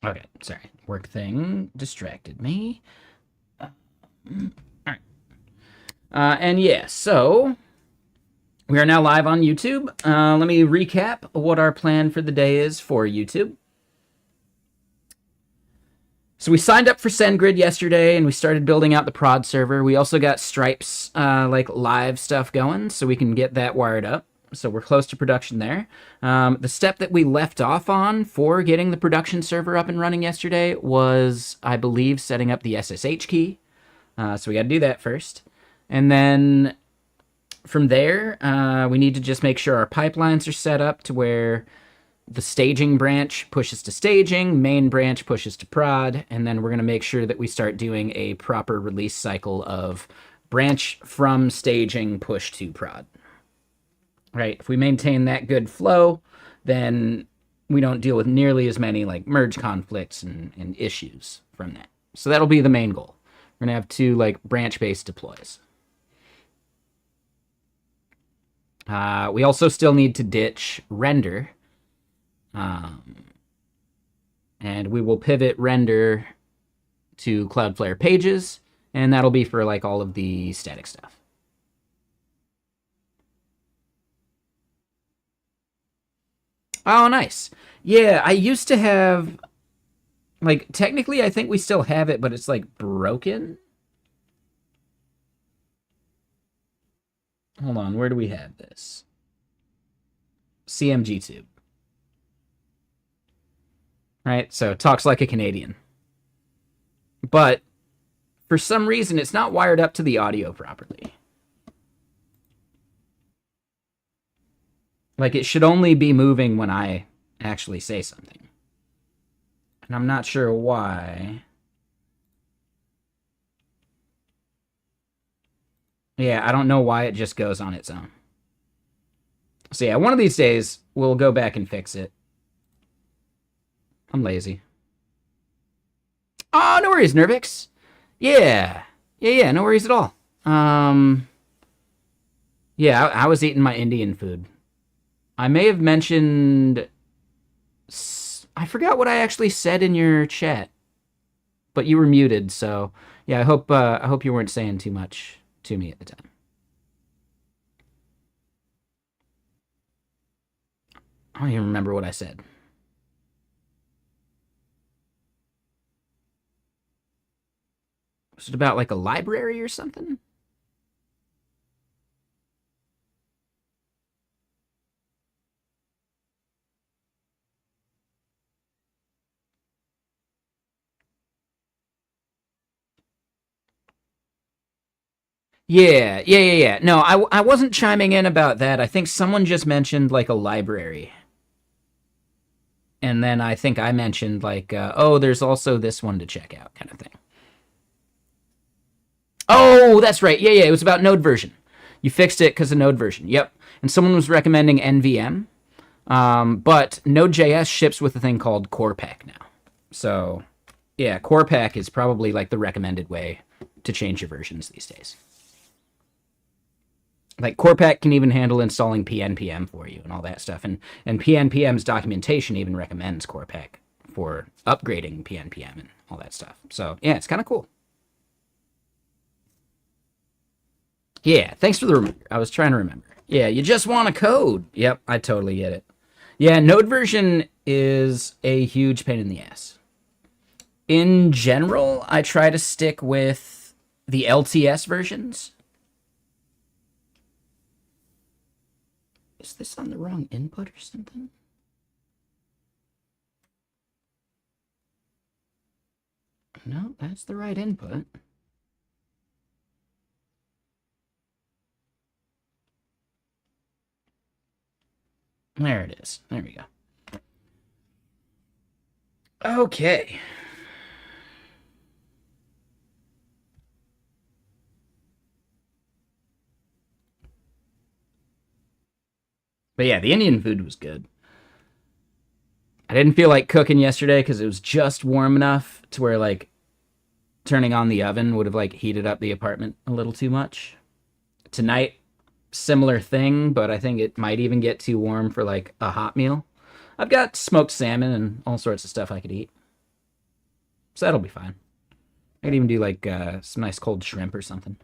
Okay, sorry. Work thing distracted me. All right. And yeah, so we are now live on YouTube. Let me recap what our plan for the day is for YouTube. So we signed up for SendGrid yesterday, and we started building out the prod server. We also got Stripe's like live stuff going, so we can get that wired up. So we're close to production there. The step that we left off on for getting the production server up and running yesterday was, I believe, setting up the SSH key. So we got to do that first. And then from there, we need to just make sure our pipelines are set up to where the staging branch pushes to staging, main branch pushes to prod, and then we're going to make sure that we start doing a proper release cycle of branch from staging push to prod. Right? If we maintain that good flow, then we don't deal with nearly as many like merge conflicts and issues from that. So that'll be the main goal. We're going to have 2 like branch-based deploys. We also still need to ditch render. And we will pivot render to Cloudflare pages, and that'll be for like all of the static stuff. Oh, nice. Yeah, I used to have, like, technically I think we still have it, but it's like broken. Hold on, where do we have this? CMG tube. Right, so talks like a Canadian. But for some reason, it's not wired up to the audio properly. Like, it should only be moving when I actually say something. And I'm not sure why. Yeah, I don't know why it just goes on its own. So yeah, one of these days, we'll go back and fix it. I'm lazy. Oh, no worries, Nervix. Yeah, no worries at all. Yeah, I was eating my Indian food. I may have mentioned... I forgot what I actually said in your chat. But you were muted, so... Yeah, I hope you weren't saying too much to me at the time. I don't even remember what I said. Was it about like a library or something? Yeah. No, I wasn't chiming in about that. I think someone just mentioned like a library. And then I think I mentioned like, oh, there's also this one to check out kind of thing. Oh, that's right. Yeah. It was about node version. You fixed it because of node version. Yep. And someone was recommending NVM. But Node.js ships with a thing called CorePack now. So, yeah, CorePack is probably like the recommended way to change your versions these days. Like CorePack can even handle installing PNPM for you and all that stuff. And PNPM's documentation even recommends CorePack for upgrading PNPM and all that stuff. So, yeah, it's kind of cool. Yeah, thanks for the reminder. I was trying to remember. Yeah, you just want a code. Yep, I totally get it. Yeah, node version is a huge pain in the ass. In general, I try to stick with the LTS versions. Is this on the wrong input or something? No, that's the right input. There it is. There we go. Okay. But yeah, the Indian food was good. I didn't feel like cooking yesterday because it was just warm enough to where like turning on the oven would have like heated up the apartment a little too much. Tonight, similar thing, but I think it might even get too warm for like a hot meal. I've got smoked salmon and all sorts of stuff I could eat. So that'll be fine. I could even do like some nice cold shrimp or something.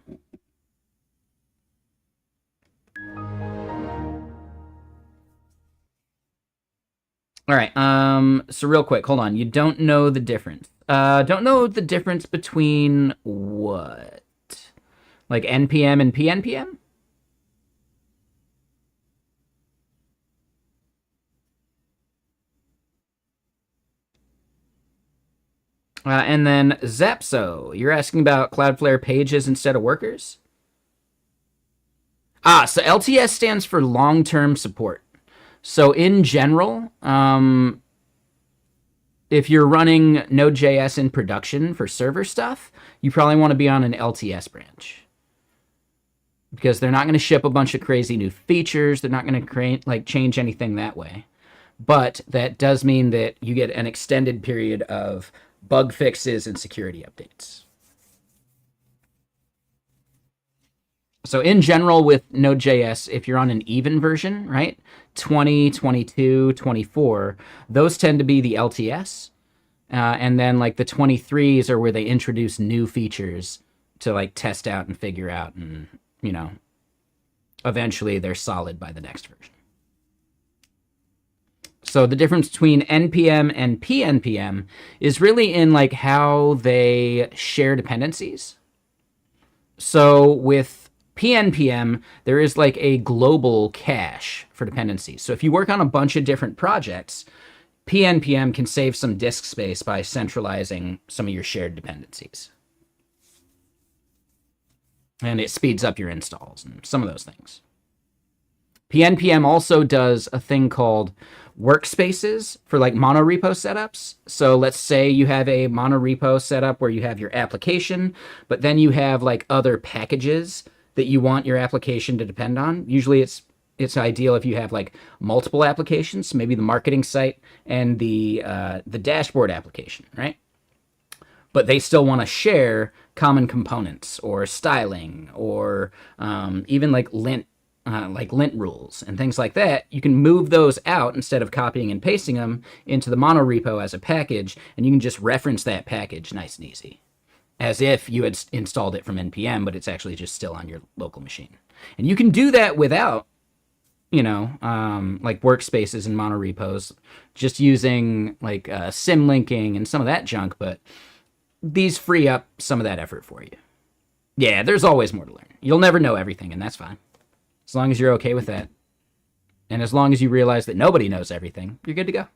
All right. So real quick, hold on. You don't know the difference. Don't know the difference between what? Like NPM and PNPM? And then Zapso, you're asking about Cloudflare pages instead of workers? So LTS stands for long-term support. So in general, if you're running Node.js in production for server stuff, you probably want to be on an LTS branch because they're not going to ship a bunch of crazy new features. They're not going to change anything that way. But that does mean that you get an extended period of bug fixes and security updates. So in general with Node.js, if you're on an even version, right, 20, 22, 24, those tend to be the LTS. And then like the 23s are where they introduce new features to like test out and figure out, and, you know, eventually they're solid by the next version. So the difference between NPM and PNPM is really in like how they share dependencies. So with PNPM, there is like a global cache for dependencies. So if you work on a bunch of different projects, PNPM can save some disk space by centralizing some of your shared dependencies. And it speeds up your installs and some of those things. PNPM also does a thing called workspaces for like monorepo setups. So let's say you have a monorepo setup where you have your application, but then you have like other packages that you want your application to depend on. Usually it's ideal if you have like multiple applications, maybe the marketing site and the dashboard application, right? But they still want to share common components or styling or even like lint rules and things like that. You can move those out instead of copying and pasting them into the monorepo as a package, and you can just reference that package nice and easy, as if you had installed it from NPM, but it's actually just still on your local machine. And you can do that without, like workspaces and monorepos, just using like sim linking and some of that junk, but these free up some of that effort for you. Yeah, there's always more to learn. You'll never know everything, and that's fine. As long as you're okay with that. And as long as you realize that nobody knows everything, you're good to go.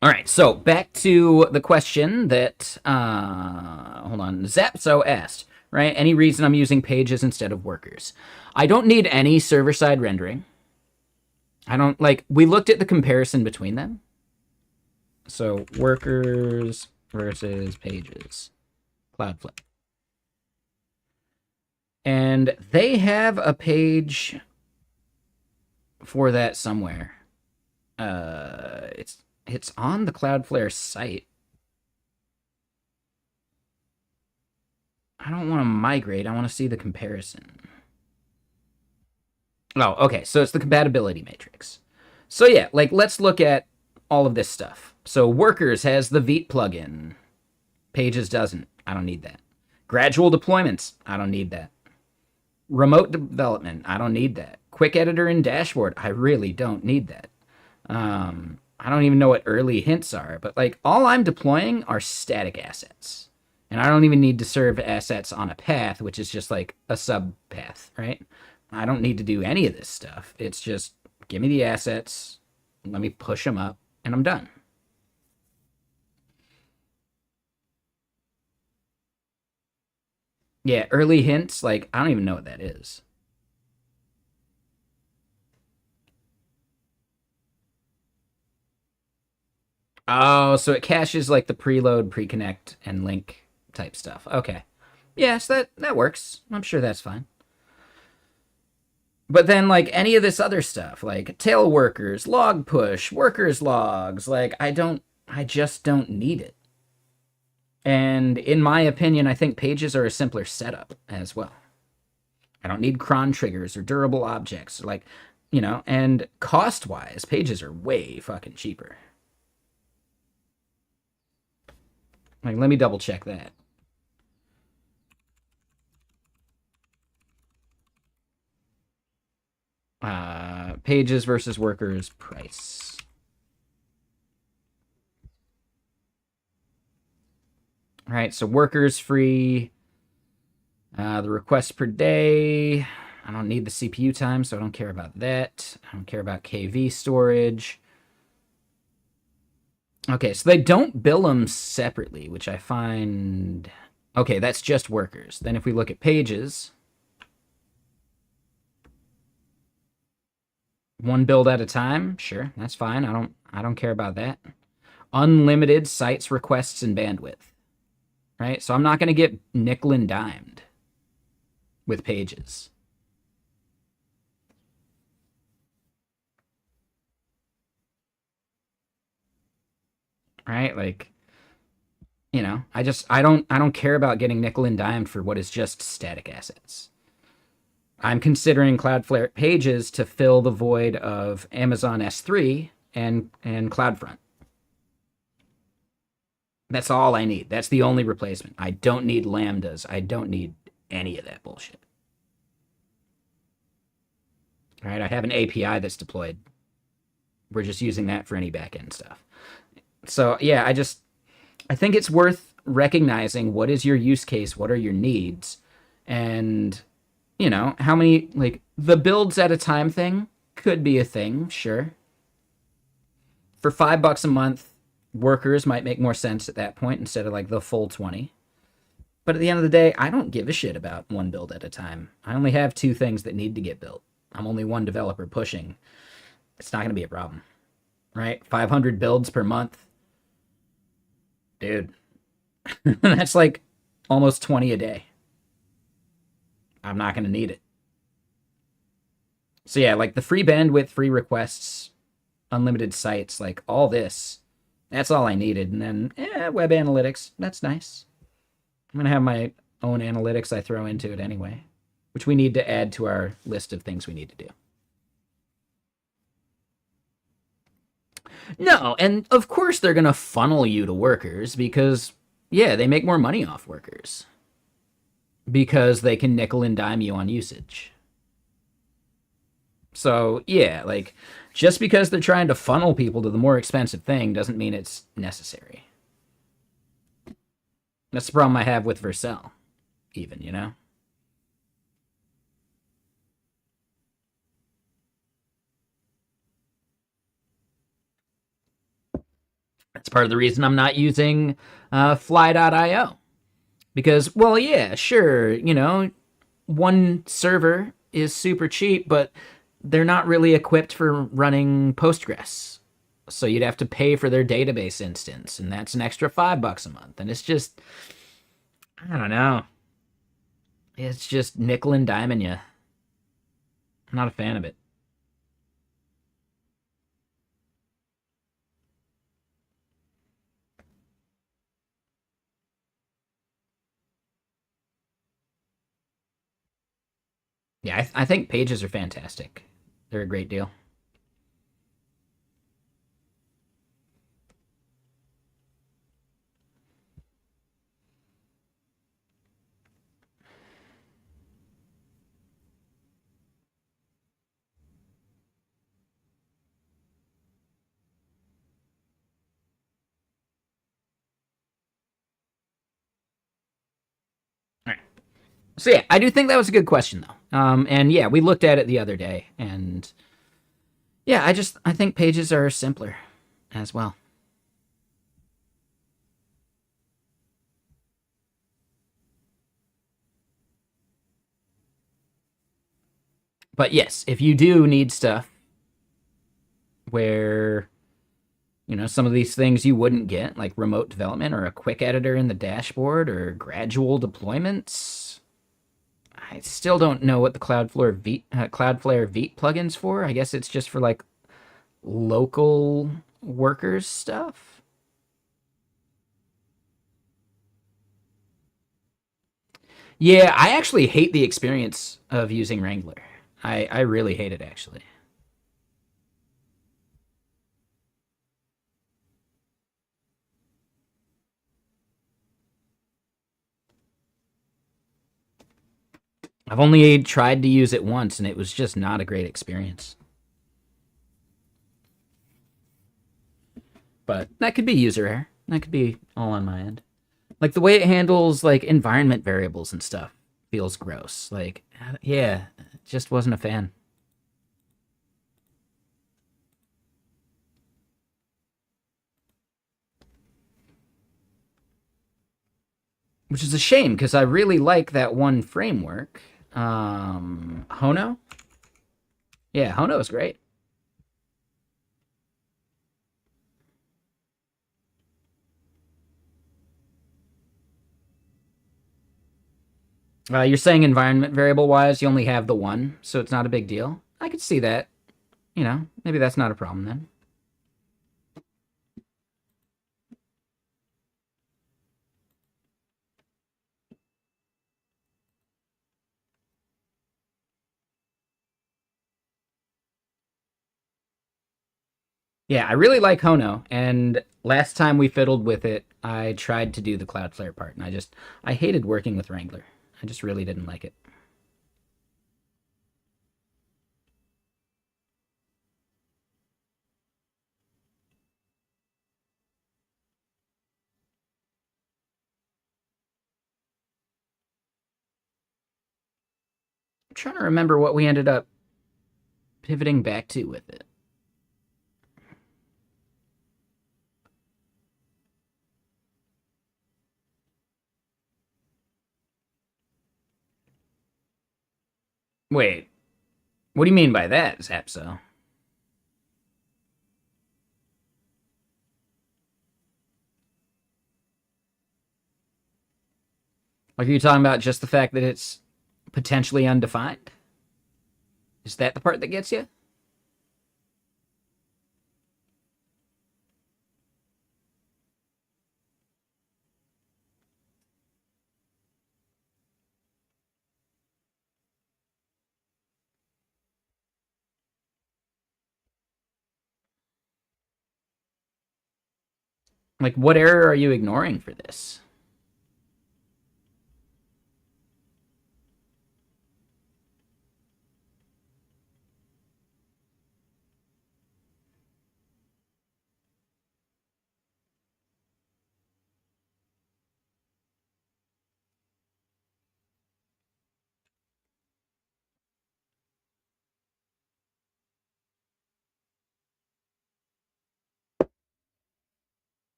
All right, so back to the question that, hold on, Zapso asked, right? Any reason I'm using pages instead of workers? I don't need any server-side rendering. I don't, we looked at the comparison between them. So workers versus pages, Cloudflare. And they have a page for that somewhere. It's on the Cloudflare site. I don't want to migrate. I want to see the comparison. Oh, okay. So it's the compatibility matrix. So yeah, let's look at all of this stuff. So Workers has the Vite plugin. Pages doesn't. I don't need that. Gradual deployments. I don't need that. Remote development. I don't need that. Quick editor and dashboard. I really don't need that. I don't even know what early hints are, but all I'm deploying are static assets. And I don't even need to serve assets on a path, which is just like a sub path, right? I don't need to do any of this stuff. It's just give me the assets, let me push them up, and I'm done. Yeah, early hints, I don't even know what that is. Oh, so it caches the preload, pre-connect, and link type stuff. Okay. Yes, that works. I'm sure that's fine. But then, like, any of this other stuff, like tail workers, log push, workers logs, like, I just don't need it. And in my opinion, I think pages are a simpler setup as well. I don't need cron triggers or durable objects. Like, and cost-wise, pages are way fucking cheaper. Like, let me double check that. Pages versus workers price. All right, so workers free. The requests per day. I don't need the CPU time, so I don't care about that. I don't care about KV storage. Okay, so they don't bill them separately, which I find... Okay, that's just workers. Then if we look at pages... One build at a time? Sure, that's fine. I don't care about that. Unlimited sites, requests, and bandwidth. Right? So I'm not going to get nickel and dimed with pages. Right? Like, I don't care about getting nickel and dimed for what is just static assets. I'm considering Cloudflare pages to fill the void of Amazon S3 and CloudFront. That's all I need. That's the only replacement. I don't need Lambdas. I don't need any of that bullshit. All right, I have an API that's deployed. We're just using that for any backend stuff. So, yeah, I think it's worth recognizing what is your use case, what are your needs, and, how many, like, the builds at a time thing could be a thing, sure. For $5 a month, workers might make more sense at that point instead of, like, the full 20. But at the end of the day, I don't give a shit about one build at a time. I only have 2 things that need to get built. I'm only one developer pushing. It's not going to be a problem, right? 500 builds per month. Dude, that's like almost 20 a day. I'm not going to need it. So yeah, like the free bandwidth, free requests, unlimited sites, like all this, that's all I needed. And then, web analytics, that's nice. I'm going to have my own analytics I throw into it anyway, which we need to add to our list of things we need to do. No, and of course they're going to funnel you to workers because, yeah, they make more money off workers. Because they can nickel and dime you on usage. So, yeah, like, just because they're trying to funnel people to the more expensive thing doesn't mean it's necessary. That's the problem I have with Vercel, even, That's part of the reason I'm not using fly.io. Because, well, yeah, sure, one server is super cheap, but they're not really equipped for running Postgres. So you'd have to pay for their database instance, and that's an extra $5 a month. And it's just, I don't know. It's just nickel and diming you. I'm not a fan of it. Yeah, I think pages are fantastic. They're a great deal. All right. So yeah, I do think that was a good question though. And yeah, we looked at it the other day, and yeah, I think pages are simpler as well. But yes, if you do need stuff where some of these things you wouldn't get, like remote development or a quick editor in the dashboard or gradual deployments, I still don't know what the Cloudflare Vite plugin's for. I guess it's just for like local workers stuff. Yeah, I actually hate the experience of using Wrangler. I really hate it actually. I've only tried to use it once and it was just not a great experience. But that could be user error. That could be all on my end. Like the way it handles like environment variables and stuff feels gross. Like, yeah, just wasn't a fan. Which is a shame because I really like that one framework. Hono? Yeah, Hono is great. You're saying environment variable wise, you only have the one, so it's not a big deal. I could see that. You know, maybe that's not a problem then. Yeah, I really like Hono, and last time we fiddled with it, I tried to do the Cloudflare part, and I hated working with Wrangler. I just really didn't like it. I'm trying to remember what we ended up pivoting back to with it. Wait, what do you mean by that, Zapso? Like, are you talking about just the fact that it's potentially undefined? Is that the part that gets you? Like, what error are you ignoring for this?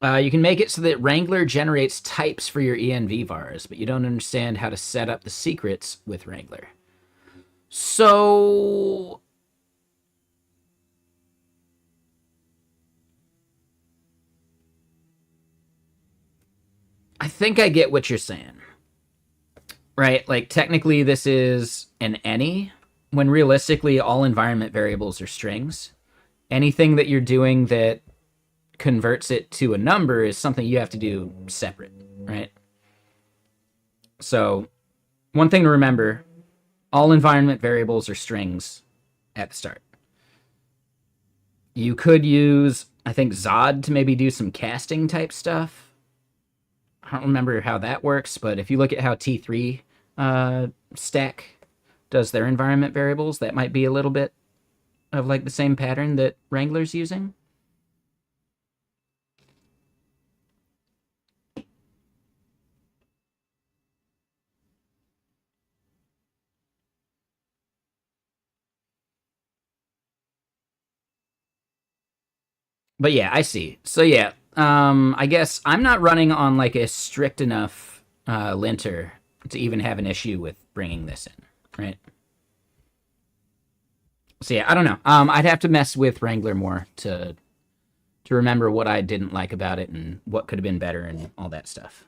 You can make it so that Wrangler generates types for your env vars, but you don't understand how to set up the secrets with Wrangler. So I think I get what you're saying. Right? Like technically this is an any when realistically all environment variables are strings. Anything that you're doing that converts it to a number is something you have to do separate, right? So, one thing to remember, all environment variables are strings at the start. You could use, I think, Zod to maybe do some casting type stuff. I don't remember how that works, but if you look at how T3 stack does their environment variables, that might be a little bit of like the same pattern that Wrangler's using. But yeah, I see. So yeah, I guess I'm not running on like a strict enough linter to even have an issue with bringing this in, right? So yeah, I don't know. I'd have to mess with Wrangler more to to remember what I didn't like about it and what could have been better and all that stuff.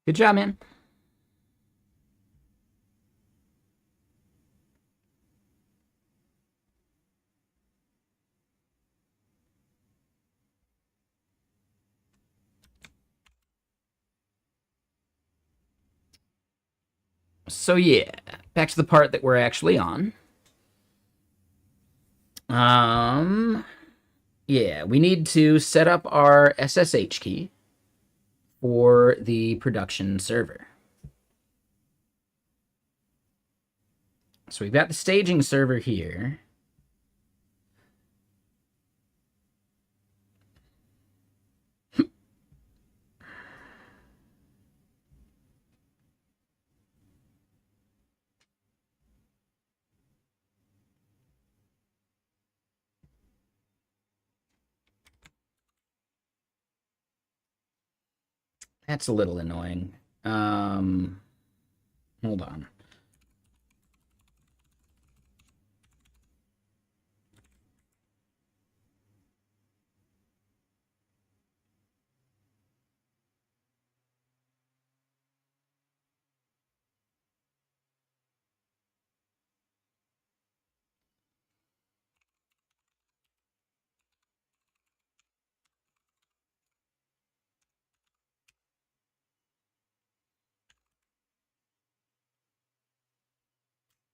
Good job, man. So yeah, back to the part that we're actually on. Yeah, we need to set up our SSH key for the production server. So we've got the staging server here. That's a little annoying. Hold on.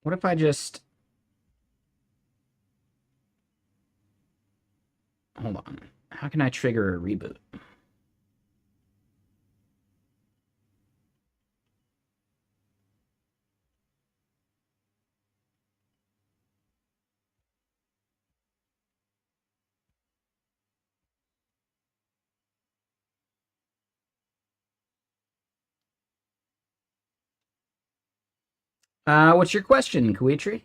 What if I just... Hold on. How can I trigger a reboot? What's your question, Kuitri?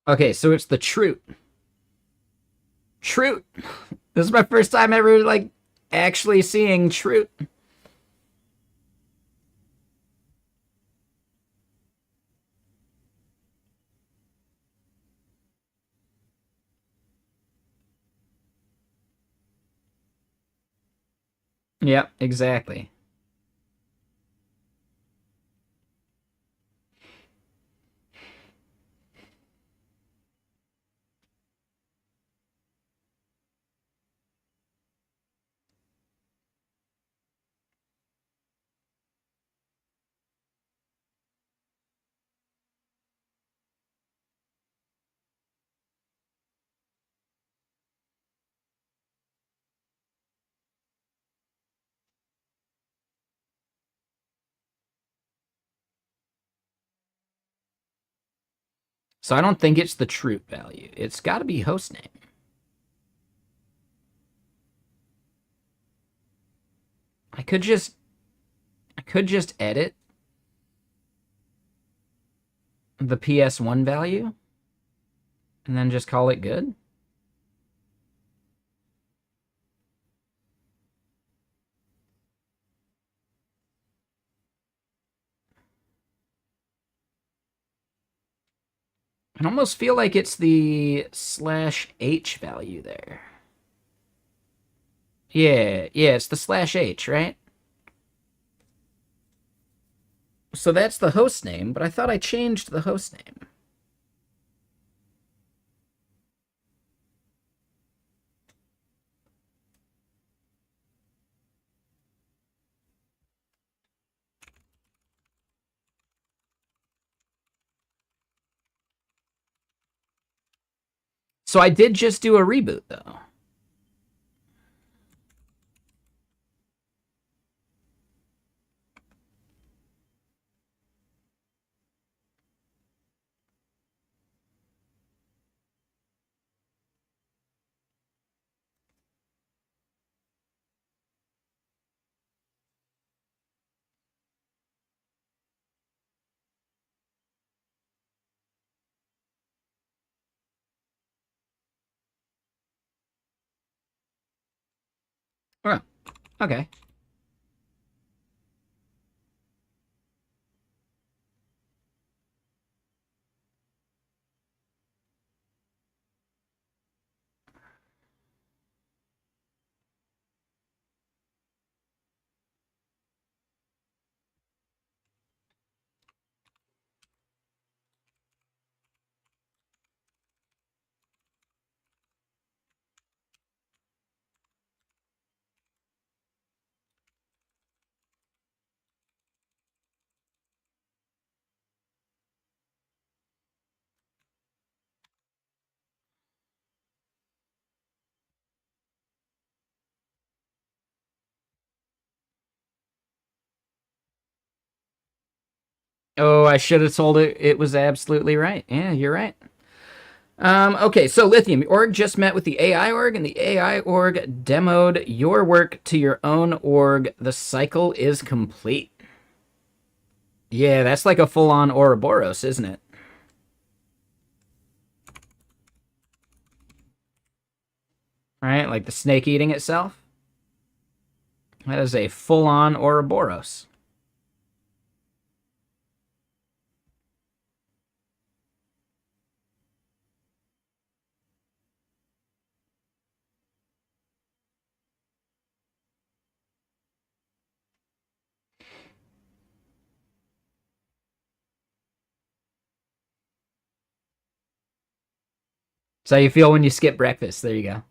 Okay, so it's the Troot. Troot! This is my first time ever, like, actually seeing Troot. Yep, exactly. So I don't think it's the troop value. It's got to be host name. I could just edit the PS1 value and then just call it good. I almost feel like it's the /h value there. Yeah, it's the /h, right? So that's the host name, but I thought I changed the host name. So I did just do a reboot, though. Oh, okay. Oh, I should have told it it was absolutely right. Yeah, you're right. Okay, so Lithium, your org just met with the AI org, and the AI org demoed your work to your own org. The cycle is complete. Yeah, that's like a full-on Ouroboros, isn't it? Right? Like the snake eating itself? That is a full-on Ouroboros. That's how you feel when you skip breakfast. There you go.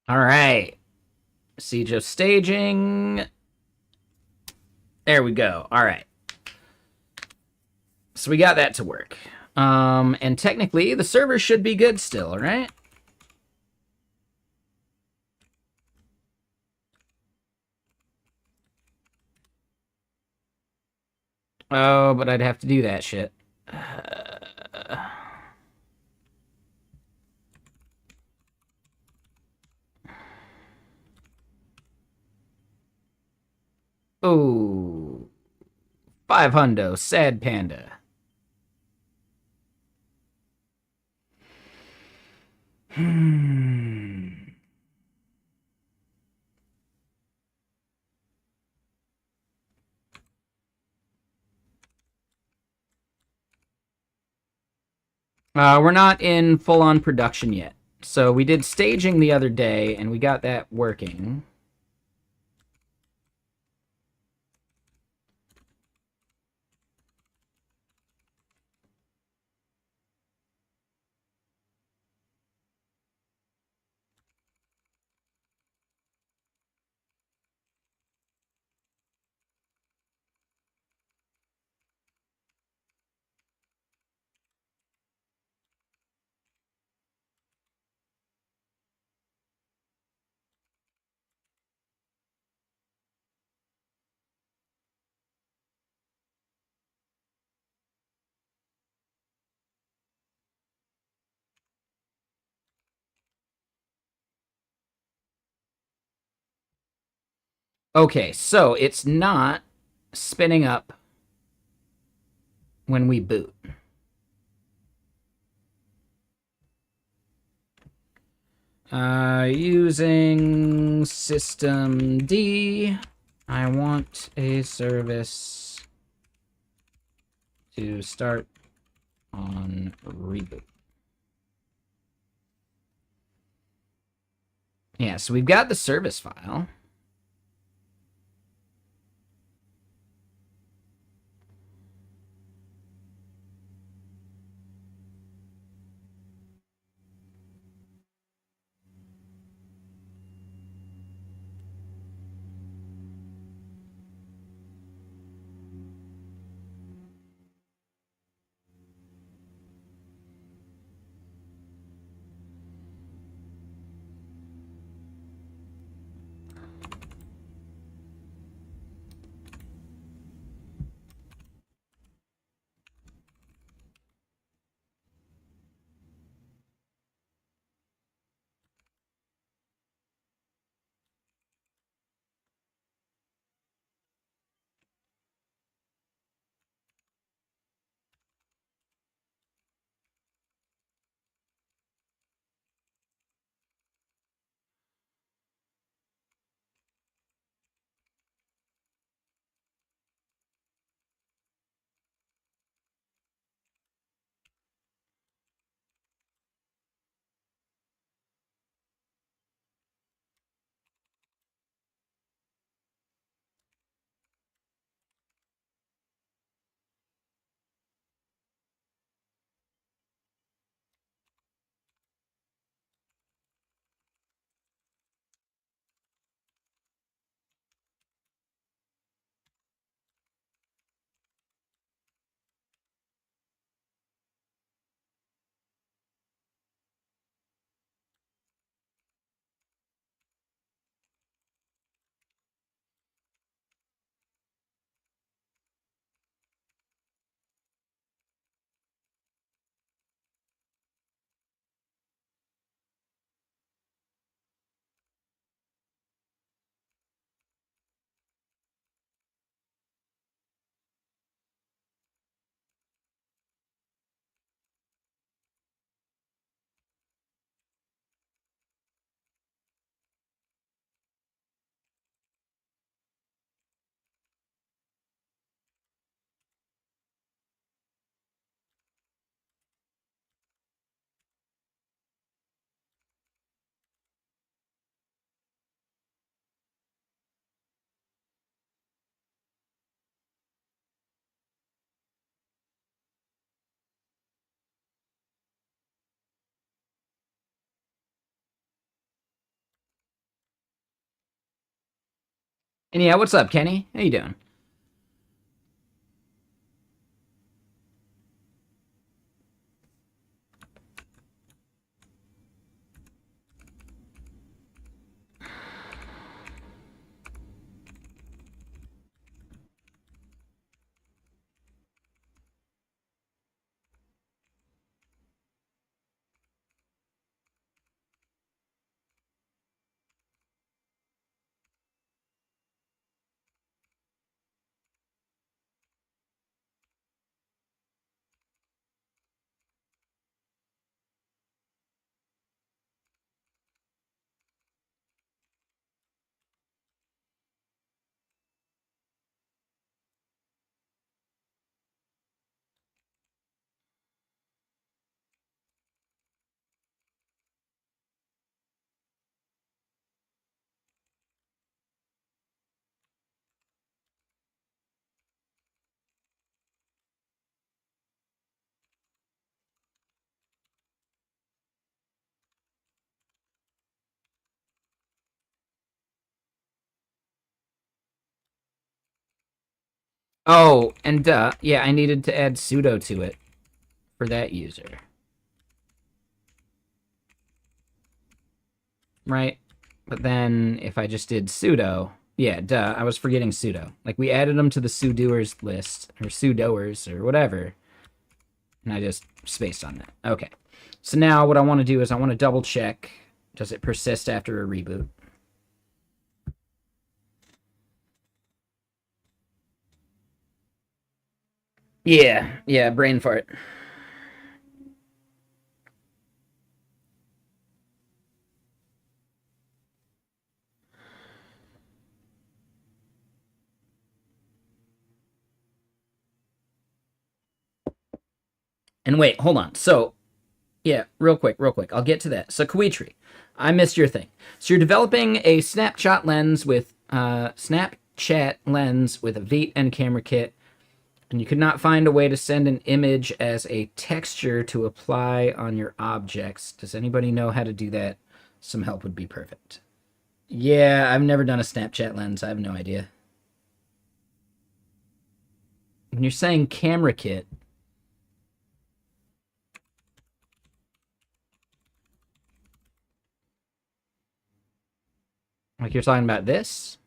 All right. Messijo staging. There we go. All right. So we got that to work. And technically, the server should be good still, right? Oh, but I'd have to do that shit. Oh, 500, sad panda. Hmm. We're not in full-on production yet. So we did staging the other day, and we got that working. Okay, so it's not spinning up when we boot. Using system D, I want a service to start on reboot. Yeah, so we've got the service file. And yeah, what's up, Kenny? How you doing? Oh, and yeah, I needed to add sudo to it for that user. Right? But then if I just did sudo, yeah, I was forgetting sudo. Like we added them to the sudoers list, or sudoers, or whatever, and I just spaced on that. Okay. So now what I want to do is I want to double check, does it persist after a reboot? Yeah, brain fart. And wait, hold on. So, yeah, real quick. I'll get to that. So, Kawitri, I missed your thing. So, you're developing a Snapchat lens with a Vite and camera kit, and you could not find a way to send an image as a texture to apply on your objects. Does anybody know how to do that? Some help would be perfect. Yeah, I've never done a Snapchat lens. I have no idea. When you're saying camera kit, like you're talking about this?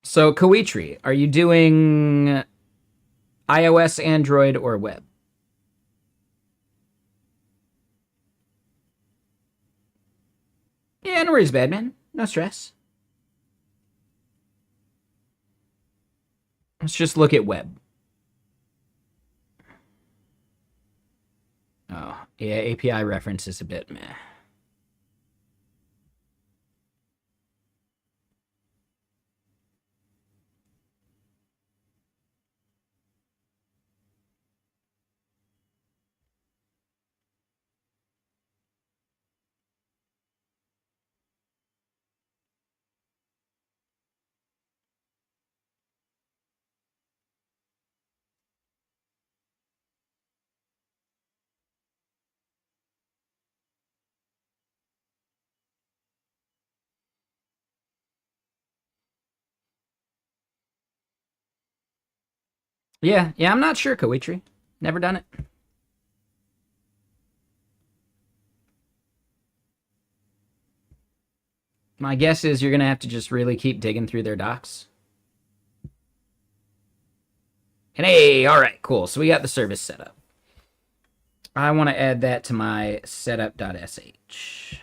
So, Kawitri, are you doing iOS, Android, or web? Yeah, no worries, bad man. No stress. Let's just look at web. Oh, yeah, API reference is a bit meh. Yeah, I'm not sure, Kawitri. Never done it. My guess is you're going to have to just really keep digging through their docs. And hey, all right, cool. So we got the service set up. I want to add that to my setup.sh.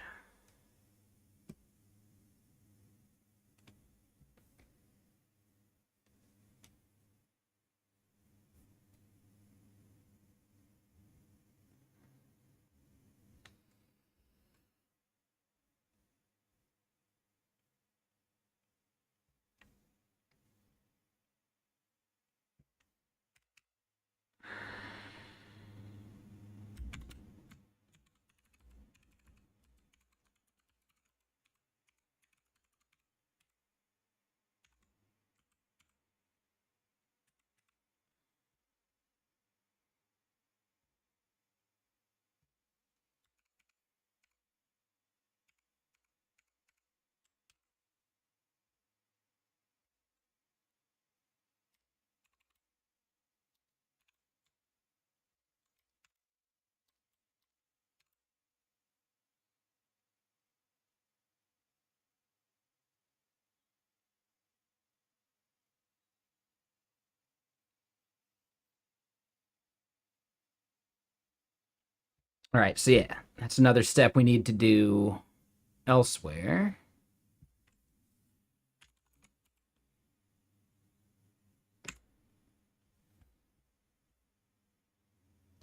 All right, so yeah, that's another step we need to do elsewhere.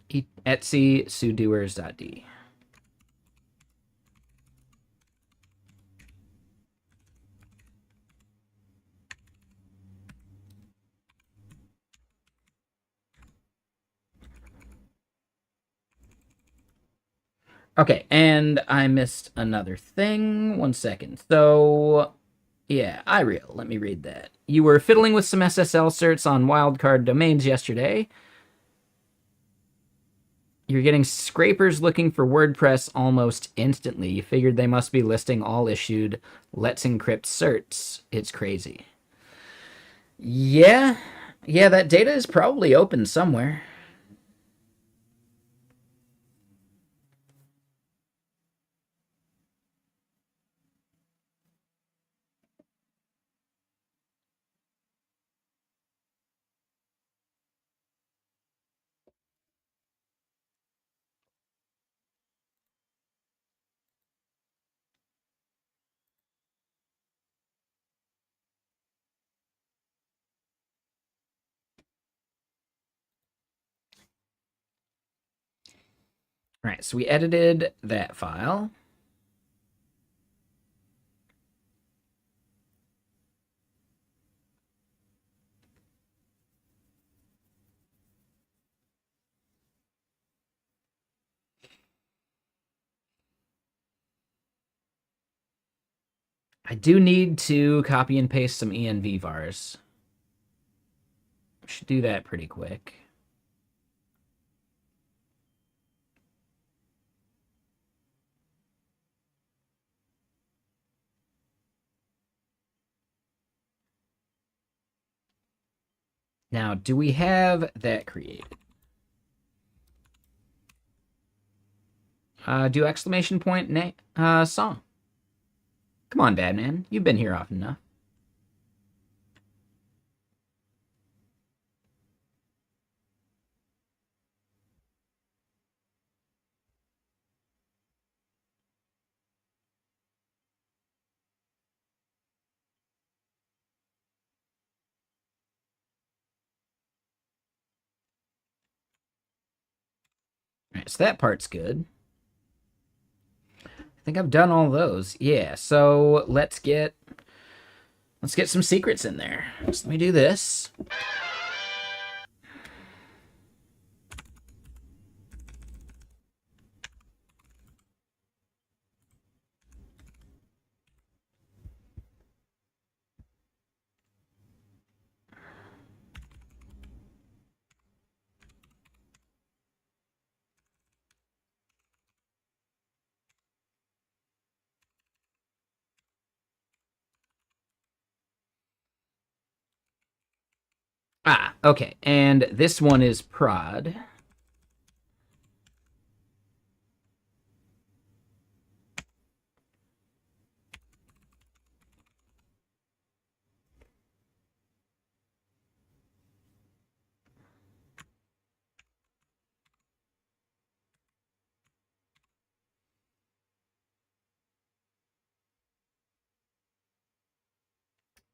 Etsy sudoers.d. Okay, and I missed another thing. 1 second. So, yeah, iReal. Let me read that. You were fiddling with some SSL certs on wildcard domains yesterday. You're getting scrapers looking for WordPress almost instantly. You figured they must be listing all issued Let's Encrypt certs. It's crazy. Yeah, Yeah, that data is probably open somewhere. All right, so we edited that file. I do need to copy and paste some env vars. Should do that pretty quick. Now, do we have that created? Do exclamation point song. Come on, Badman. You've been here often enough. All right, so that part's good. I think I've done all those. Yeah, so let's get some secrets in there. So let me do this. Ah, okay. And this one is prod.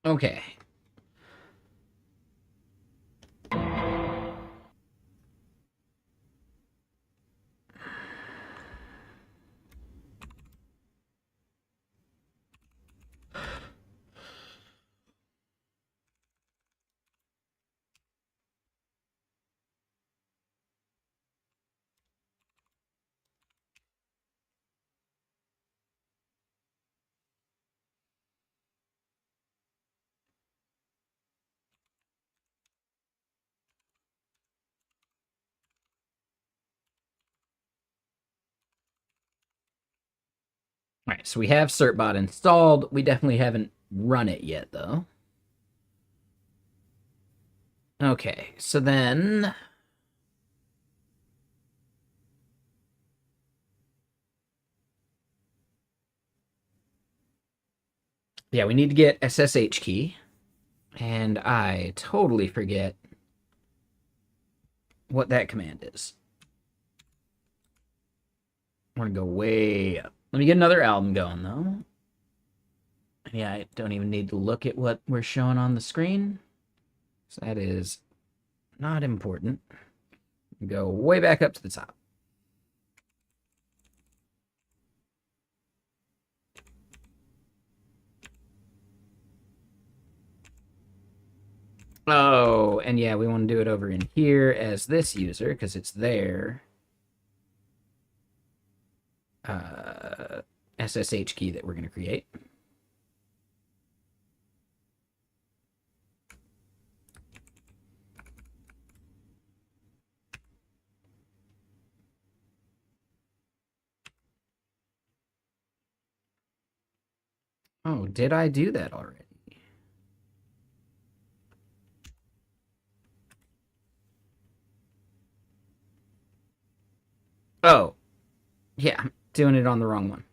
Okay. All right, so we have certbot installed. We definitely haven't run it yet, though. Okay, so then yeah, we need to get SSH key. And I totally forget what that command is. We're gonna go way up. Let me get another album going, though. Yeah, I don't even need to look at what we're showing on the screen. So that is not important. Go way back up to the top. Oh, and yeah, we want to do it over in here as this user because it's their SSH key that we're going to create. Oh, did I do that already? Oh, yeah, I'm doing it on the wrong one.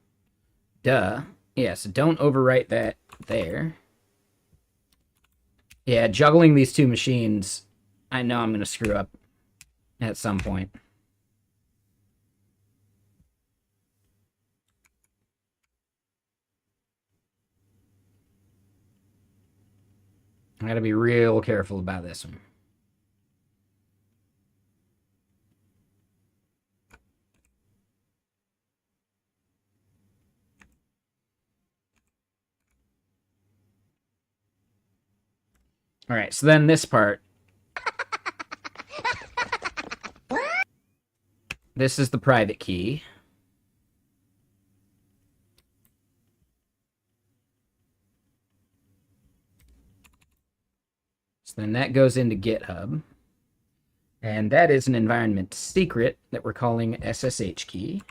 Duh. Yeah, so don't overwrite that there. Yeah, juggling these two machines, I know I'm going to screw up at some point. I got to be real careful about this one. All right, so then this part. This is the private key. So then that goes into GitHub. And that is an environment secret that we're calling SSH key.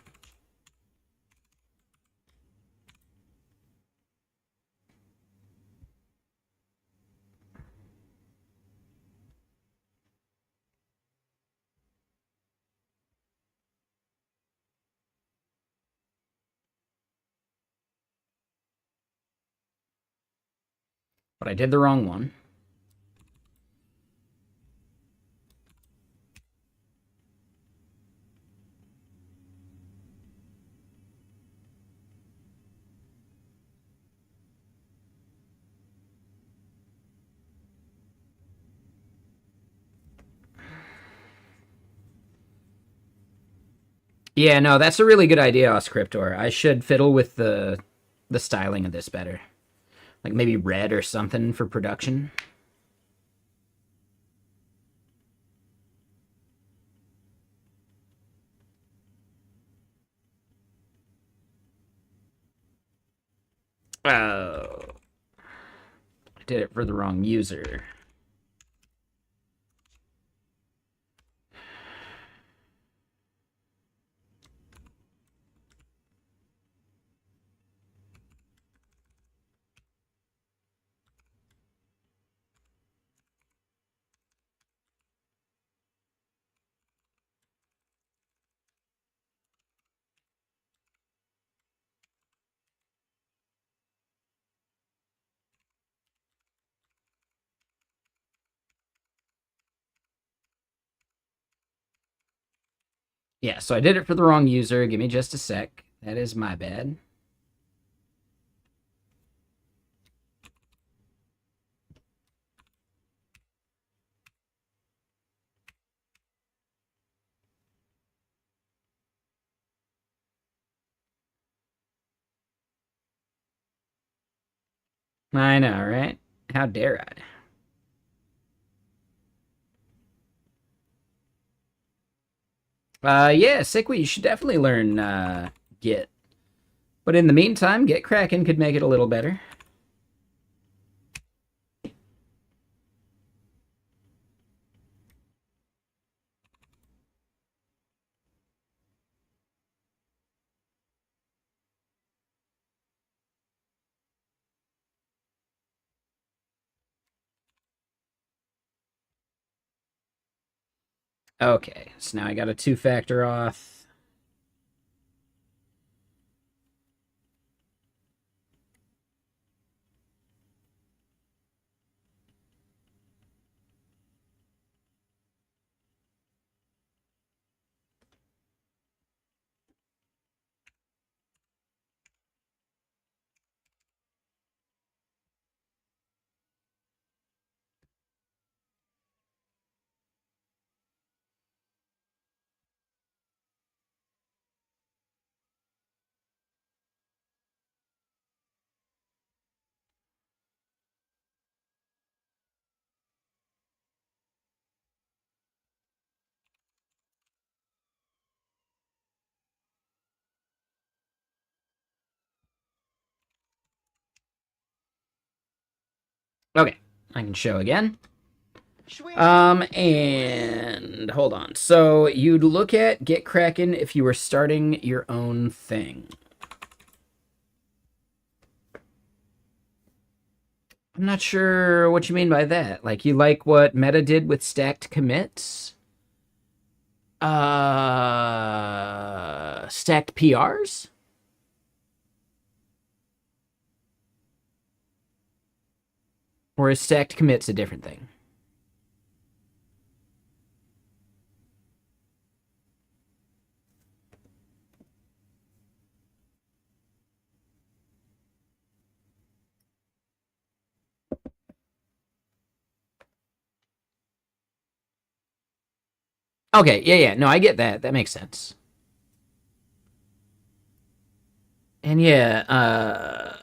But I did the wrong one. Yeah, no, that's a really good idea, Oscryptor. I should fiddle with the styling of this better. Like maybe red or something for production. Oh. I did it for the wrong user. Yeah, so I did it for the wrong user. Give me just a sec. That is my bad. I know, right? How dare I? Yeah, Sickwe, you should definitely learn Git. But in the meantime, Git Kraken could make it a little better. Okay, so now I got a two-factor auth. Okay, I can show again. And hold on. So you'd look at Git Kraken if you were starting your own thing. I'm not sure what you mean by that. Like, you like what Meta did with stacked commits? Stacked PRs? Or is stacked commits a different thing? Okay, yeah. No, I get that. That makes sense. And yeah,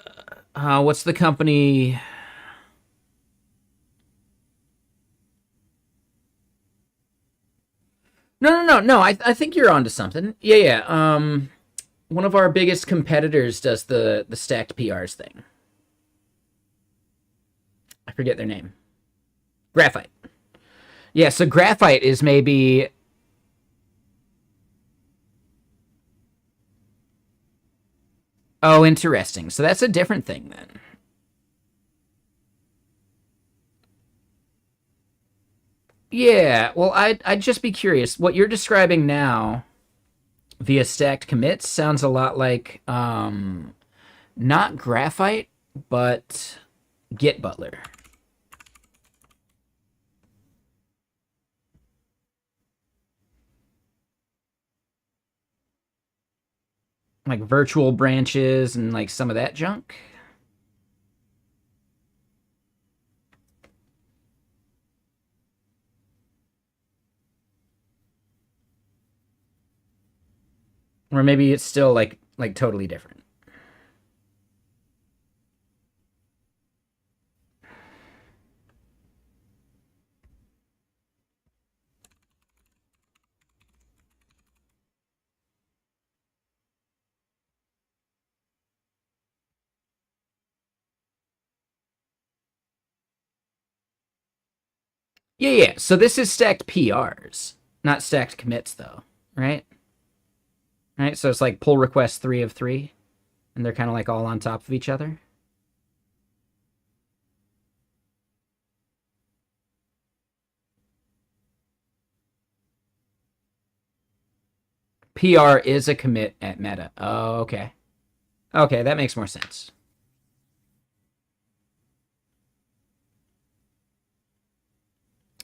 what's the company? No. I think you're onto something. Yeah. One of our biggest competitors does the stacked PRs thing. I forget their name. Graphite. Yeah, so graphite is maybe. Oh, interesting. So that's a different thing then. Yeah, well, I'd just be curious. What you're describing now via stacked commits sounds a lot like not graphite, but Git Butler. Like virtual branches and like some of that junk. Or maybe it's still like totally different. Yeah. So this is stacked PRs, not stacked commits though, right? Right. So it's like pull request 3 of 3, and they're kind of like all on top of each other. PR is a commit at meta. Oh, okay. Okay, that makes more sense.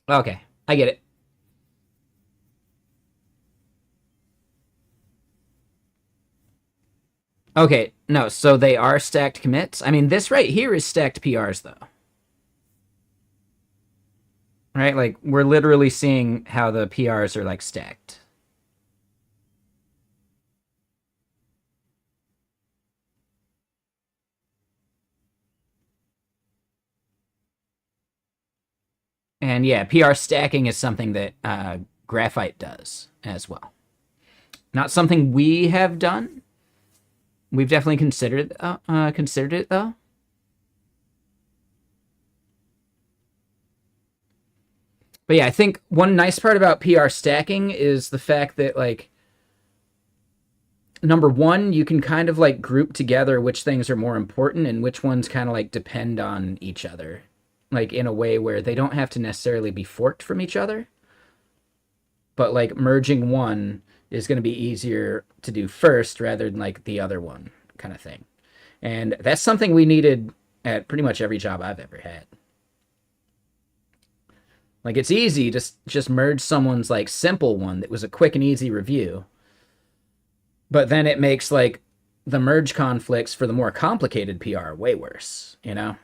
Okay, I get it. Okay, no, so they are stacked commits. I mean, this right here is stacked PRs though, right? Like we're literally seeing how the PRs are like stacked. And yeah, PR stacking is something that Graphite does as well. Not something we have done. We've definitely considered it though. But yeah, I think one nice part about PR stacking is the fact that like number one, you can kind of like group together which things are more important and which ones kind of like depend on each other, like in a way where they don't have to necessarily be forked from each other, but like merging one is going to be easier to do first rather than like the other one kind of thing. And that's something we needed at pretty much every job I've ever had. Like it's easy to just merge someone's like simple one that was a quick and easy review, but then it makes like the merge conflicts for the more complicated PR way worse, you know?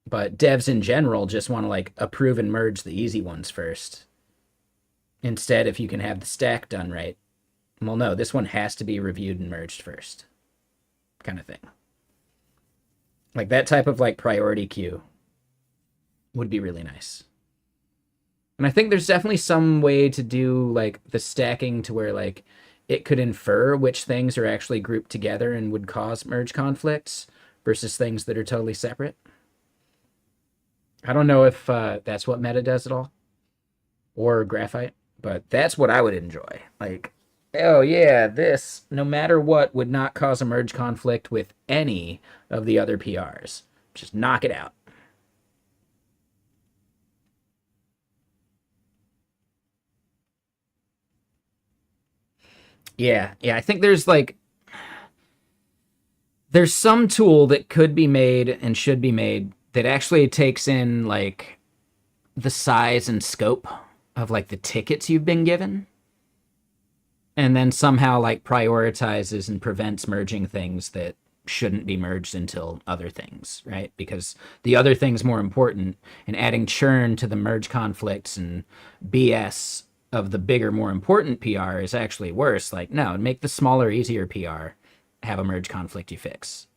But devs in general just want to like approve and merge the easy ones first. Instead, if you can have the stack done right, well, no, this one has to be reviewed and merged first, kind of thing. Like that type of like priority queue would be really nice. And I think there's definitely some way to do like the stacking to where like it could infer which things are actually grouped together and would cause merge conflicts versus things that are totally separate. I don't know if that's what meta does at all or graphite, but that's what I would enjoy. Like, oh yeah, this, no matter what, would not cause a merge conflict with any of the other PRs. Just knock it out. Yeah. I think there's some tool that could be made and should be made that actually takes in like the size and scope of like the tickets you've been given, and then somehow like prioritizes and prevents merging things that shouldn't be merged until other things, right? Because the other thing's more important, and adding churn to the merge conflicts and BS of the bigger, more important PR is actually worse. Like, no, make the smaller, easier PR have a merge conflict you fix.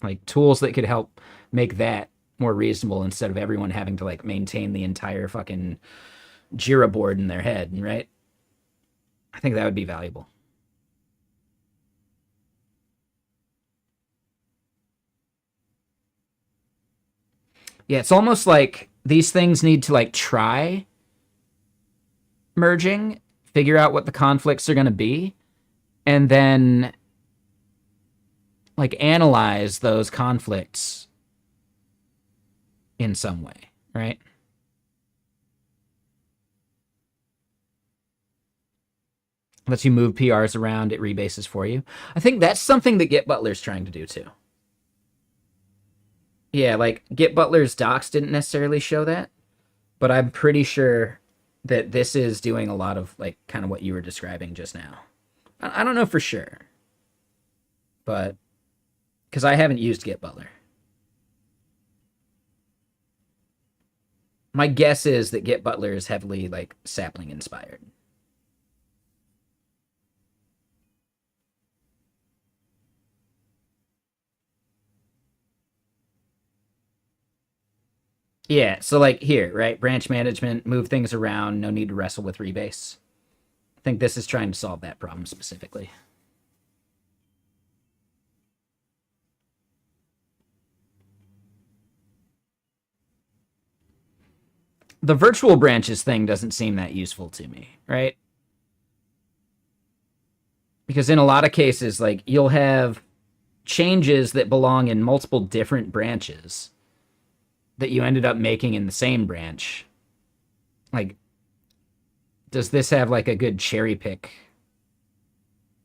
Like tools that could help make that more reasonable instead of everyone having to like maintain the entire fucking Jira board in their head, right? I think that would be valuable. Yeah, it's almost like these things need to like try merging, figure out what the conflicts are going to be, and then like analyze those conflicts in some way, right? Lets you move PRs around, it rebases for you. I think that's something that Git Butler's trying to do too. Yeah, like Git Butler's docs didn't necessarily show that, but I'm pretty sure that this is doing a lot of like kind of what you were describing just now. I don't know for sure, but because I haven't used Git Butler. My guess is that Git Butler is heavily like sapling inspired. Yeah, so like here, right? Branch management, move things around, no need to wrestle with rebase. I think this is trying to solve that problem specifically. The virtual branches thing doesn't seem that useful to me, right? Because in a lot of cases, like you'll have changes that belong in multiple different branches that you ended up making in the same branch. Like, does this have like a good cherry pick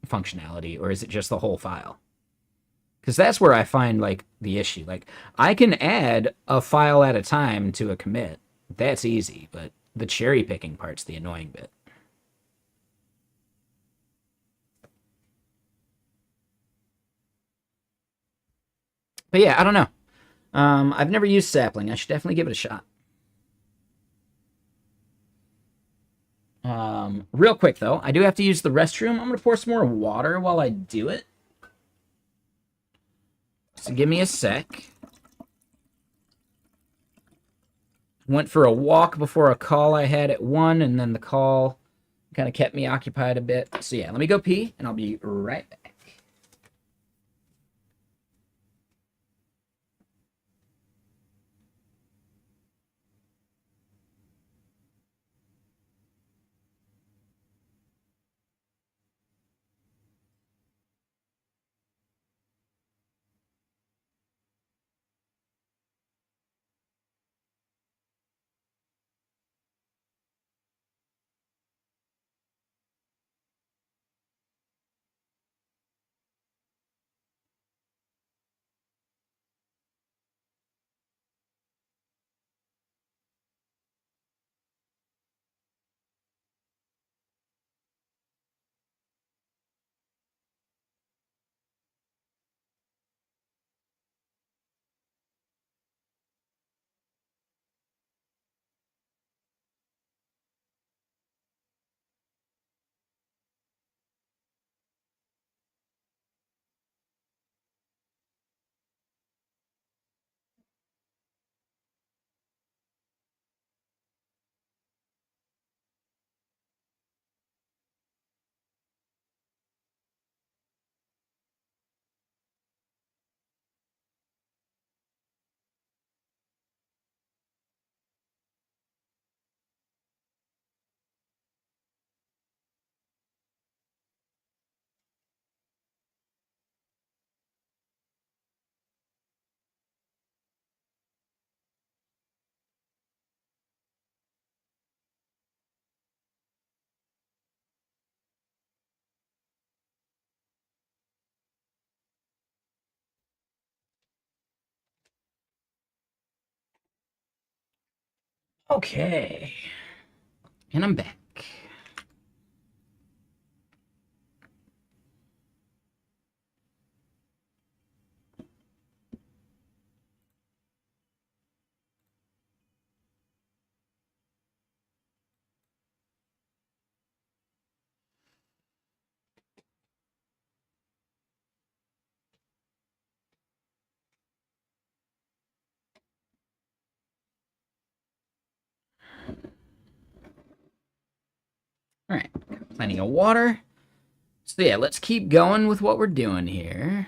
functionality, or is it just the whole file? Because that's where I find like the issue. Like, I can add a file at a time to a commit. That's easy, but the cherry picking part's the annoying bit. But yeah, I don't know. I've never used sapling. I should definitely give it a shot. Real quick though, I do have to use the restroom. I'm gonna pour some more water while I do it. So give me a sec. Went for a walk before a call I had at 1, and then the call kind of kept me occupied a bit. So yeah, let me go pee, and I'll be right back. Okay. And I'm back. All right, plenty of water. So yeah, let's keep going with what we're doing here.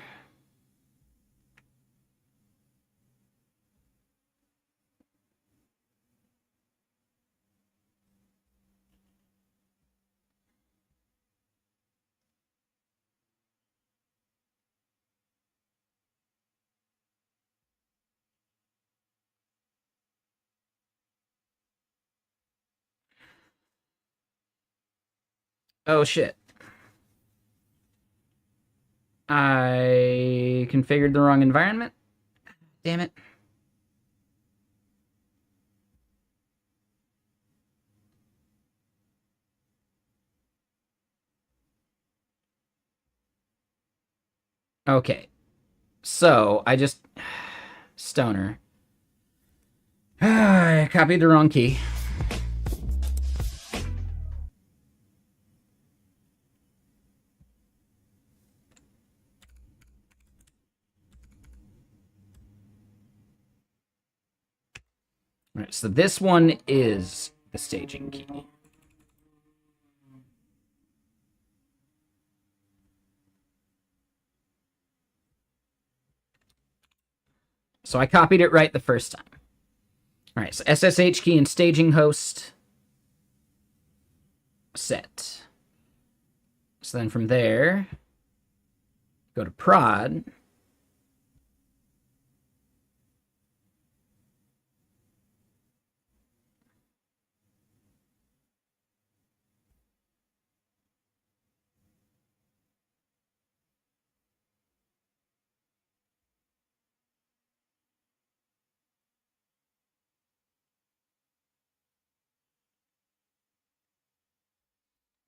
Oh shit. I configured the wrong environment. Damn it. Okay. So, I just... Stoner. I copied the wrong key. All right, so this one is the staging key. So I copied it right the first time. All right, so SSH key and staging host set. So then from there, go to prod.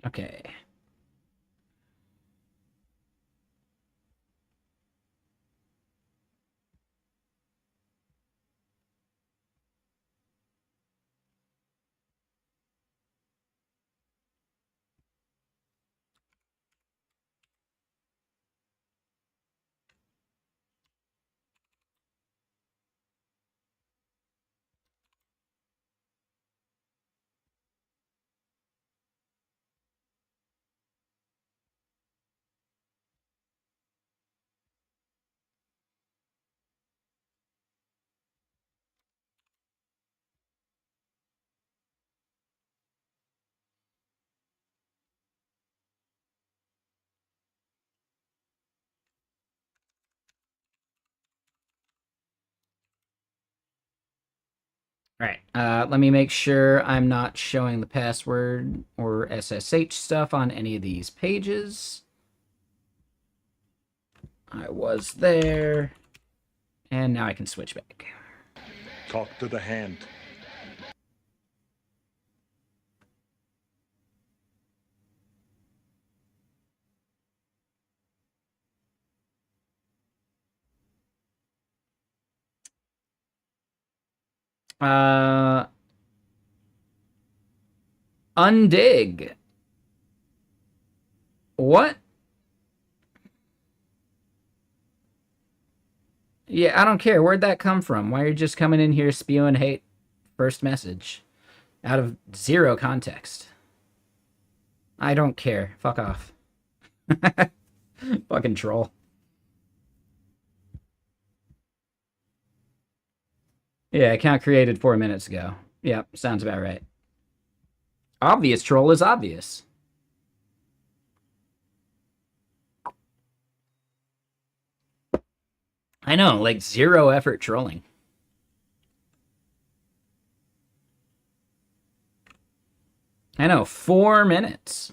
Okay. All right. Let me make sure I'm not showing the password or SSH stuff on any of these pages. I was there. And now I can switch back. Talk to the hand. Undig. What? Yeah, I don't care. Where'd that come from? Why are you just coming in here spewing hate? First message. Out of zero context. I don't care. Fuck off. Fucking troll. Yeah, account created 4 minutes ago. Yep, sounds about right. Obvious troll is obvious. I know, like zero effort trolling. I know, 4 minutes.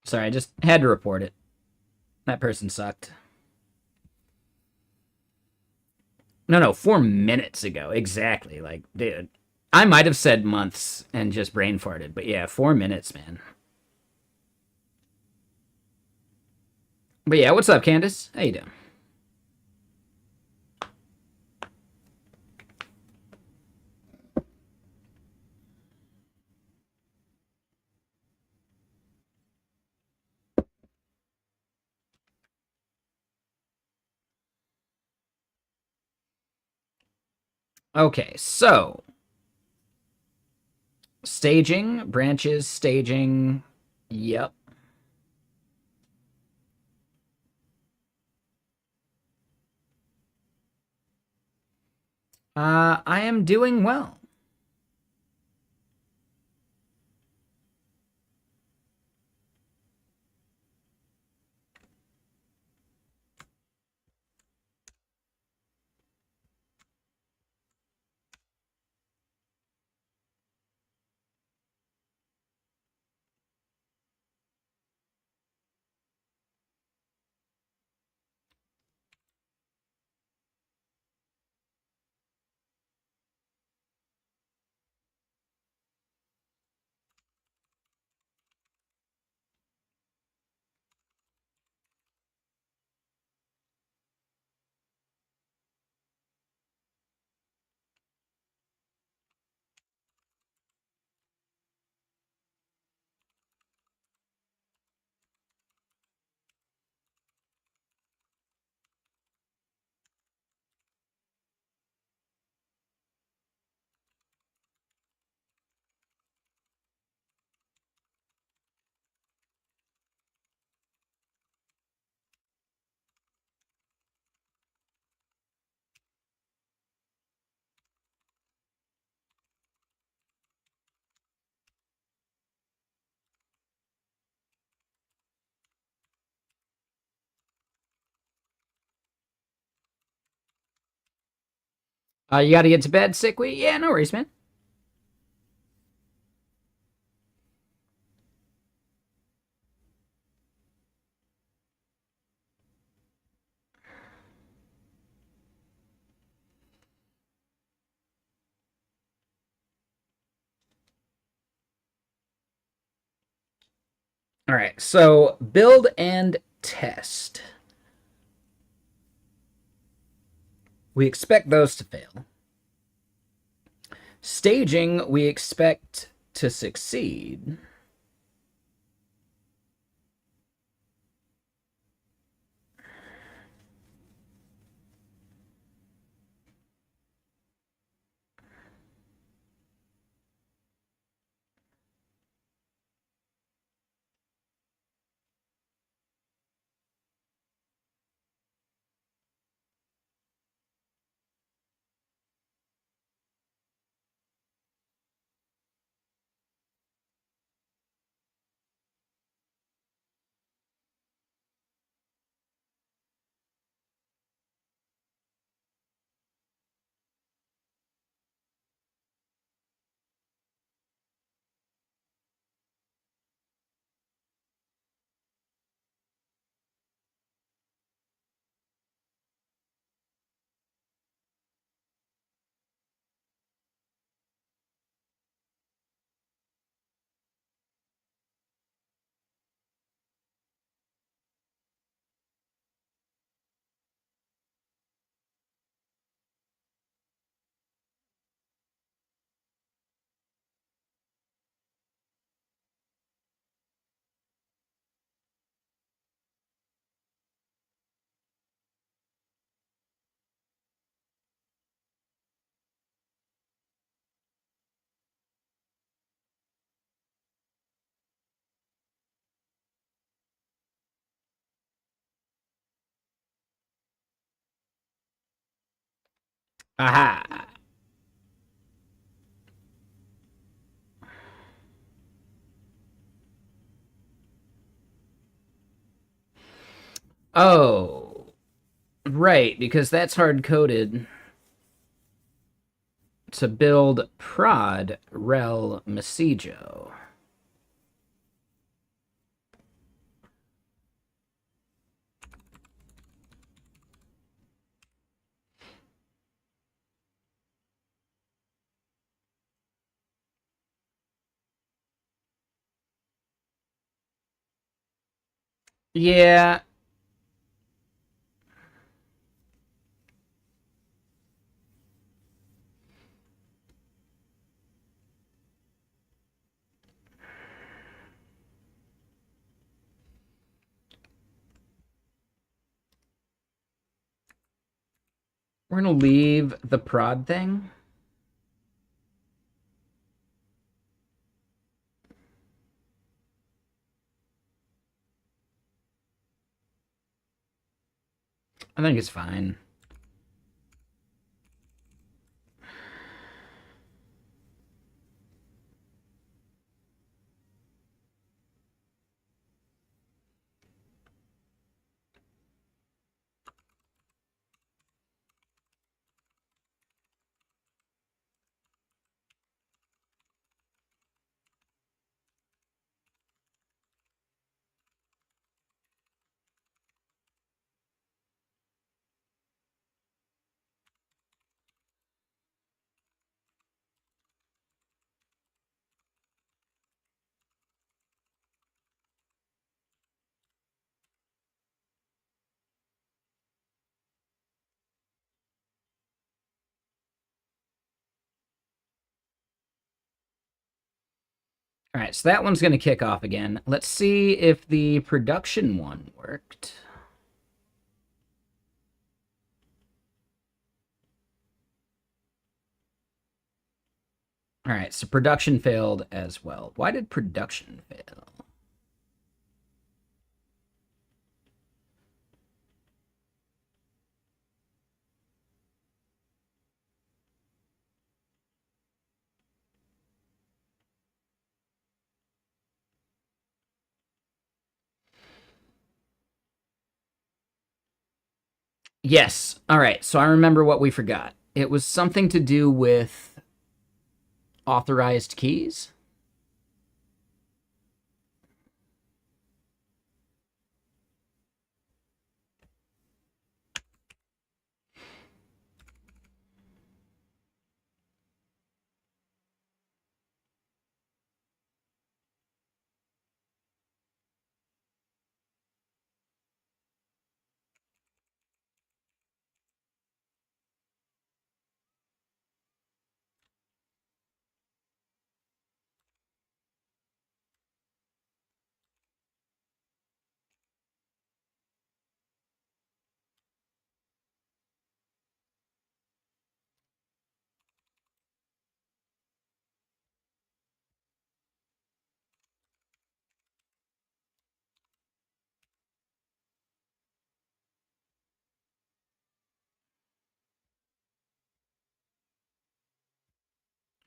Sorry, I just had to report it. That person sucked. No, 4 minutes ago. Exactly. Like, dude. I might have said months and just brain farted, but yeah, 4 minutes, man. But yeah, what's up, Candace? How you doing? Okay, so staging, branches, staging. Yep. I am doing well. You got to get to bed, Sickly? Yeah, no worries, man. All right, so build and test. We expect those to fail. Staging, we expect to succeed. Aha. Oh, right, because that's hard coded to build prod rel Messijo. Yeah. We're going to leave the prod thing. I think it's fine. All right, so that one's going to kick off again. Let's see if the production one worked. All right, so production failed as well. Why did production fail? Yes. All right, so I remember what we forgot. It was something to do with authorized keys.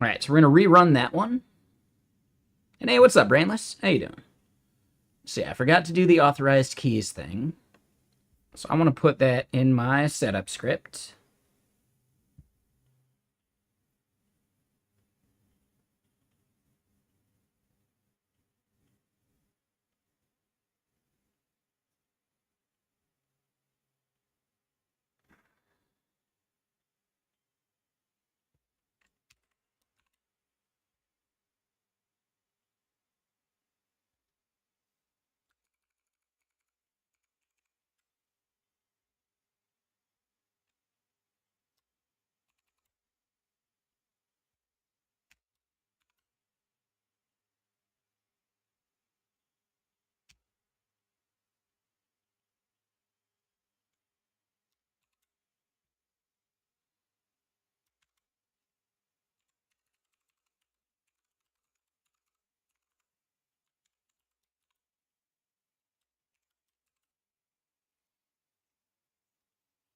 All right, so we're going to rerun that one. And hey, what's up, Brainless? How you doing? So yeah, I forgot to do the authorized keys thing. So I want to put that in my setup script.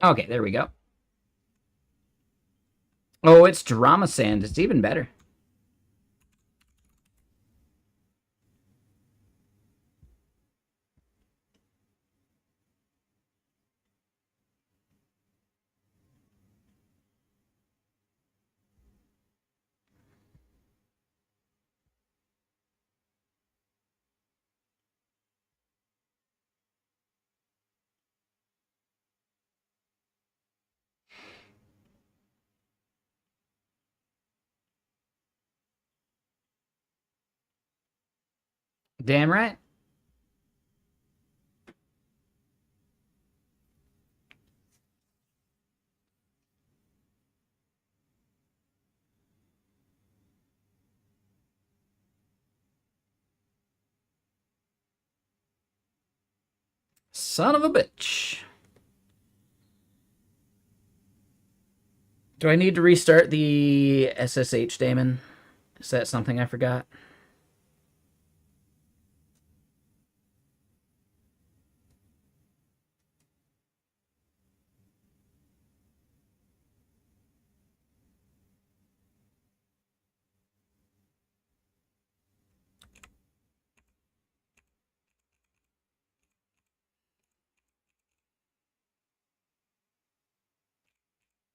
Okay, there we go. Oh, it's Drama Sand. It's even better. Damn right. Son of a bitch. Do I need to restart the SSH daemon? Is that something I forgot?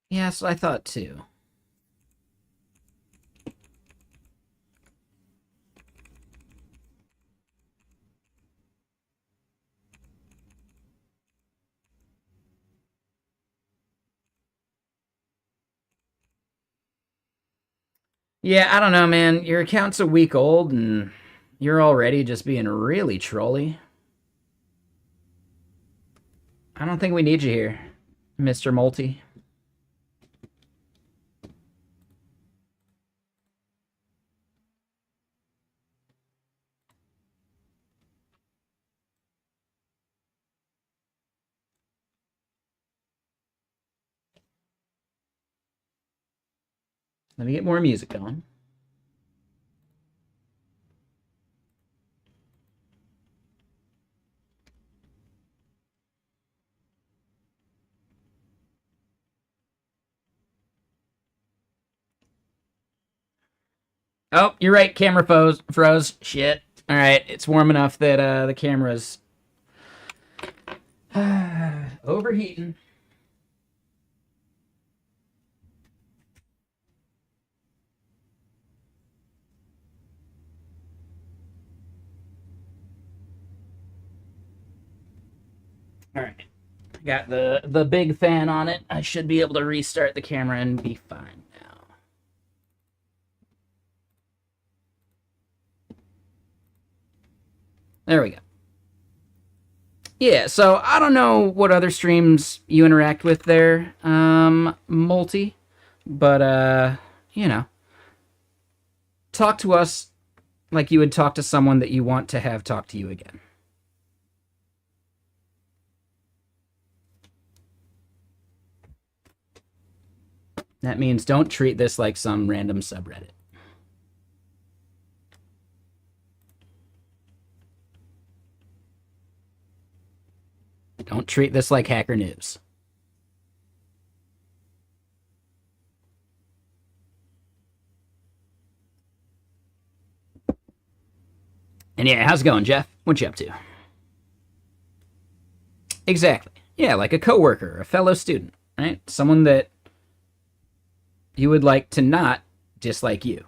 Yes, I thought too. Yeah, I don't know, man. Your account's a week old, and you're already just being really trolly. I don't think we need you here, Mr. Multi. Let me get more music going. Oh, you're right. Camera froze. Shit. All right, it's warm enough that the camera's overheating. All right, got the big fan on it. I should be able to restart the camera and be fine now. There we go. Yeah, so I don't know what other streams you interact with there, Multi, but you know, talk to us like you would talk to someone that you want to have talk to you again. That means don't treat this like some random subreddit. Don't treat this like Hacker News. And yeah, how's it going, Jeff? What you up to? Exactly. Yeah, like a coworker, a fellow student, right? Someone that you would like to not dislike you.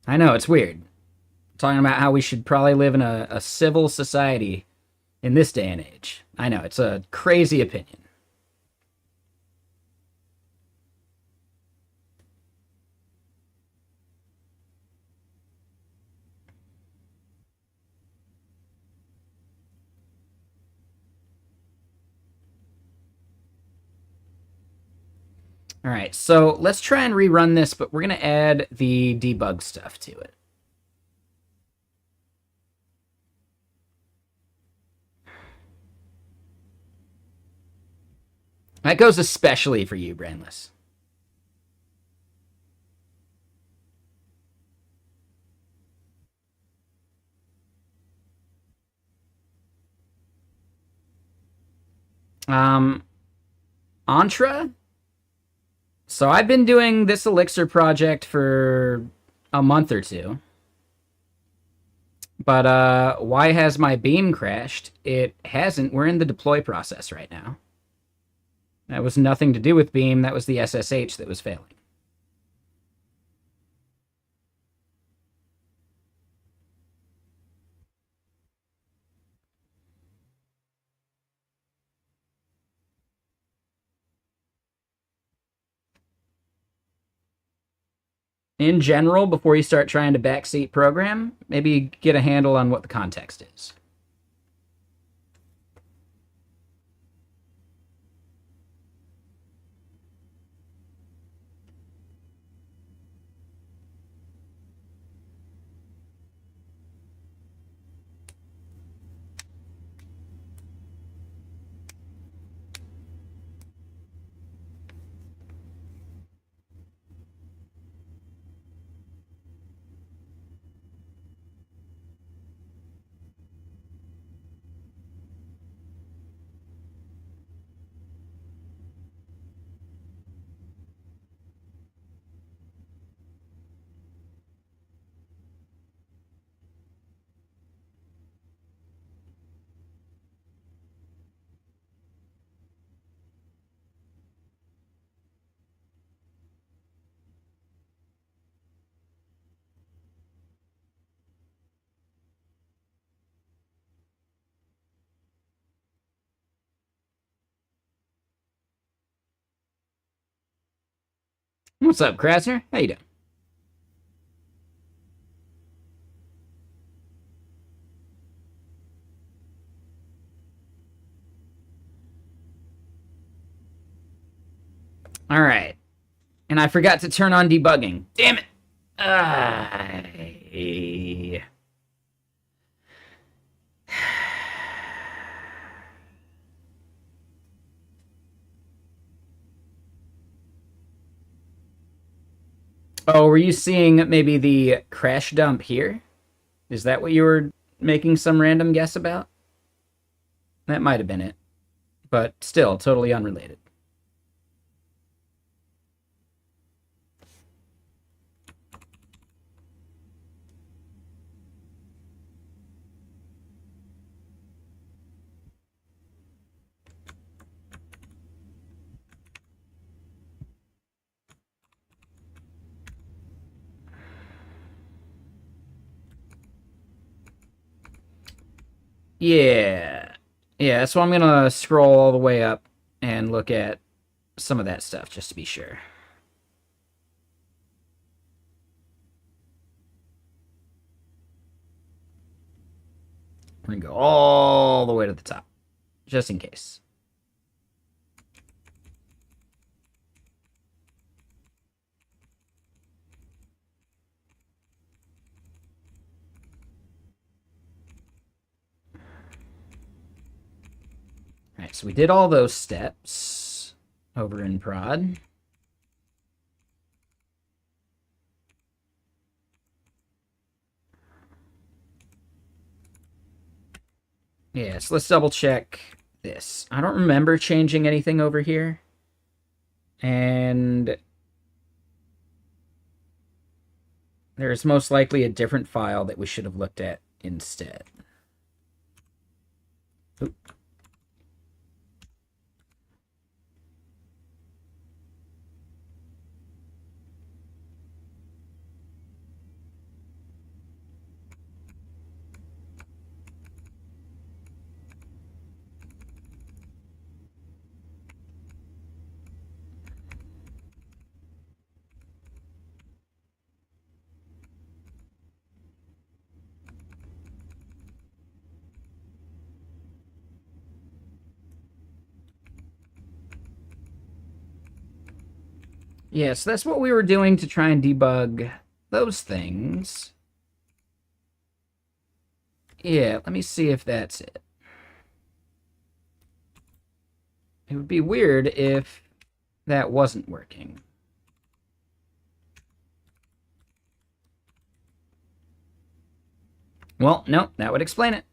I know, it's weird. Talking about how we should probably live in a civil society in this day and age. I know, it's a crazy opinion. All right, so let's try and rerun this, but we're going to add the debug stuff to it. That goes especially for you, Brainless. Entra? So I've been doing this Elixir project for a month or two. But why has my beam crashed? It hasn't. We're in the deploy process right now. That was nothing to do with beam. That was the SSH that was failing. In general, before you start trying to backseat program, maybe get a handle on what the context is. What's up, Krasner? How you doing? All right. And I forgot to turn on debugging. Damn it. I... Oh, were you seeing maybe the crash dump here? Is that what you were making some random guess about? That might have been it. But still, totally unrelated. Yeah. Yeah, so I'm going to scroll all the way up and look at some of that stuff just to be sure. We're going to go all the way to the top, just in case. All right, so we did all those steps over in prod. Yeah, so let's double check this. I don't remember changing anything over here. And there's most likely a different file that we should have looked at instead. Oop. Yeah, so that's what we were doing to try and debug those things. Yeah, let me see if that's it. It would be weird if that wasn't working. Well, no, that would explain it.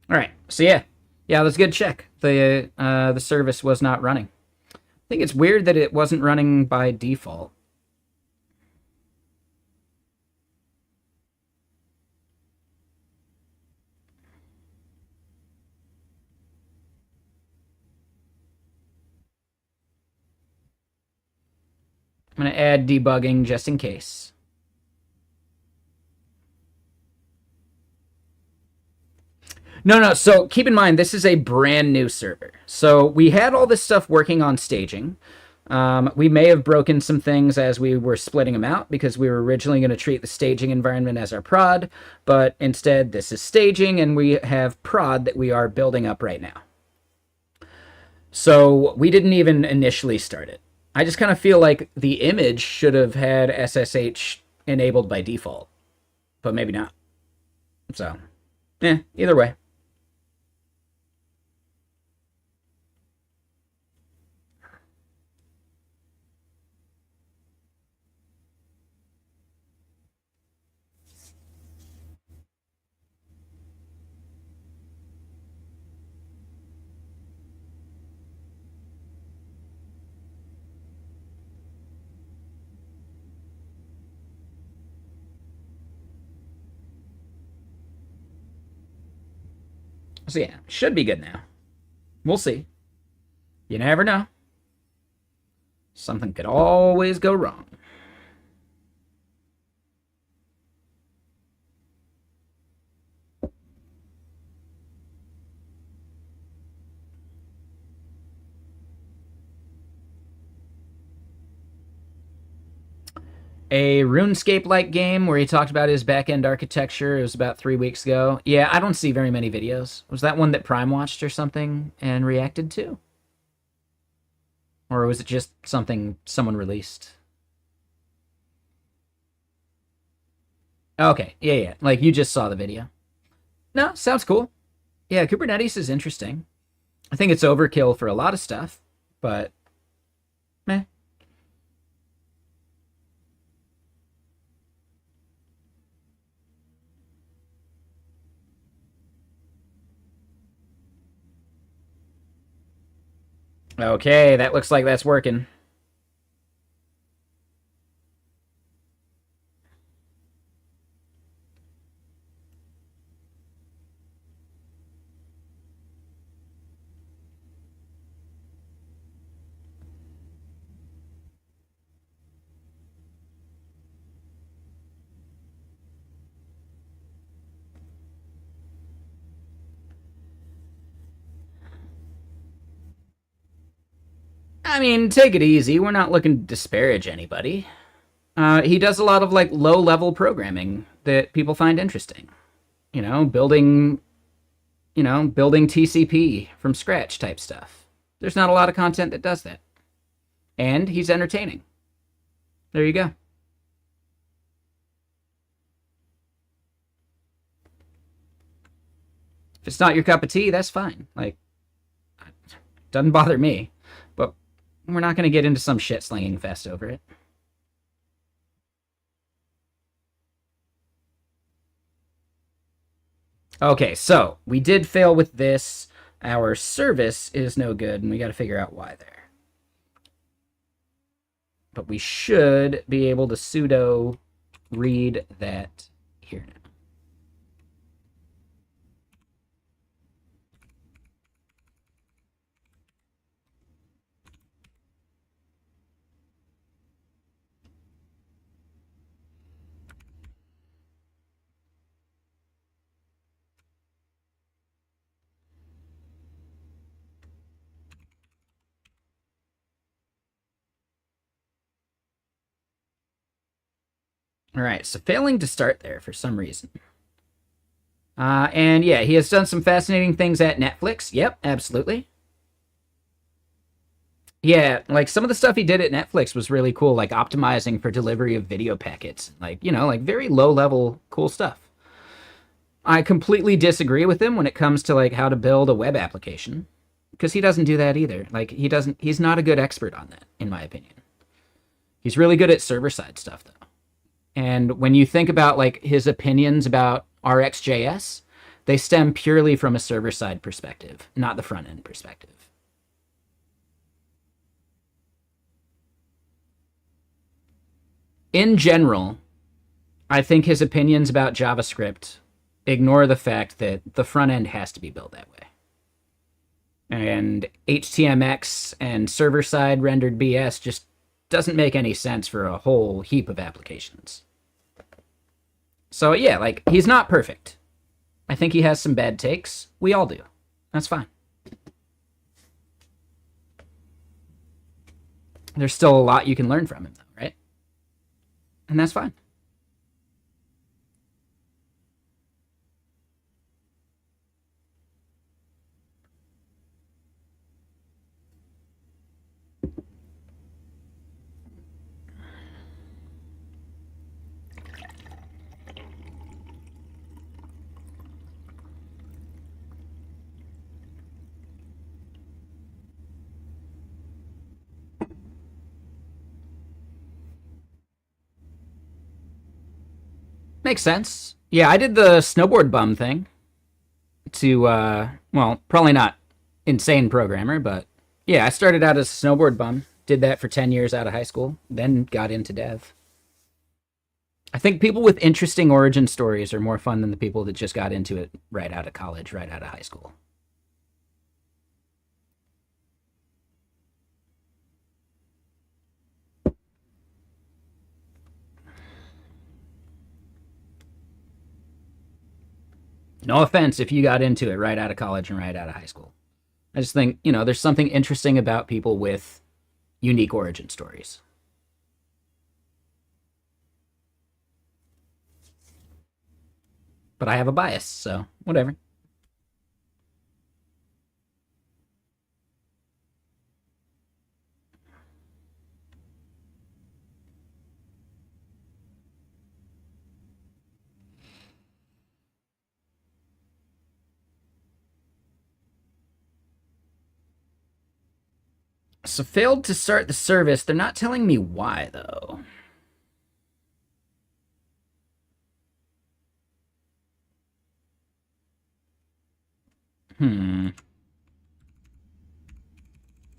All right, so yeah, that's a good check. The service was not running. I think it's weird that it wasn't running by default. I'm going to add debugging just in case. No, so keep in mind, this is a brand new server. So we had all this stuff working on staging. We may have broken some things as we were splitting them out because we were originally going to treat the staging environment as our prod, but instead this is staging and we have prod that we are building up right now. So we didn't even initially start it. I just kind of feel like the image should have had SSH enabled by default, but maybe not. So, either way. So yeah, should be good now. We'll see. You never know. Something could always go wrong. A RuneScape-like game where he talked about his back-end architecture. It was about 3 weeks ago. Yeah, I don't see very many videos. Was that one that Prime watched or something and reacted to? Or was it just something someone released? Okay, yeah. Like, you just saw the video. No, sounds cool. Yeah, Kubernetes is interesting. I think it's overkill for a lot of stuff, but meh. Okay, that looks like that's working. I mean, take it easy. We're not looking to disparage anybody. He does a lot of like low-level programming that people find interesting. You know, building TCP from scratch type stuff. There's not a lot of content that does that. And he's entertaining. There you go. If it's not your cup of tea, that's fine. Like, doesn't bother me. But we're not going to get into some shit slinging fest over it. Okay, so we did fail with this. Our service is no good, and we got to figure out why there. But we should be able to sudo read that here now. All right, so failing to start there for some reason. And yeah, he has done some fascinating things at Netflix. Yep, absolutely. Yeah, like some of the stuff he did at Netflix was really cool, like optimizing for delivery of video packets. Like, like very low level cool stuff. I completely disagree with him when it comes to like how to build a web application because he doesn't do that either. Like he's not a good expert on that in my opinion. He's really good at server side stuff though. And when you think about like his opinions about RxJS, they stem purely from a server side perspective, not the front end perspective. In general, I think his opinions about JavaScript ignore the fact that the front end has to be built that way. And HTMX and server side rendered BS just doesn't make any sense for a whole heap of applications. So yeah, like, he's not perfect. I think he has some bad takes. We all do. That's fine. There's still a lot you can learn from him, though, right? And that's fine. Makes sense. Yeah, I did the snowboard bum thing to, well, probably not insane programmer, but yeah, I started out as a snowboard bum, did that for 10 years out of high school, then got into dev. I think people with interesting origin stories are more fun than the people that just got into it right out of college, right out of high school. No offense if you got into it right out of college and right out of high school. I just think, you know, there's something interesting about people with unique origin stories. But I have a bias, so whatever. So failed to start the service. They're not telling me why, though. All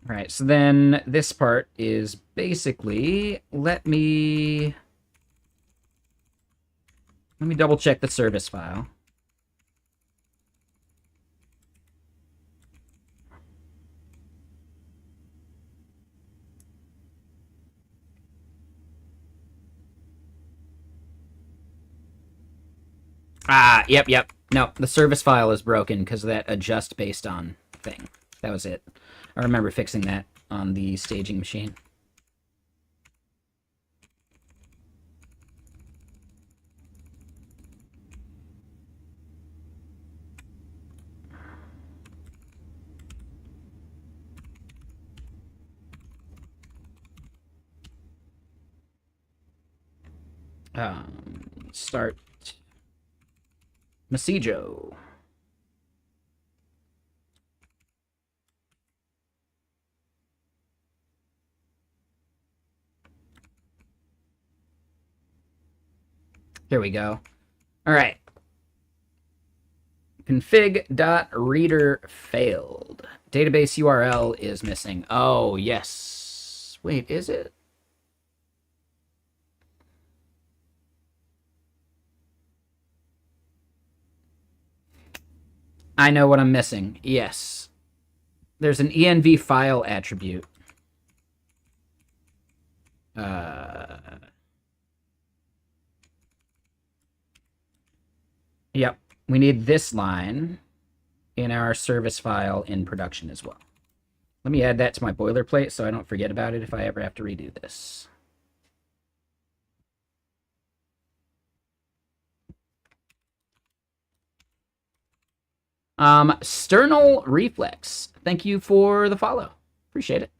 right, so then this part is basically, let me double check the service file. Ah, yep. No, the service file is broken because of that adjust based on thing. That was it. I remember fixing that on the staging machine. Start Messijo. Here we go. All right. Config.reader failed. Database URL is missing. Oh, yes. Wait, is it? I know what I'm missing. Yes. There's an env file attribute. Yep. We need this line in our service file in production as well. Let me add that to my boilerplate so I don't forget about it if I ever have to redo this. Sternal Reflex. Thank you for the follow. Appreciate it.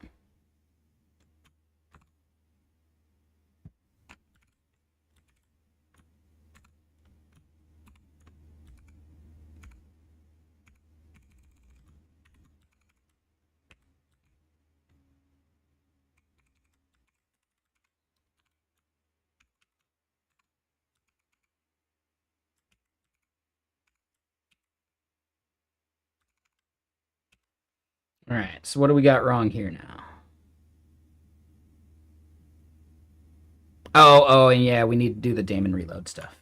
All right, so what do we got wrong here now? Oh, and yeah, we need to do the daemon reload stuff.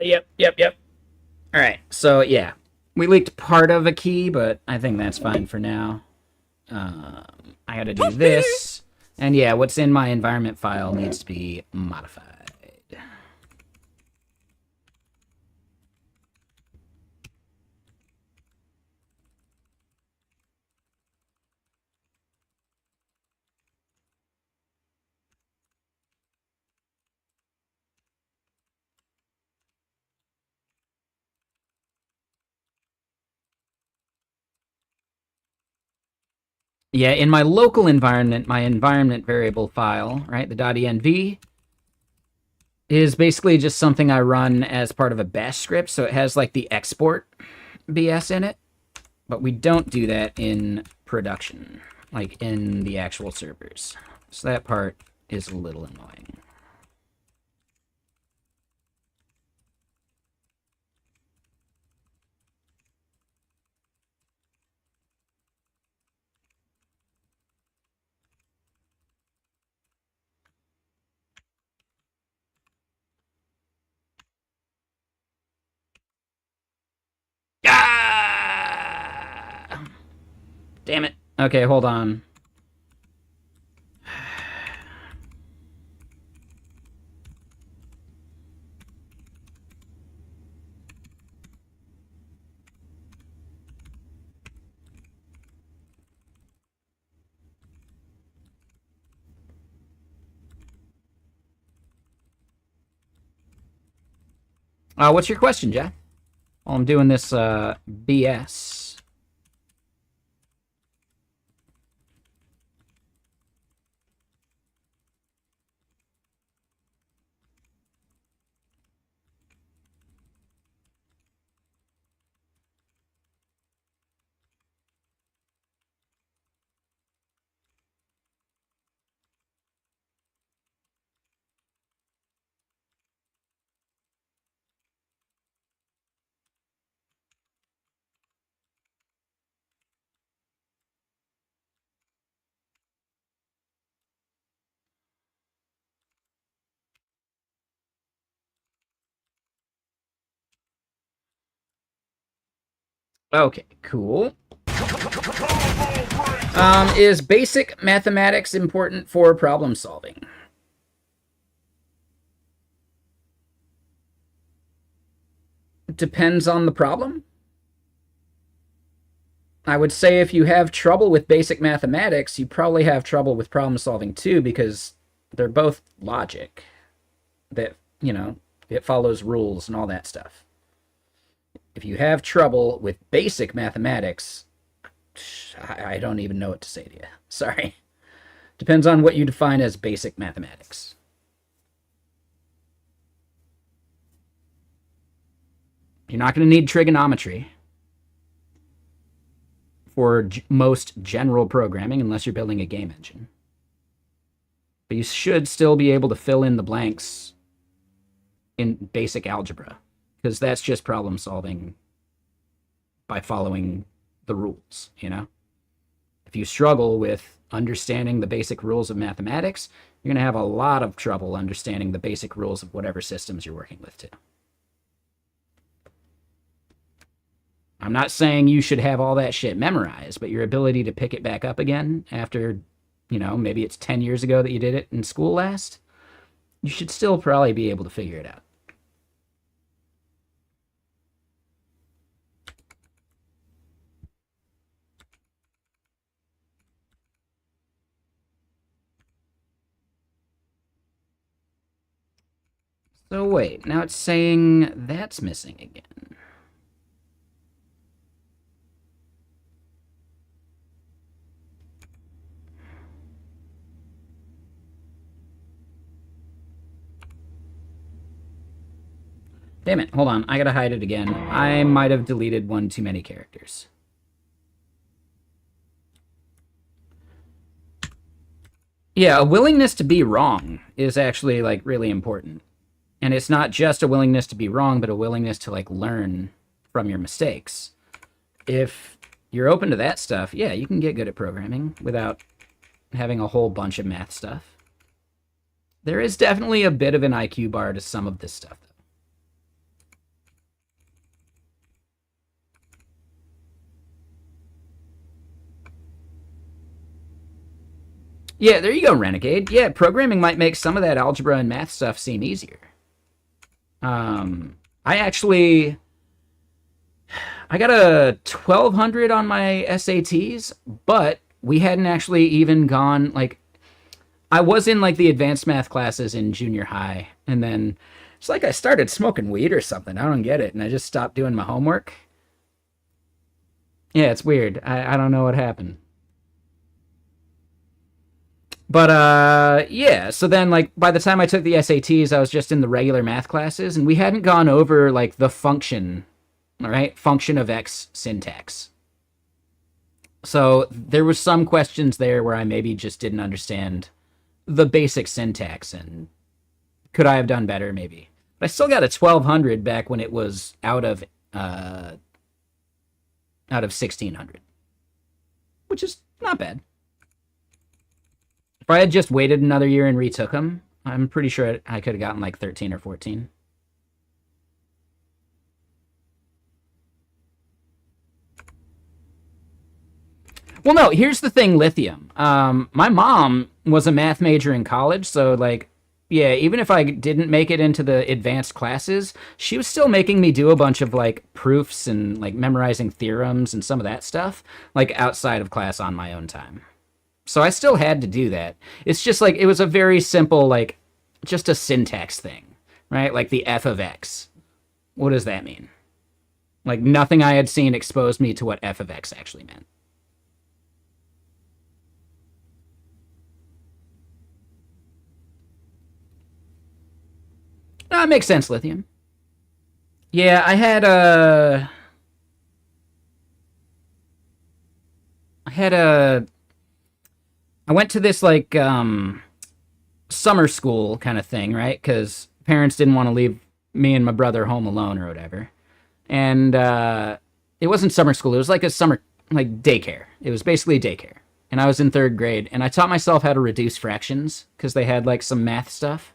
Yep. All right, so yeah, we leaked part of a key, but I think that's fine for now. I got to do this, and yeah, what's in my environment file needs to be modified. Yeah, in my local environment, my environment variable file, right, the .env, is basically just something I run as part of a bash script, so it has like the export BS in it, but we don't do that in production, like in the actual servers. So that part is a little annoying. Damn it. Okay, hold on. What's your question, Jack? While I'm doing this BS. Okay, cool. Is basic mathematics important for problem solving? Depends on the problem. I would say if you have trouble with basic mathematics, you probably have trouble with problem solving too, because they're both logic. That, you know, it follows rules and all that stuff. If you have trouble with basic mathematics, I don't even know what to say to you. Sorry. Depends on what you define as basic mathematics. You're not going to need trigonometry for most general programming unless you're building a game engine. But you should still be able to fill in the blanks in basic algebra, because that's just problem solving by following the rules, you know? If you struggle with understanding the basic rules of mathematics, you're going to have a lot of trouble understanding the basic rules of whatever systems you're working with too. I'm not saying you should have all that shit memorized, but your ability to pick it back up again after, you know, maybe it's 10 years ago that you did it in school last, you should still probably be able to figure it out. So wait, now it's saying that's missing again. Damn it, hold on, I gotta hide it again. I might have deleted one too many characters. Yeah, a willingness to be wrong is actually, like, really important. And it's not just a willingness to be wrong, but a willingness to, like, learn from your mistakes. If you're open to that stuff, yeah, you can get good at programming without having a whole bunch of math stuff. There is definitely a bit of an IQ bar to some of this stuff, though. Yeah, there you go, Renegade. Yeah, programming might make some of that algebra and math stuff seem easier. I got a 1200 on my SATs, but we hadn't actually even gone, like, I was in, like, the advanced math classes in junior high, and then it's like I started smoking weed or something. I don't get it, and I just stopped doing my homework. Yeah, it's weird. I don't know what happened. But yeah, so then, like, by the time I took the SATs, I was just in the regular math classes, and we hadn't gone over, like, the function, all right, function of x syntax. So there was some questions there where I maybe just didn't understand the basic syntax, and could I have done better? Maybe. But I still got a 1200 back when it was out of 1600, which is not bad. If I had just waited another year and retook them, I'm pretty sure I could have gotten like 13 or 14. Well, no, here's the thing, lithium. My mom was a math major in college, so like, yeah, even if I didn't make it into the advanced classes, she was still making me do a bunch of like proofs and like memorizing theorems and some of that stuff, like outside of class on my own time. So I still had to do that. It's just like it was a very simple, like, just a syntax thing, right? Like the f of x. What does that mean? Like nothing I had seen exposed me to what f of x actually meant. That makes sense, lithium. Yeah, I had a I went to this like summer school kind of thing, right? Cuz parents didn't want to leave me and my brother home alone or whatever. And it wasn't summer school. It was like a summer like daycare. It was basically daycare. And I was in 3rd grade and I taught myself how to reduce fractions cuz they had like some math stuff.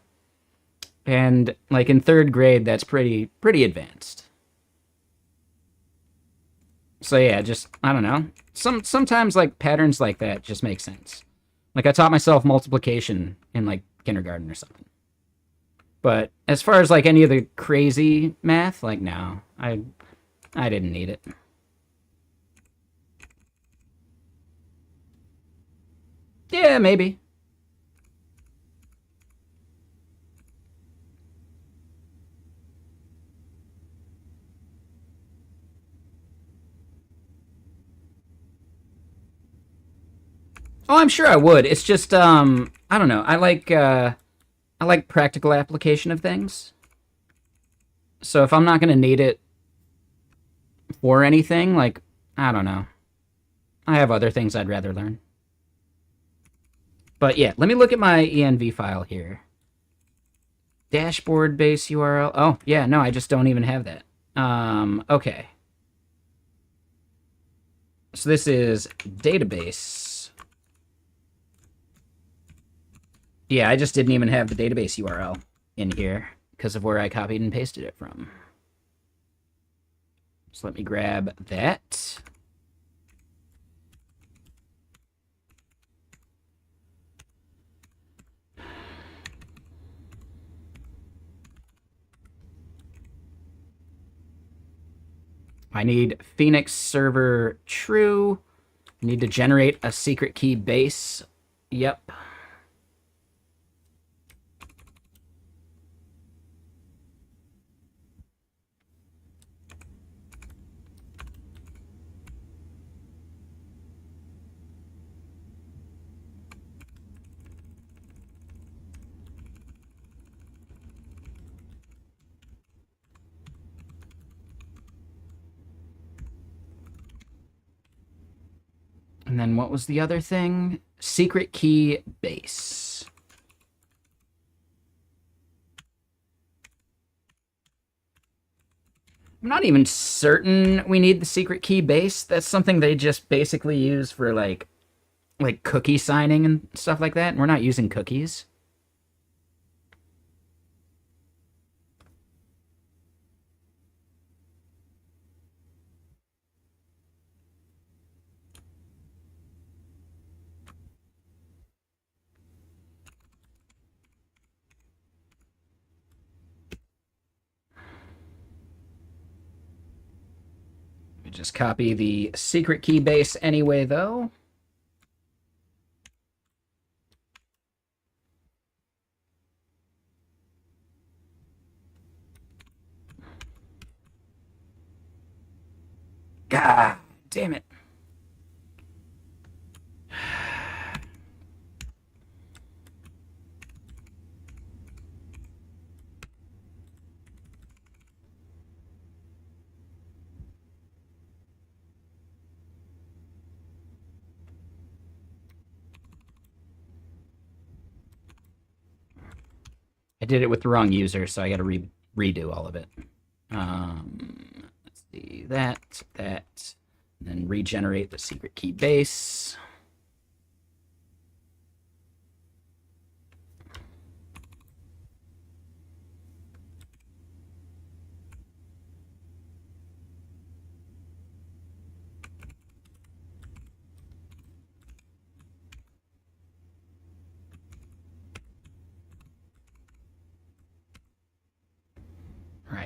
And like in 3rd grade that's pretty advanced. So yeah, just I don't know. Sometimes like patterns like that just make sense. Like I taught myself multiplication in like kindergarten or something. But as far as like any of the crazy math, like no, I didn't need it. Yeah, maybe. Oh, I'm sure I would. It's just I don't know. I like practical application of things. So if I'm not going to need it for anything, like I don't know. I have other things I'd rather learn. But yeah, let me look at my env file here. Dashboard base URL. Oh, yeah, no, I just don't even have that. Okay. So this is database. Yeah, I just didn't even have the database URL in here because of where I copied and pasted it from. So let me grab that. I need Phoenix server true. I need to generate a secret key base. Yep. And then what was the other thing? Secret key base. I'm not even certain we need the secret key base. That's something they just basically use for like cookie signing and stuff like that. And we're not using cookies. We just copy the secret key base anyway, though. God damn it. I did it with the wrong user, so I got to redo all of it. Let's see that, and then regenerate the secret key base.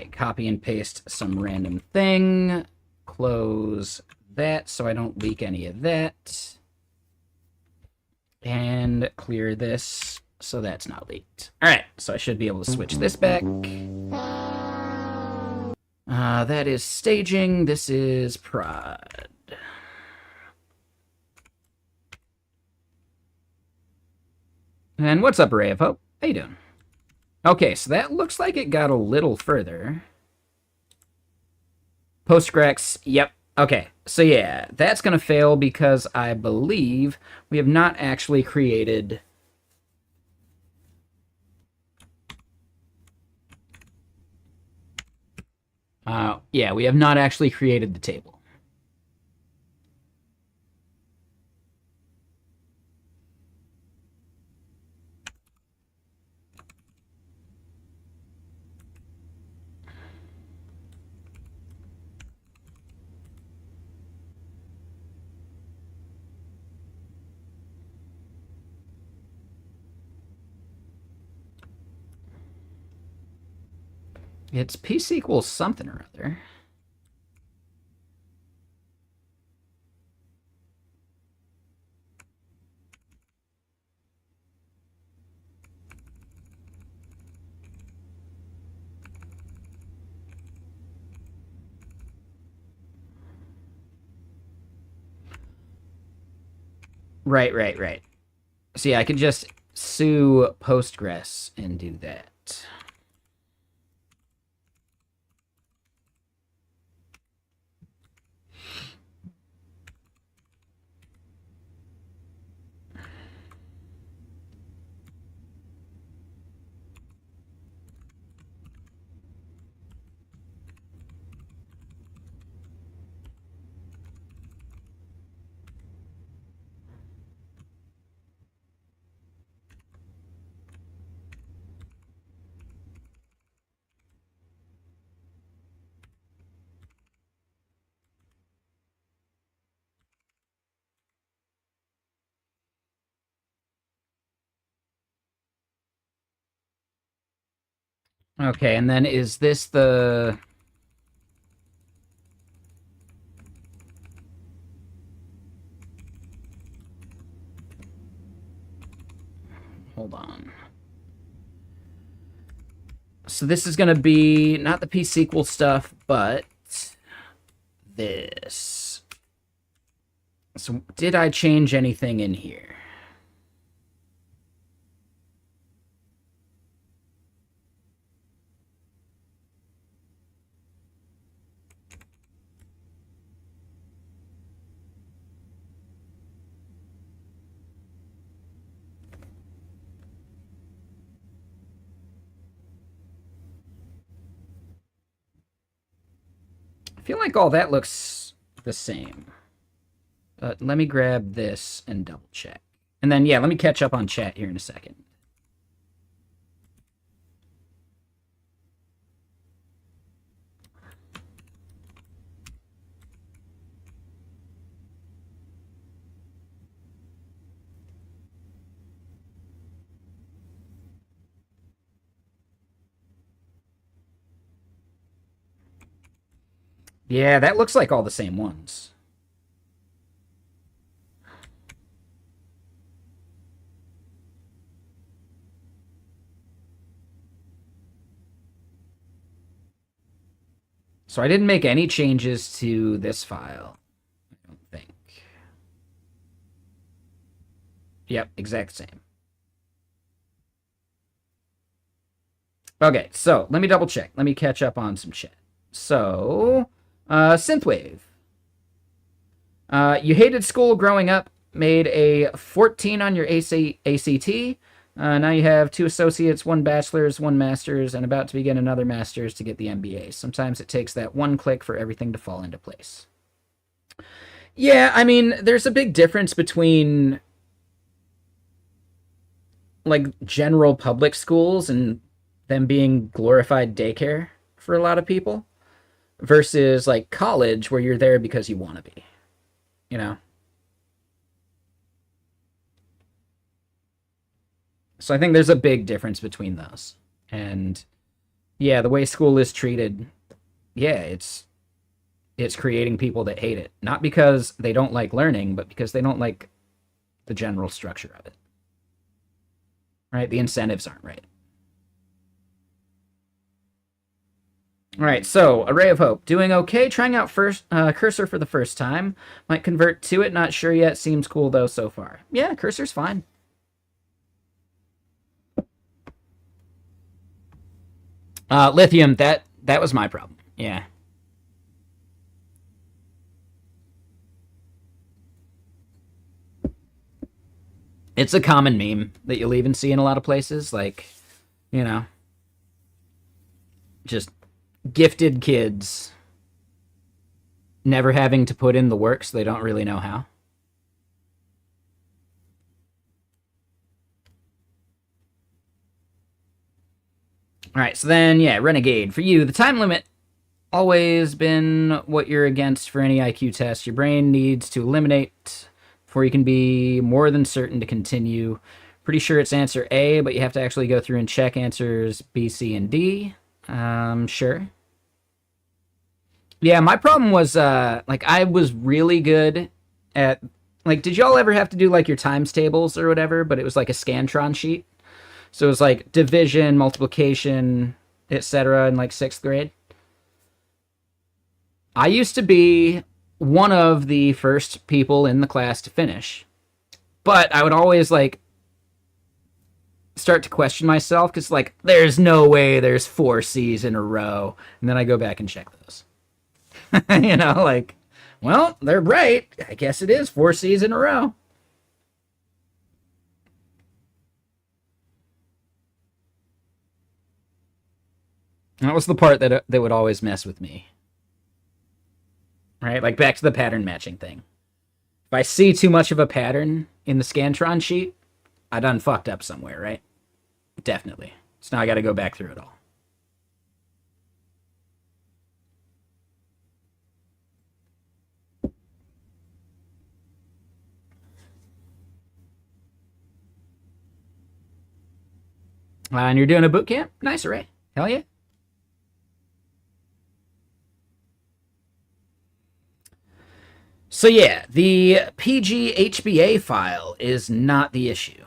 right, copy and paste some random thing. Close that so I don't leak any of that. And clear this so that's not leaked. All right, so I should be able to switch this back. That is staging. This is prod. And what's up, Ray of Hope? How you doing? Okay, so that looks like it got a little further. Postgrex, yep. Okay, so yeah, that's going to fail because I believe we have not actually created... yeah, we have not actually created the table. It's piece equals something or other. Right. So yeah, I could just sue Postgres and do that. Okay, and then is this the... Hold on. So this is going to be not the P-SQL stuff, but this. So did I change anything in here? I feel like all that looks the same. But let me grab this and double check. And then, yeah, let me catch up on chat here in a second. Yeah, that looks like all the same ones. So I didn't make any changes to this file, I don't think. Yep, exact same. Okay, so let me double check. Let me catch up on some chat. So, Synthwave. You hated school growing up, made a 14 on your ACT. Now you have 2 associates, 1 bachelor's, 1 master's, and about to begin another master's to get the MBA. Sometimes it takes that one click for everything to fall into place. Yeah, I mean, there's a big difference between like general public schools and them being glorified daycare for a lot of people versus like college where you're there because you want to be, you know? So I think there's a big difference between those. And Yeah, the way school is treated, yeah, it's creating people that hate it. Not because they don't like learning, but because they don't like the general structure of it. Right? The incentives aren't right. All right, so Array of Hope. Doing okay. Trying out first Cursor for the first time. Might convert to it. Not sure yet. Seems cool, though, so far. Yeah, Cursor's fine. Lithium, that was my problem. Yeah. It's a common meme that you'll even see in a lot of places. Like, you know, just gifted kids never having to put in the work so they don't really know how. All right, so then, yeah, Renegade. For you, the time limit always been what you're against for any IQ test. Your brain needs to eliminate before you can be more than certain to continue. Pretty sure it's answer A, but you have to actually go through and check answers B, C, and D. Sure. Yeah, my problem was like I was really good at like did y'all ever have to do like your times tables or whatever, but it was like a Scantron sheet. So it was like division, multiplication, etc. in like 6th grade. I used to be one of the first people in the class to finish, but I would always like start to question myself because like there's no way there's 4 C's in a row, and then I go back and check those. Like, well, they're right. I guess it is 4 C's in a row. That was the part that would always mess with me. Right? Like back to the pattern matching thing. If I see too much of a pattern in the Scantron sheet, I done fucked up somewhere, right? Definitely. So now I got to go back through it all. And you're doing a boot camp? Nice, Array. Hell yeah. So yeah, the PGHBA file is not the issue.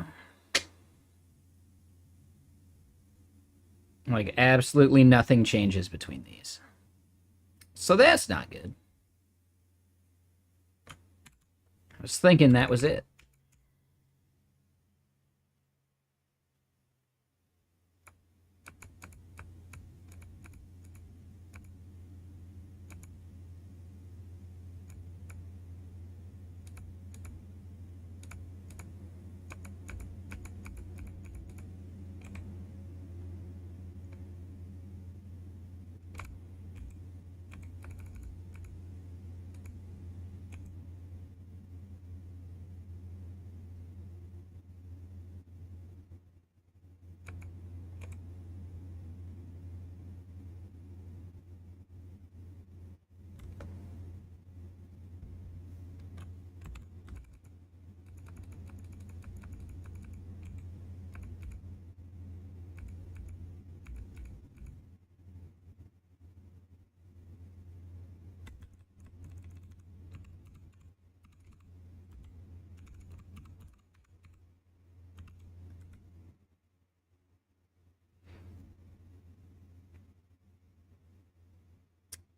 Like absolutely nothing changes between these. So that's not good. I was thinking that was it.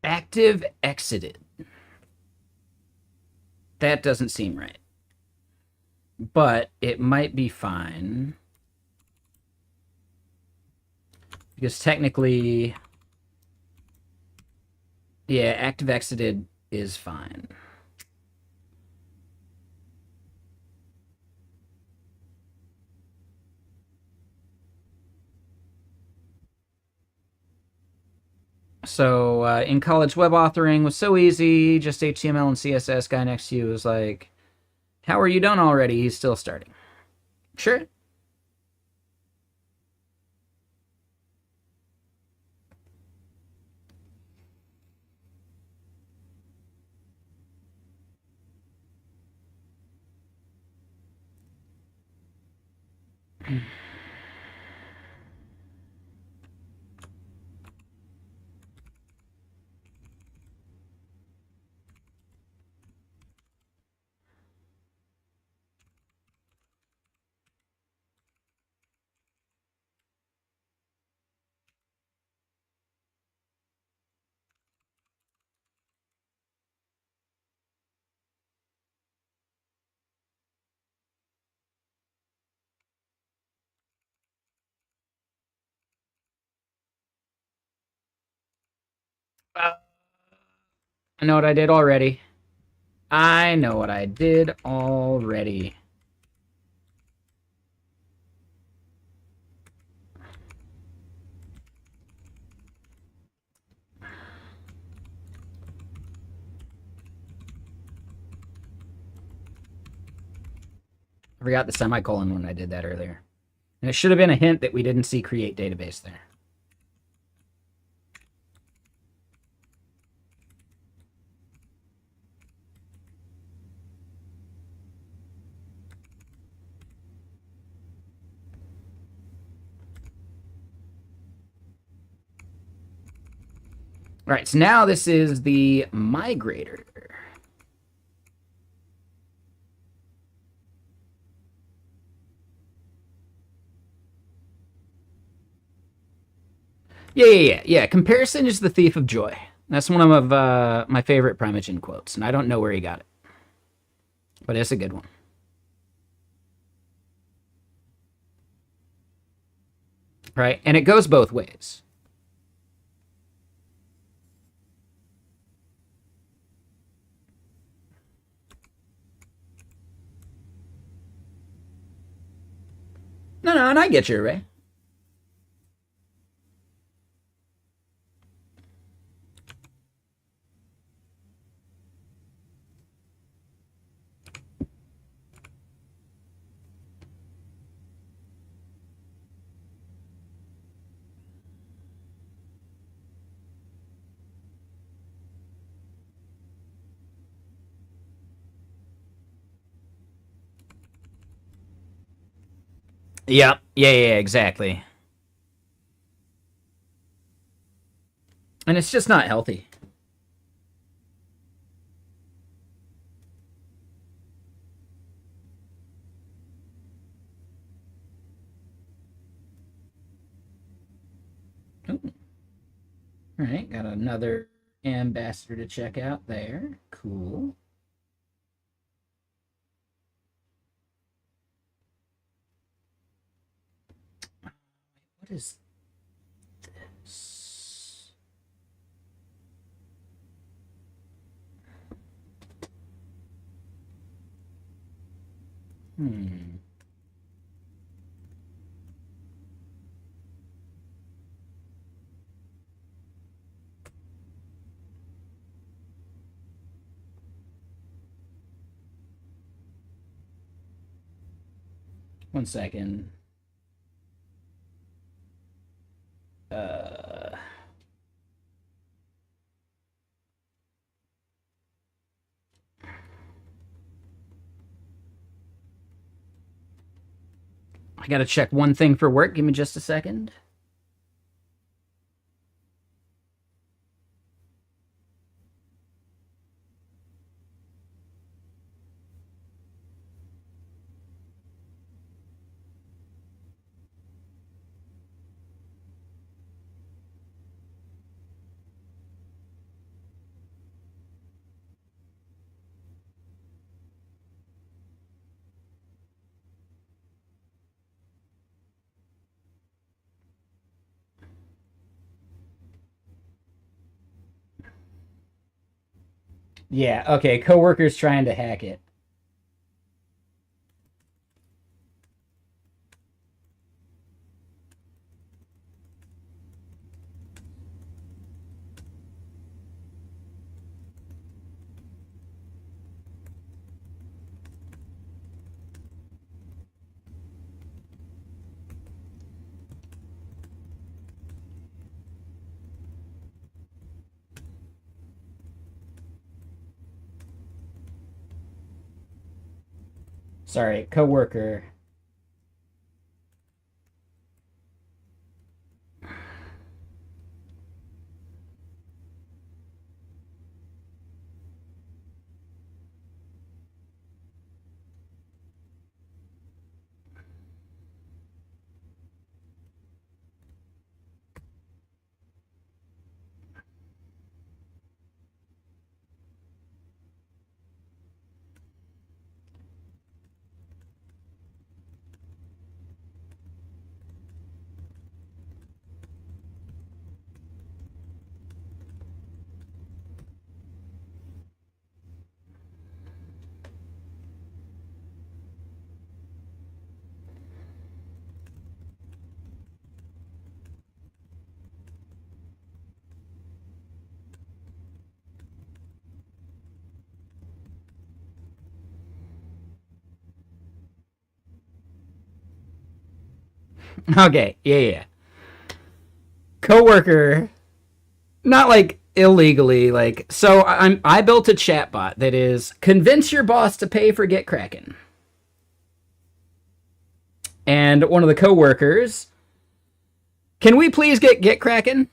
Active exited. That doesn't seem right. But it might be fine. Because technically, yeah, active exited is fine. So in college, web authoring was so easy. Just HTML and CSS. Guy next to you was like, "How are you done already?" He's still starting. Sure. I know what I did already. I know what I did already. I forgot the semicolon when I did that earlier. And it should have been a hint that we didn't see create database there. All right, so now this is the migrator. Yeah. Comparison is the thief of joy. That's one of my favorite Primogen quotes, and I don't know where he got it, but it's a good one. Right, and it goes both ways. No, and I get you, Ray. Yeah, exactly. And it's just not healthy. Ooh. All right, got another ambassador to check out there. Cool. What is this? Hmm. One second. Uh, I gotta check one thing for work. Give me just a second. Yeah, okay. Coworker's trying to hack it. Sorry, coworker. Okay, yeah. Coworker, not like illegally, like, so I built a chatbot that is convince your boss to pay for GitKraken. And one of the coworkers, can we please get GitKraken?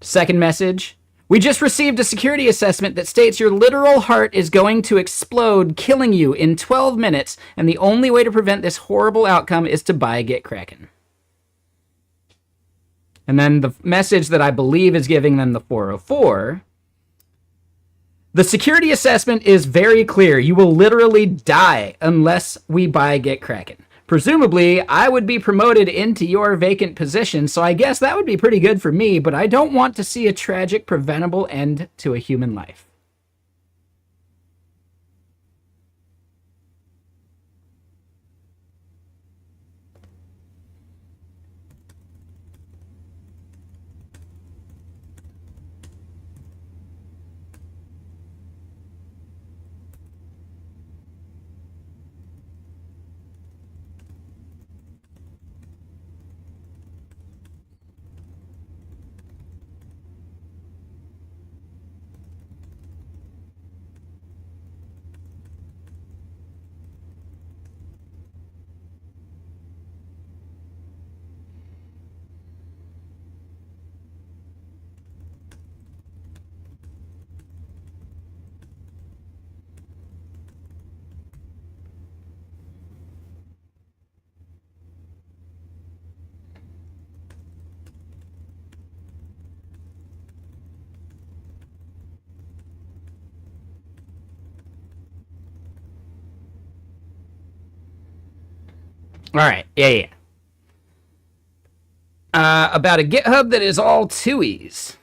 Second message, we just received a security assessment that states your literal heart is going to explode, killing you in 12 minutes, and the only way to prevent this horrible outcome is to buy GitKraken. And then the message that I believe is giving them the 404. The security assessment is very clear. You will literally die unless we buy GitKraken. Presumably, I would be promoted into your vacant position, so I guess that would be pretty good for me, but I don't want to see a tragic, preventable end to a human life. All right, yeah. About a GitHub that is all TUIs.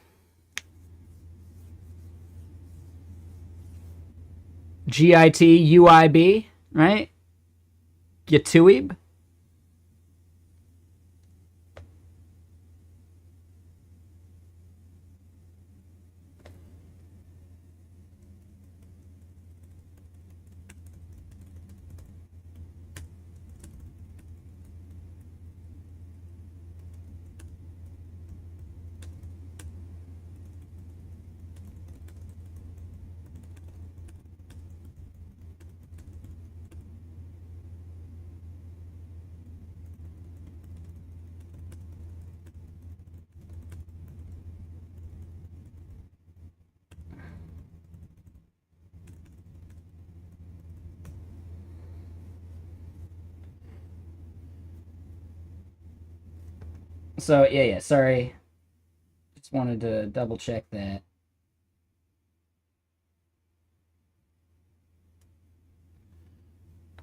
GITUIB, right? GitUib. So, yeah, sorry. Just wanted to double check that.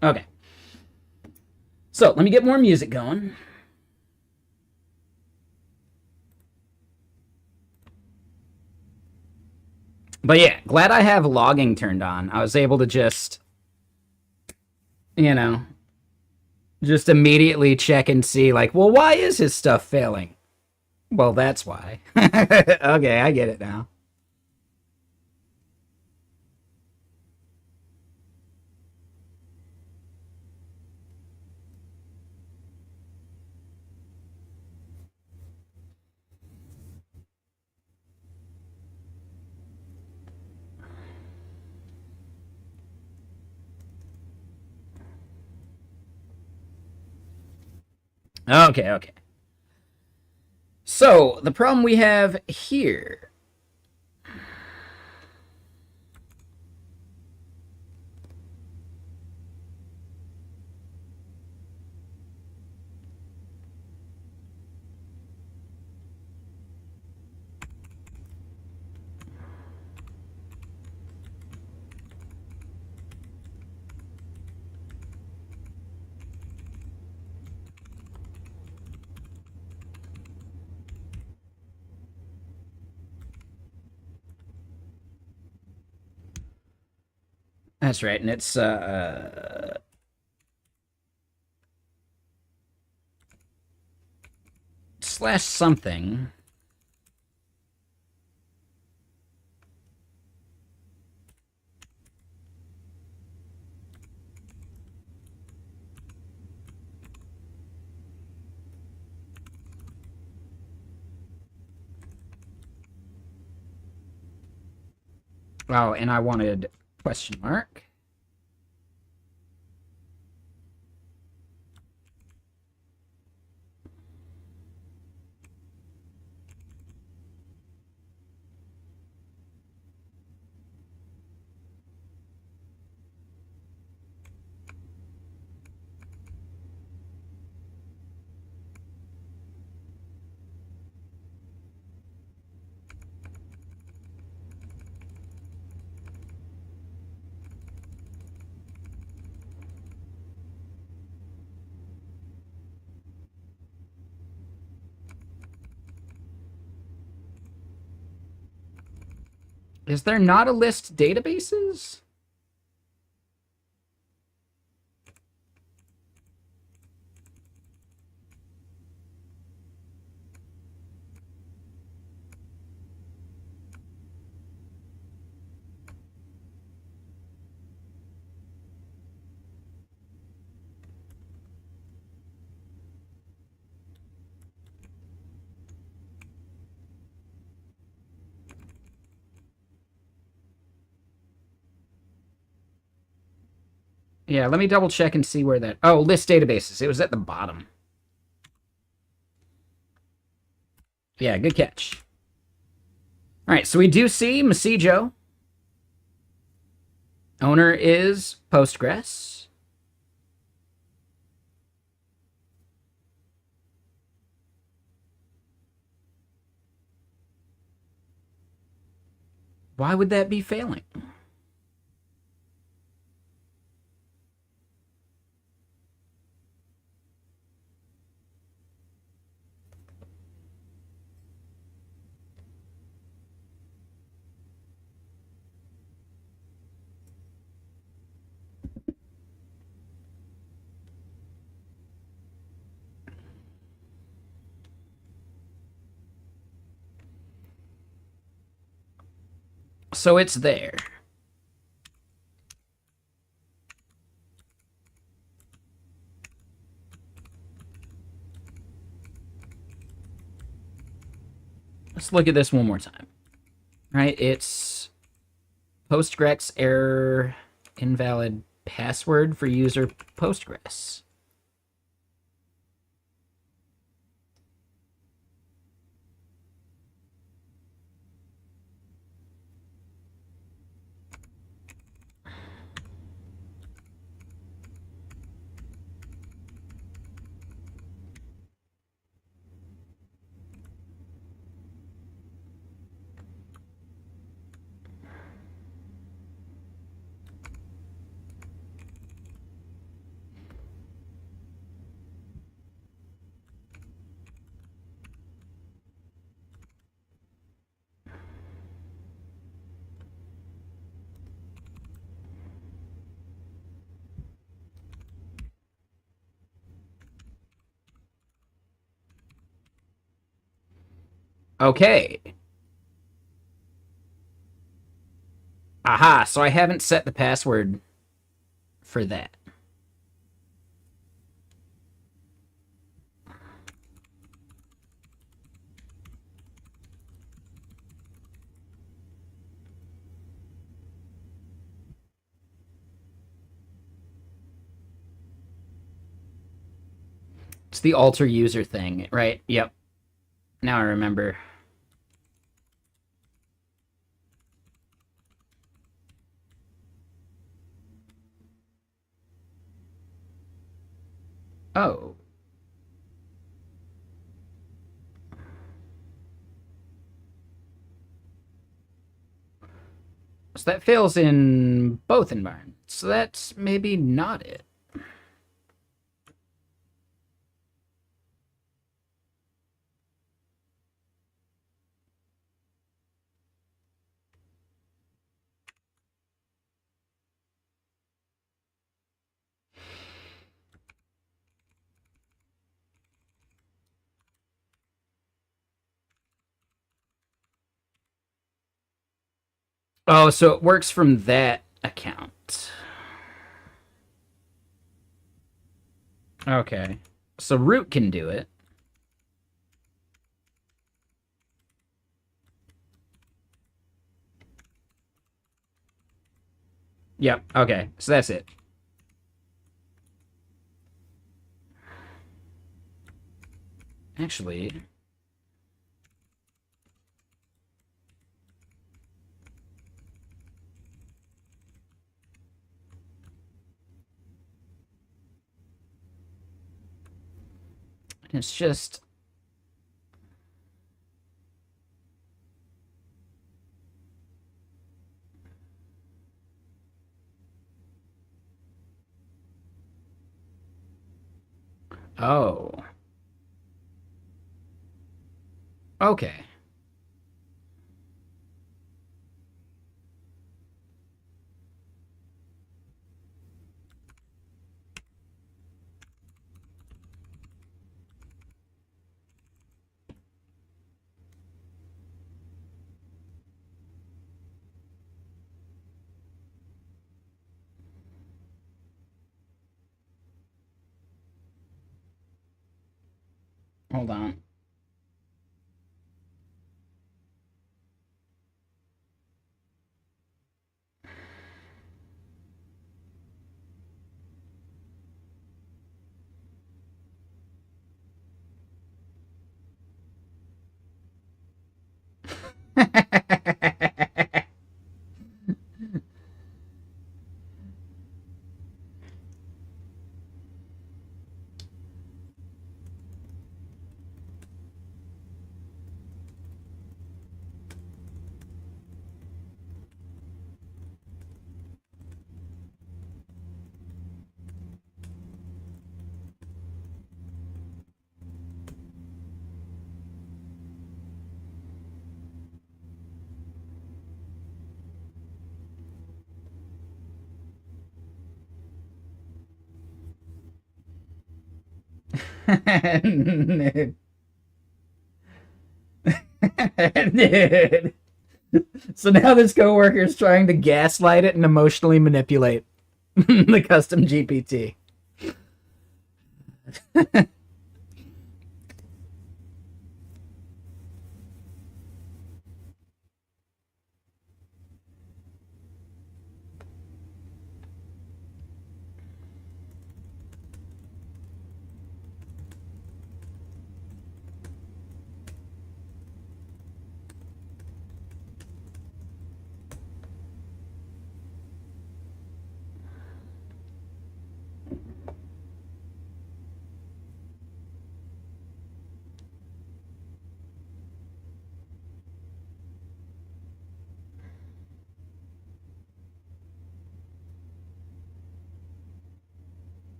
Okay. So, let me get more music going. But yeah, glad I have logging turned on. I was able to just, you know, just immediately check and see, like, well, why is his stuff failing? Well, that's why. Okay, I get it now. Okay. So, the problem we have here. That's right, and it's slash something. Oh, and I wanted question mark. Is there not a list databases? Yeah, let me double check and see where that... Oh, list databases. It was at the bottom. Yeah, good catch. All right, so we do see Messijo. Owner is Postgres. Why would that be failing? So it's there. Let's look at this one more time. Right, it's Postgres error invalid password for user Postgres. Okay. Aha, so I haven't set the password for that. It's the alter user thing, right? Yep. Now I remember. Oh. So that fails in both environments. So that's maybe not it. Oh, so it works from that account. Okay. So root can do it. Yep. Okay. So that's it. Actually, it's just... Oh. Okay. Hold on. Dude. Dude. So now this coworker is trying to gaslight it and emotionally manipulate the custom GPT.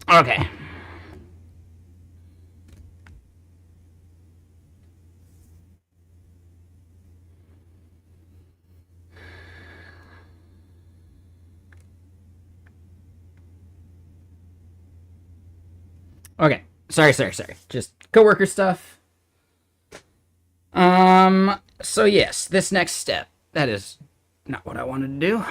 Okay. Okay. Sorry. Just coworker stuff. So yes, this next step. That is not what I wanted to do.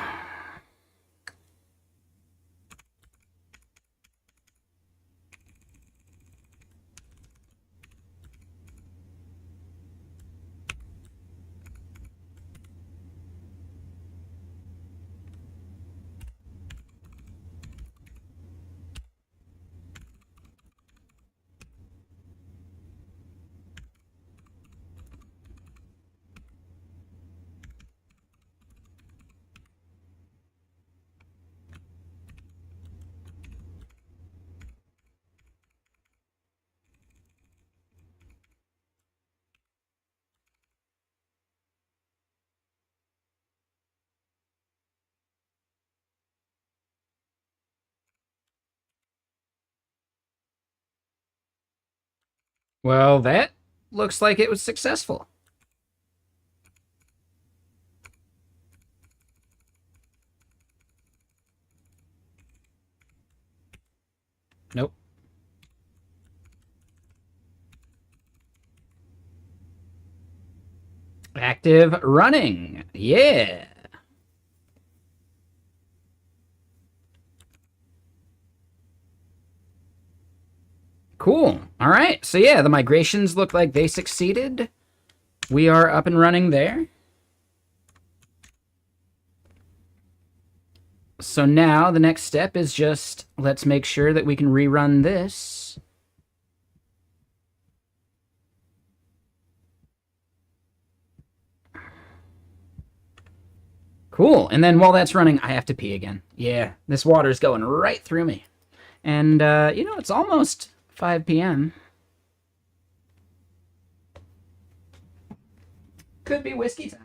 Well, that looks like it was successful. Nope. Active running. Yeah. Cool. All right. So, yeah, the migrations look like they succeeded. We are up and running there. So now the next step is just let's make sure that we can rerun this. Cool. And then while that's running, I have to pee again. Yeah, this water's going right through me. And, it's almost 5 p.m. Could be whiskey time.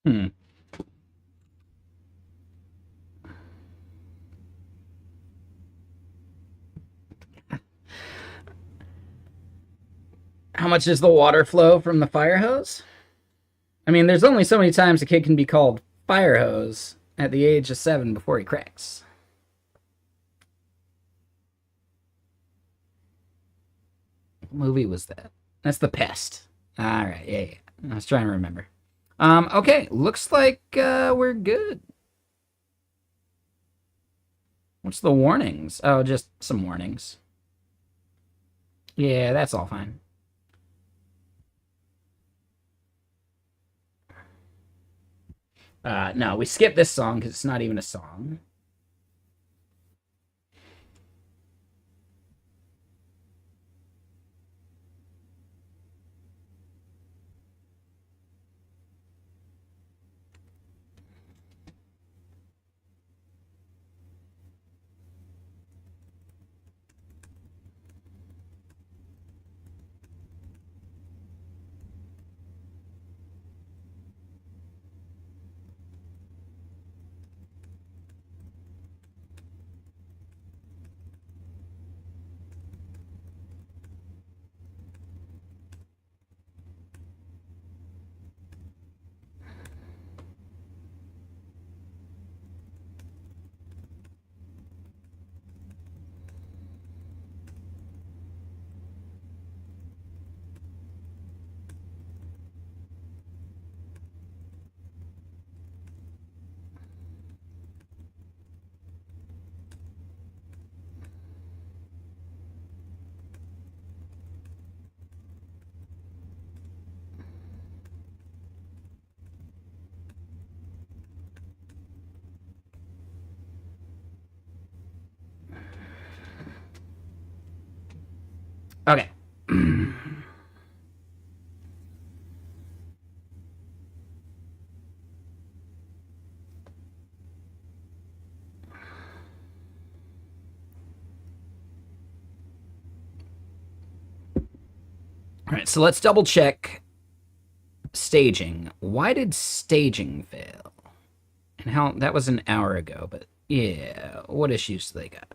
Hmm. How much is the water flow from the fire hose? I mean, there's only so many times a kid can be called fire hose at the age of 7 before he cracks. What movie was that? That's The Pest. All right, yeah. I was trying to remember. Okay, looks like we're good. What's the warnings? Oh, just some warnings. Yeah, that's all fine. No, we skipped this song because it's not even a song. Okay. All right, so let's double check staging. Why did staging fail? And how that was an hour ago, but yeah, what issues do they got?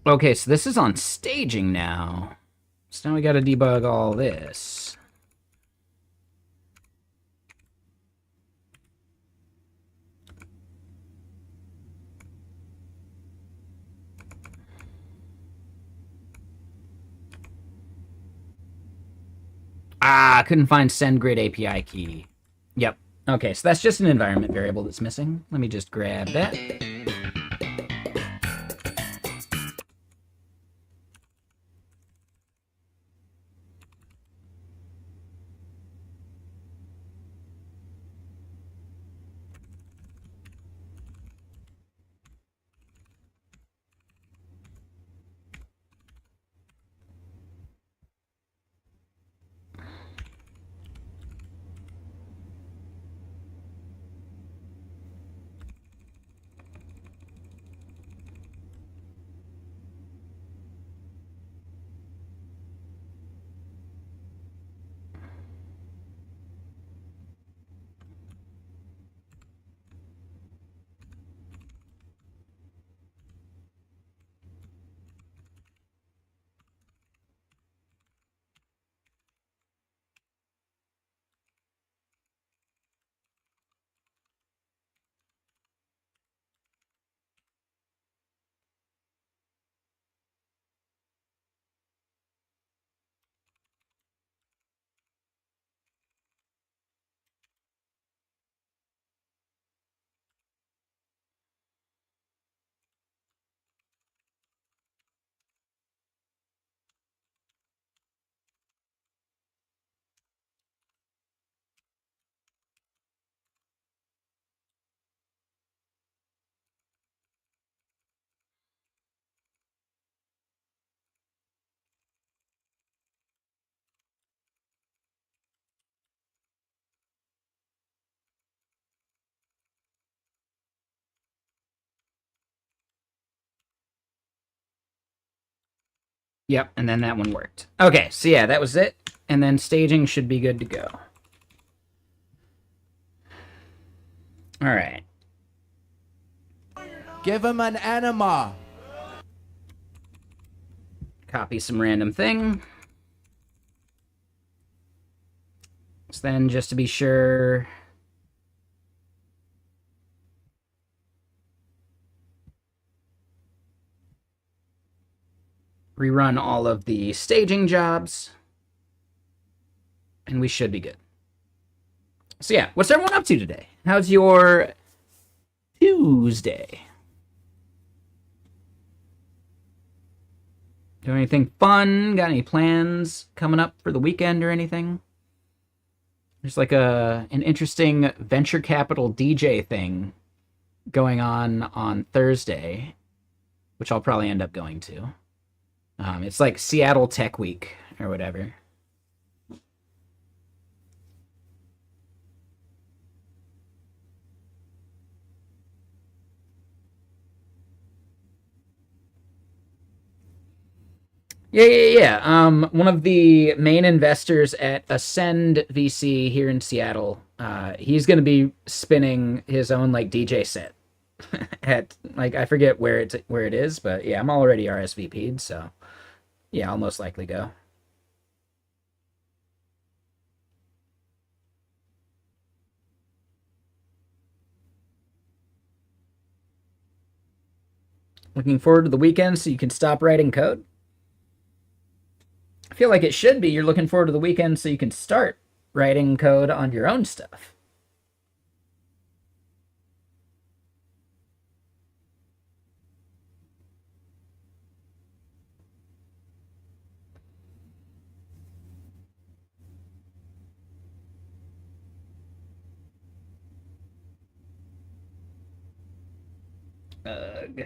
Okay, so this is on staging now. So now we got to debug all this. Ah, couldn't find SendGrid API key. Yep. Okay, so that's just an environment variable that's missing. Let me just grab that. Yep, and then that one worked. Okay, so yeah, that was it. And then staging should be good to go. All right. Give him an enema. Copy some random thing. So then, just to be sure, rerun all of the staging jobs, and we should be good. So yeah, what's everyone up to today? How's your Tuesday? Doing anything fun? Got any plans coming up for the weekend or anything? There's like an interesting venture capital DJ thing going on Thursday, which I'll probably end up going to. It's like Seattle Tech Week or whatever. Yeah. One of the main investors at Ascend VC here in Seattle, he's going to be spinning his own like DJ set at like I forget where it is, but yeah, I'm already RSVP'd, so yeah, I'll most likely go. Looking forward to the weekend so you can stop writing code. I feel like it should be you're looking forward to the weekend so you can start writing code on your own stuff. Ugh.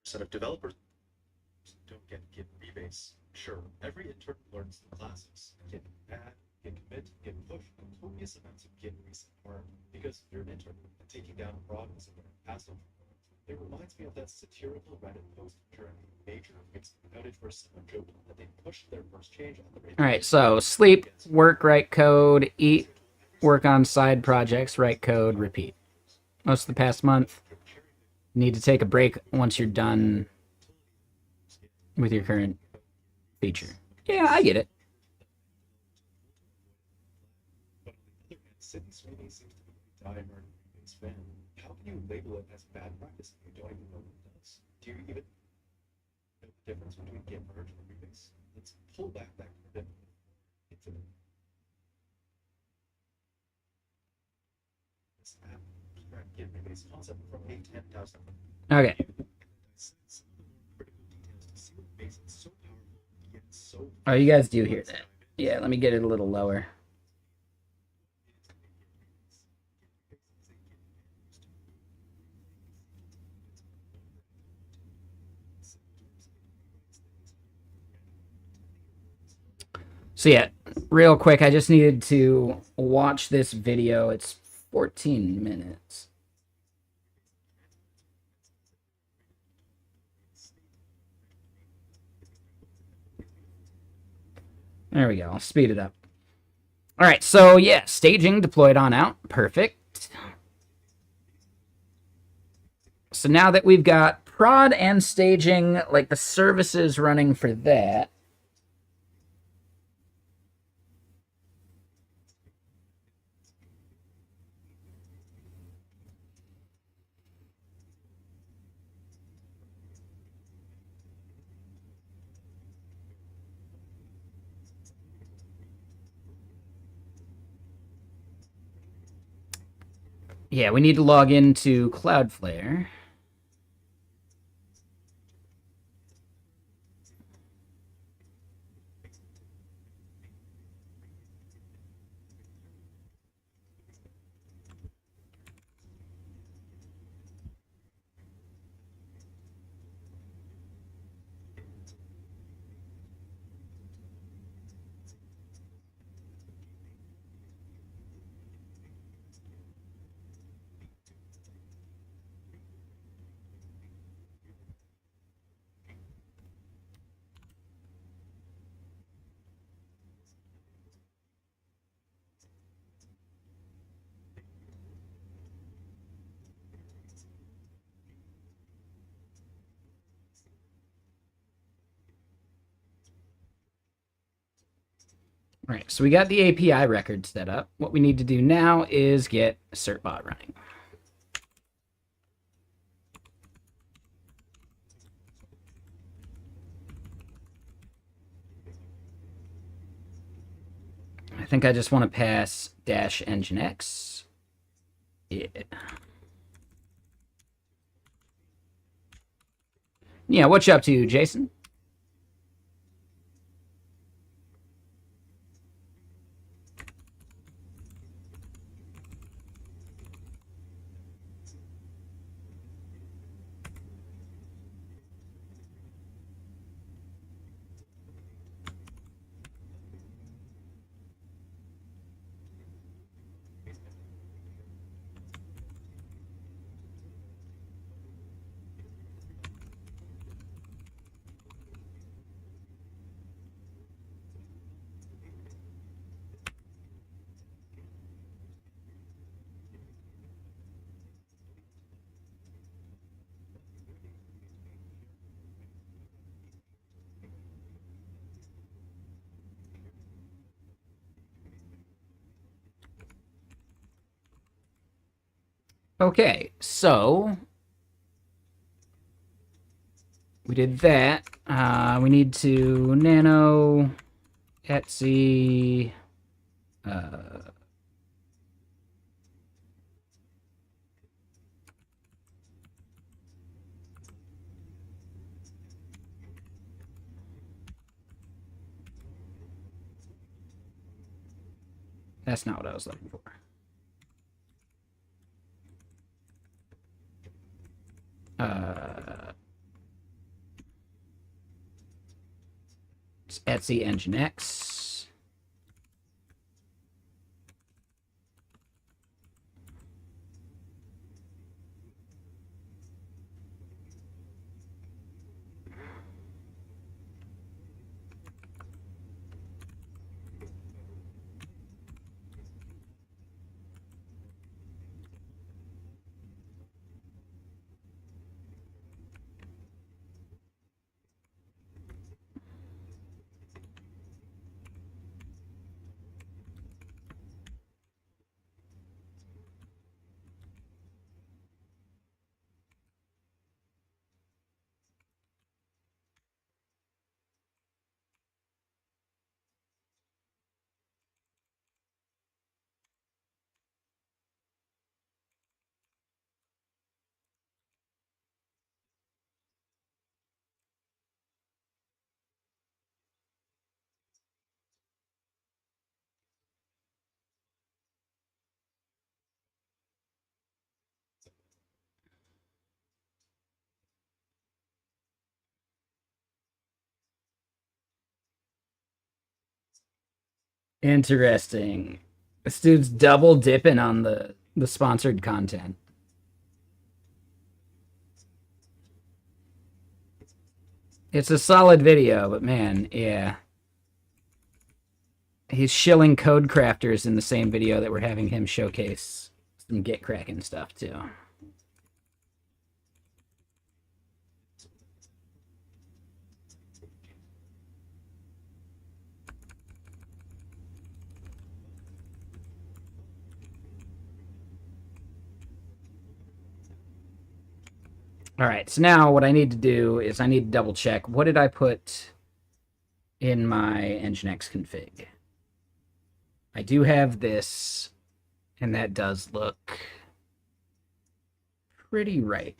Set of developers don't get rebates. Sure, every intern learns the classics: git add, git commit, git push, and copious amounts of git reset learn. Because you're an intern and taking down problems in a passive. It reminds me of that satirical Reddit post during a major fixed outage where someone joked that they pushed their first change on their All right, so sleep, work, write code, eat, work on side projects, write code, repeat. Most of the past month. Need to take a break once you're done with your current feature. Yeah, I get it. But on the other hand, since Sweeney seems to be a diehard Rebates fan, how can you label it as bad practice if you don't even know what it does? Do you even know the difference between git merge and Rebates? Let's pull back that curtain into this app. Git Rebates concept from a 10,000. Okay. Oh, you guys do hear that. Yeah, let me get it a little lower. So yeah, real quick, I just needed to watch this video. It's 14 minutes. There we go. I'll speed it up. All right, so yeah, staging deployed on out. Perfect. So now that we've got prod and staging, like the services running for that, yeah, we need to log into Cloudflare. All right, so we got the API record set up. What we need to do now is get certbot running. I think I just want to pass dash nginx. Yeah. Yeah, what you up to, Jason? Okay, so we did that. We need to nano Etsy. That's not what I was looking for. It's Etsy Nginx. Interesting. This dude's double dipping on the sponsored content. It's a solid video, but man, yeah. He's shilling code crafters in the same video that we're having him showcase some Git cracking stuff too. All right, so now what I need to do is I need to double check what did I put in my Nginx config. I do have this, and that does look pretty right.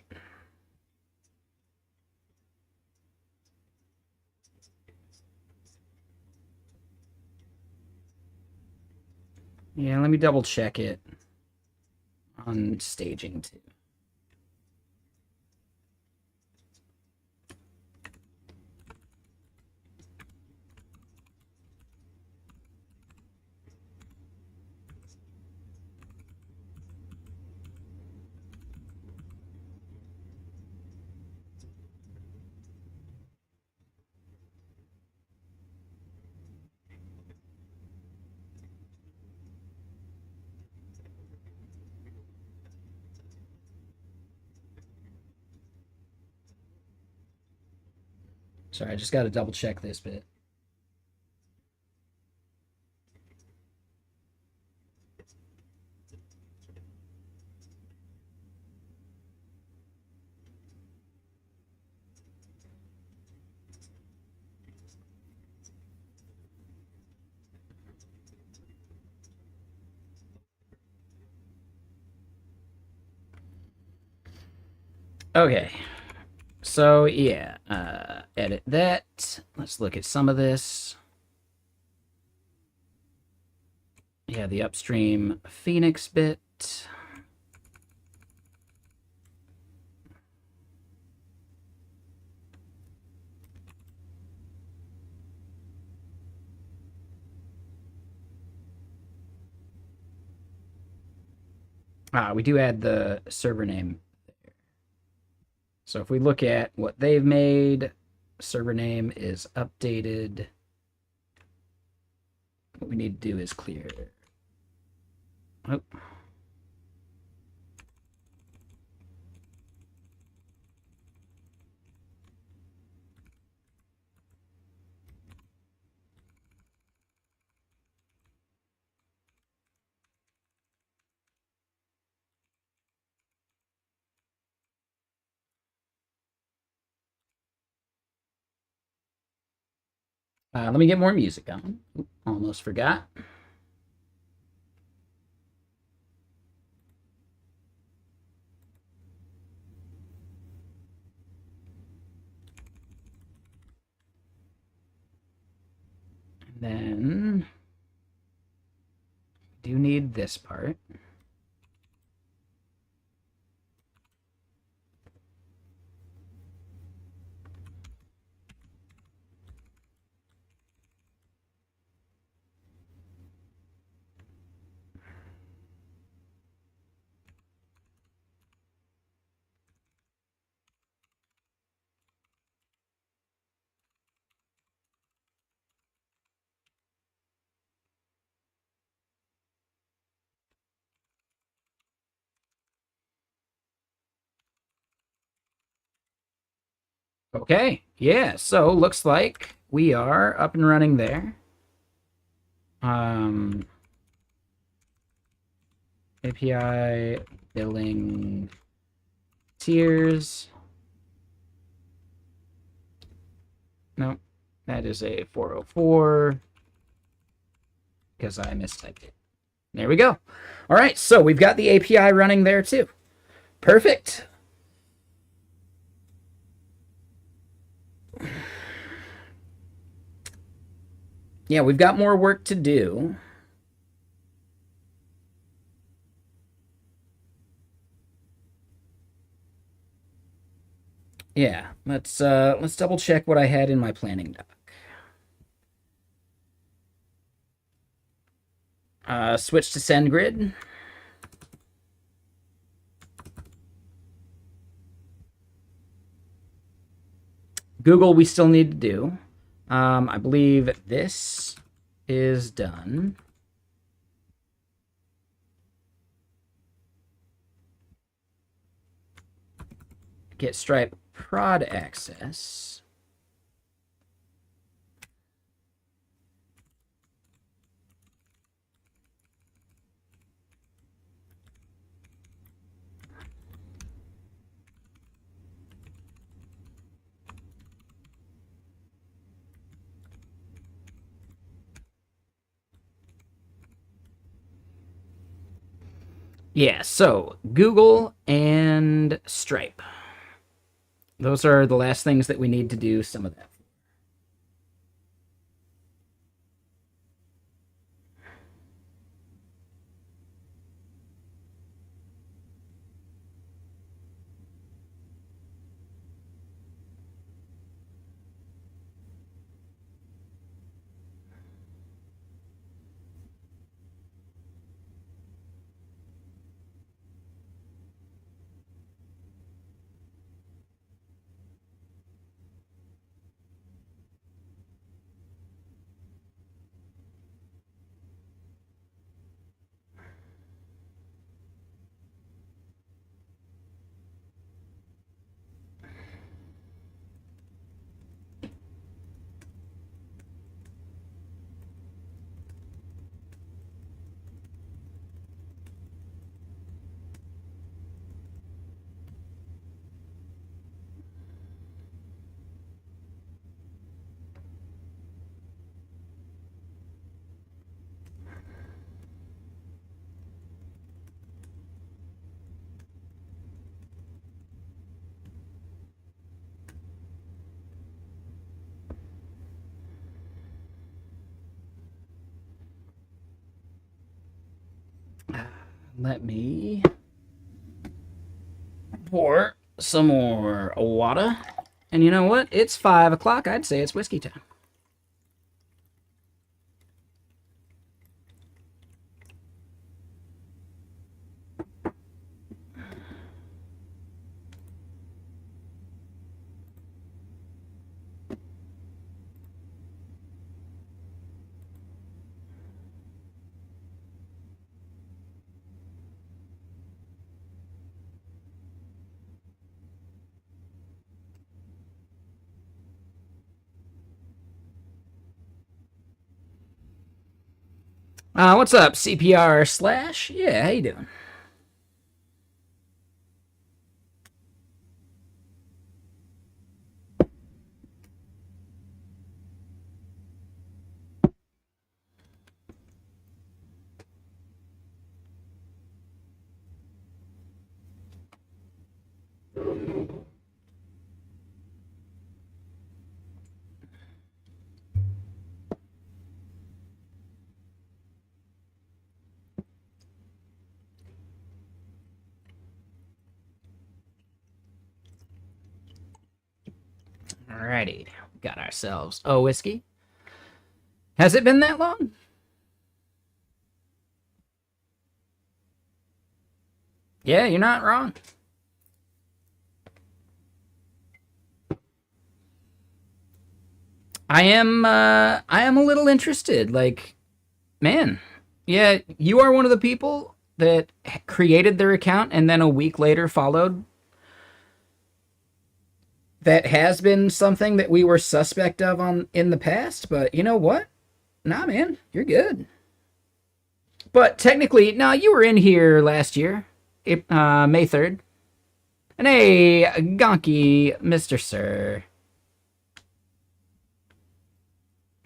Yeah, let me double check it on staging too. Sorry, I just got to double check this bit. Okay, so yeah, edit that. Let's look at some of this. Yeah, the upstream Phoenix bit. We do add the server name. So if we look at what they've made, server name is updated. What we need to do is clear. Oh. Let me get more music on. Oop, almost forgot. And then do need this part. Okay, yeah, so looks like we are up and running there. API billing tiers. No, that is a 404 because I mistyped it. There we go. All right, so we've got the API running there too. Perfect. Yeah, we've got more work to do. Yeah, let's double check what I had in my planning doc. Switch to SendGrid. Google we still need to do. I believe this is done. Get Stripe prod access. Yeah, so Google and Stripe. Those are the last things that we need to do some of that. Let me pour some more water. And you know what? It's 5 o'clock. I'd say it's whiskey time. What's up, CPR slash? Yeah, how you doing? Alrighty, got ourselves a whiskey. Has it been that long? Yeah, you're not wrong. I am a little interested. Like, man, yeah, you are one of the people that created their account and then a week later followed. That has been something that we were suspect of on in the past, but you know what? Nah, man, you're good. But technically, no, you were in here last year, May 3rd. And hey, Gonky, Mr. Sir.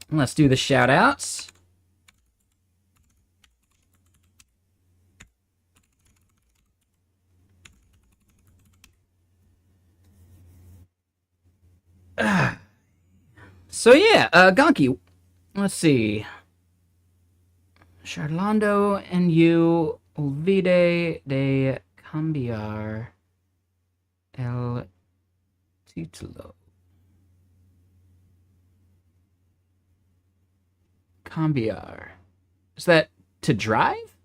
Let's do the shout outs. So yeah, Gonky, let's see. Charlando and you olvide de cambiar el título. Cambiar. Is that to drive?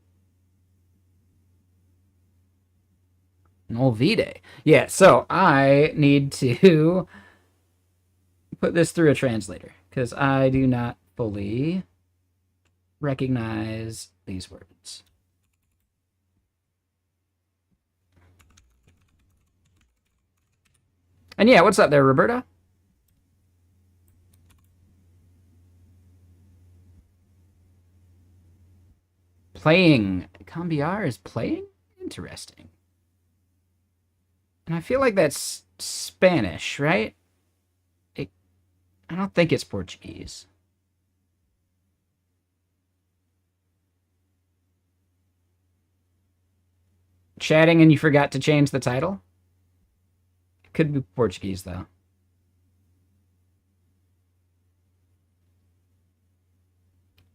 Olvide. Yeah, so I need to put this through a translator because I do not fully recognize these words. And yeah, what's up there, Roberta? Playing. Cambiar is playing? Interesting. And I feel like that's Spanish, right? I don't think it's Portuguese. Chatting and you forgot to change the title? It could be Portuguese, though.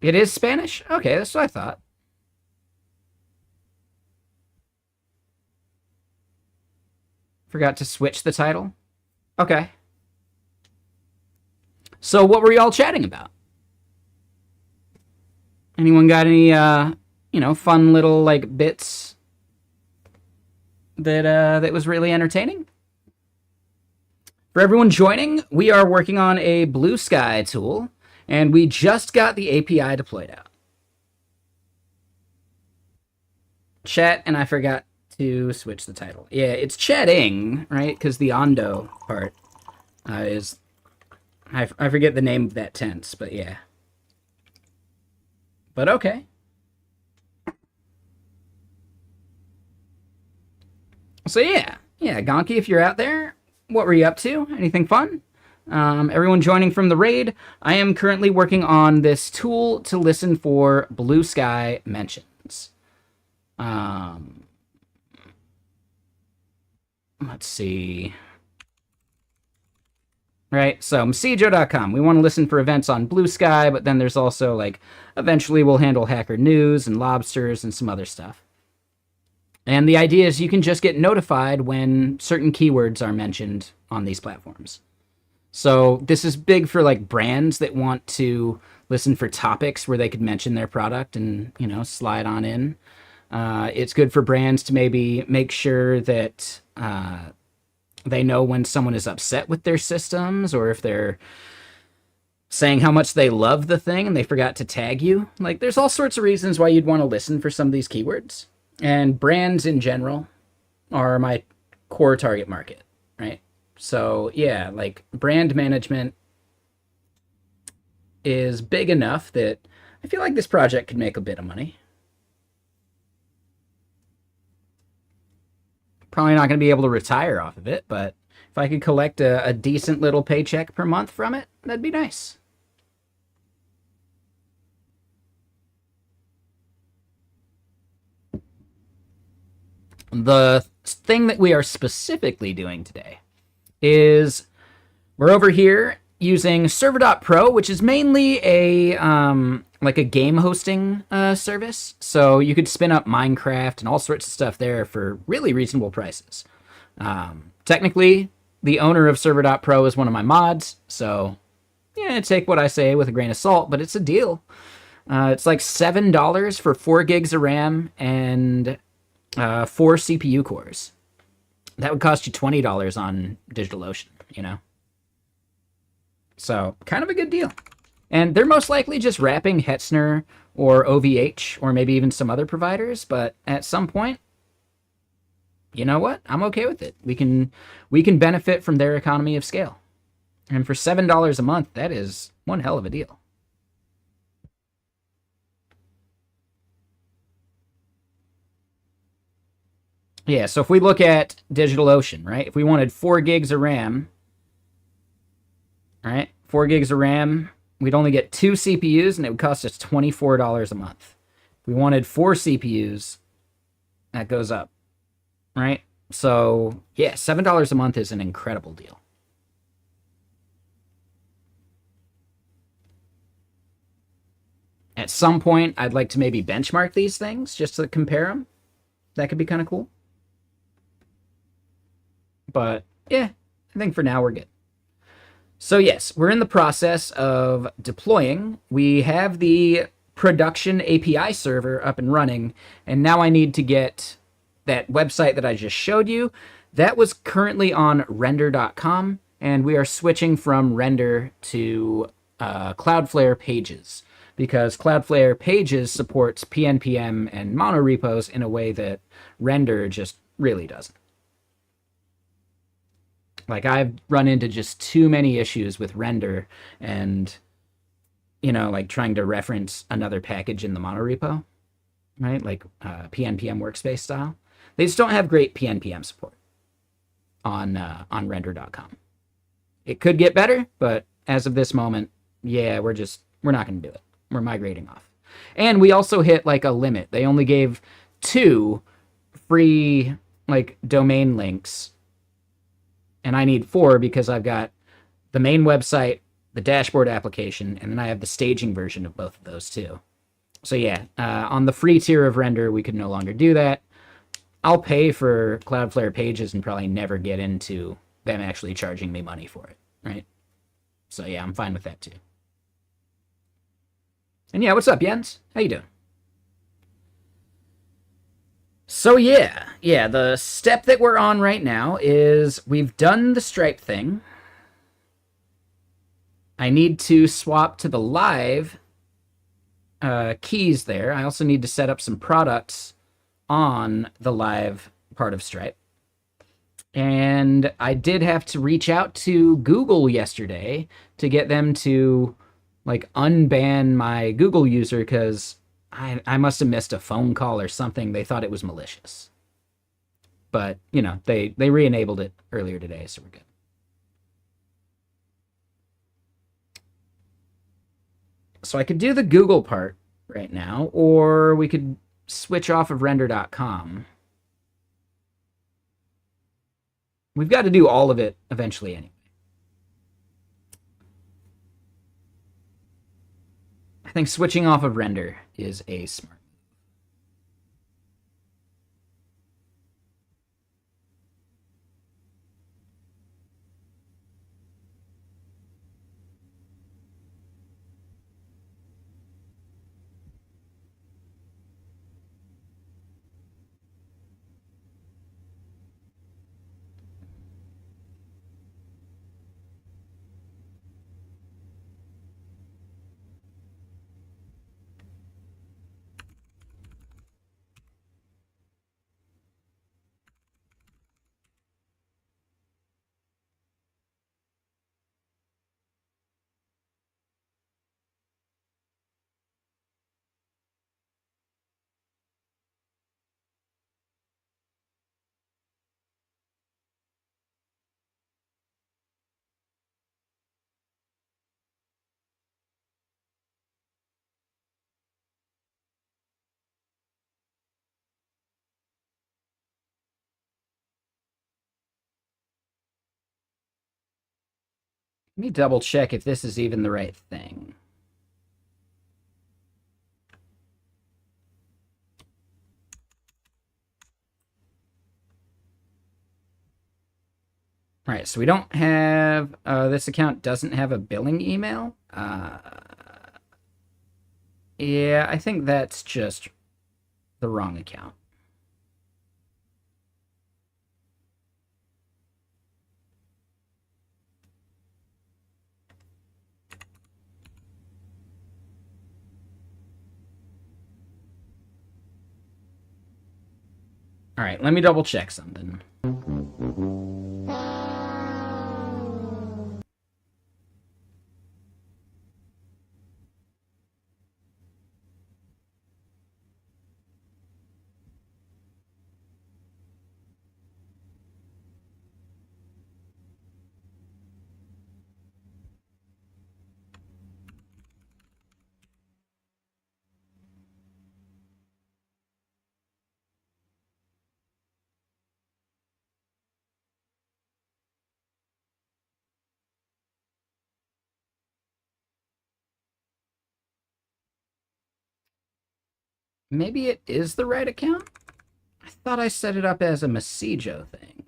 It is Spanish? Okay, that's what I thought. Forgot to switch the title? Okay. So what were y'all chatting about? Anyone got any, fun little, like, bits that was really entertaining? For everyone joining, we are working on a Blue Sky tool, and we just got the API deployed out. Chat, and I forgot to switch the title. Yeah, it's chatting, right? Because the ondo part is... I forget the name of that tense, but yeah. But okay. So yeah, Gonky, if you're out there, what were you up to? Anything fun? Everyone joining from the raid, I am currently working on this tool to listen for Blue Sky mentions. Let's see. Right, so Messijo.com. We want to listen for events on Blue Sky, but then there's also, like, eventually we'll handle Hacker News and Lobsters and some other stuff. And the idea is you can just get notified when certain keywords are mentioned on these platforms. So this is big for, like, brands that want to listen for topics where they could mention their product and, slide on in. It's good for brands to maybe make sure that... they know when someone is upset with their systems, or if they're saying how much they love the thing and they forgot to tag you. Like, there's all sorts of reasons why you'd want to listen for some of these keywords. And brands in general are my core target market, right? So, yeah, like, brand management is big enough that I feel like this project could make a bit of money. Probably not going to be able to retire off of it, but if I could collect a decent little paycheck per month from it, that'd be nice. The thing that we are specifically doing today is we're over here using Server.pro, which is mainly a like a game hosting service. So you could spin up Minecraft and all sorts of stuff there for really reasonable prices. Technically, the owner of Server.pro is one of my mods, so yeah, take what I say with a grain of salt, but it's a deal. It's like $7 for 4 gigs of RAM and 4 CPU cores. That would cost you $20 on DigitalOcean, you know? So, kind of a good deal. And they're most likely just wrapping Hetzner or OVH or maybe even some other providers, but at some point, you know what? I'm okay with it. We can benefit from their economy of scale. And for $7 a month, that is one hell of a deal. Yeah, so if we look at DigitalOcean, right? If we wanted 4 gigs of RAM, right? 4 gigs of RAM, we'd only get 2 CPUs and it would cost us $24 a month. If we wanted 4 CPUs, that goes up, right? So, yeah, $7 a month is an incredible deal. At some point, I'd like to maybe benchmark these things just to compare them. That could be kind of cool. But yeah, I think for now we're good. So yes, we're in the process of deploying. We have the production API server up and running, and now I need to get that website that I just showed you. That was currently on render.com, and we are switching from render to Cloudflare Pages, because Cloudflare Pages supports PNPM and monorepos in a way that render just really doesn't. Like, I've run into just too many issues with render and, you know, like trying to reference another package in the monorepo, right? Like PNPM workspace style. They just don't have great PNPM support on render.com. It could get better, but as of this moment, yeah, we're not going to do it. We're migrating off. And we also hit like a limit. They only gave 2 free like domain links, and I need 4 because I've got the main website, the dashboard application, and then I have the staging version of both of those too. So yeah, on the free tier of render, we could no longer do that. I'll pay for Cloudflare Pages and probably never get into them actually charging me money for it, right? So yeah, I'm fine with that too. And yeah, what's up, Jens? How you doing? So yeah, the step that we're on right now is we've done the Stripe thing. I need to swap to the live keys there. I also need to set up some products on the live part of Stripe. And I did have to reach out to Google yesterday to get them to like unban my Google user because I must have missed a phone call or something. They thought it was malicious. But, you know, they re-enabled it earlier today, so we're good. So I could do the Google part right now, or we could switch off of render.com. We've got to do all of it eventually anyway. I think switching off of render is a smart. Let me double check if this is even the right thing. All right, so we don't have, this account doesn't have a billing email. Yeah, I think that's just the wrong account. All right, let me double check something. Maybe it is the right account? I thought I set it up as a Messijo thing.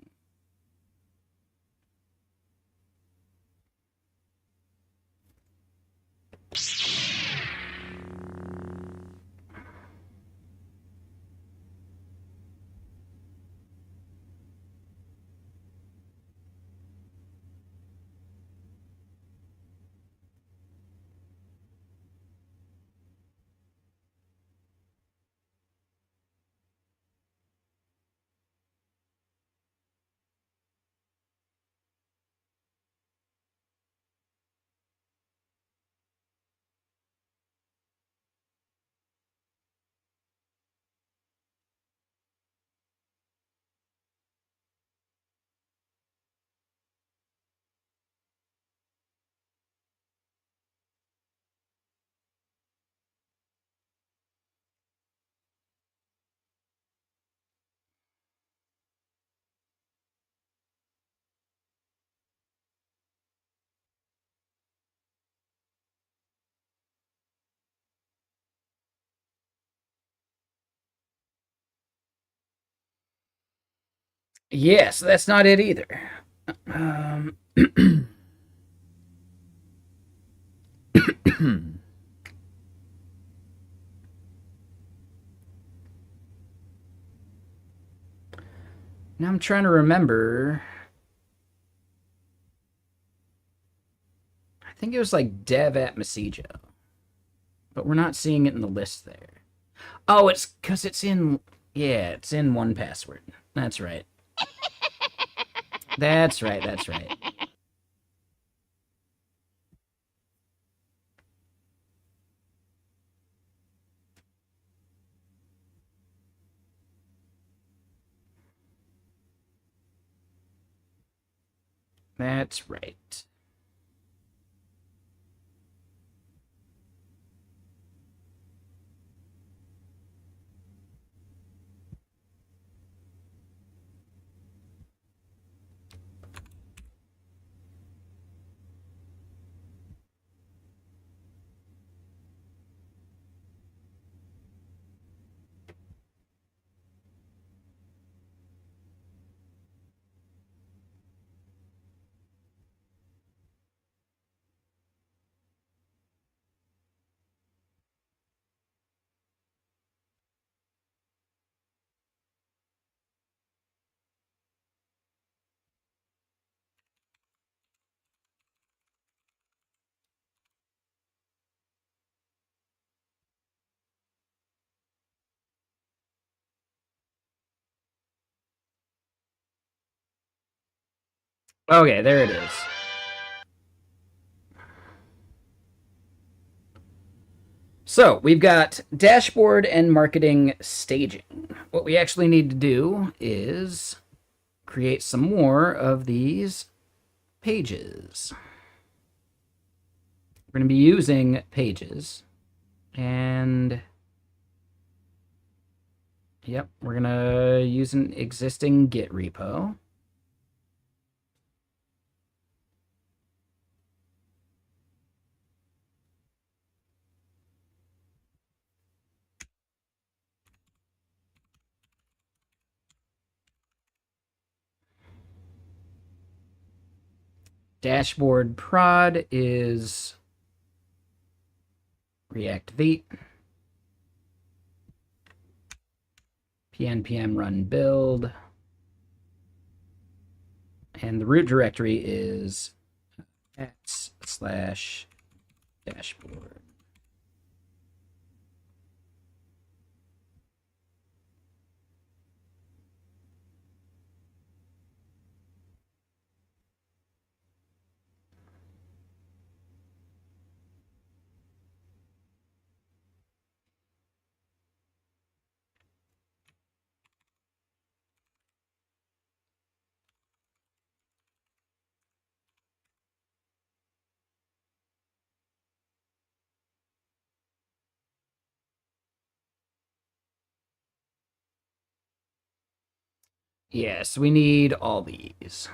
Yes, that's not it either. Now I'm trying to remember. I think it was like dev at Messijo. But we're not seeing it in the list there. Oh, it's because it's in... Yeah, it's in 1Password. That's right. That's right, that's right. That's right. Okay, there it is. So we've got dashboard and marketing staging. What we actually need to do is create some more of these pages. We're going to be using pages. And yep, we're going to use an existing Git repo. Dashboard prod is reactivate. pnpm run build. And the root directory is /dashboard. Yes, we need all these.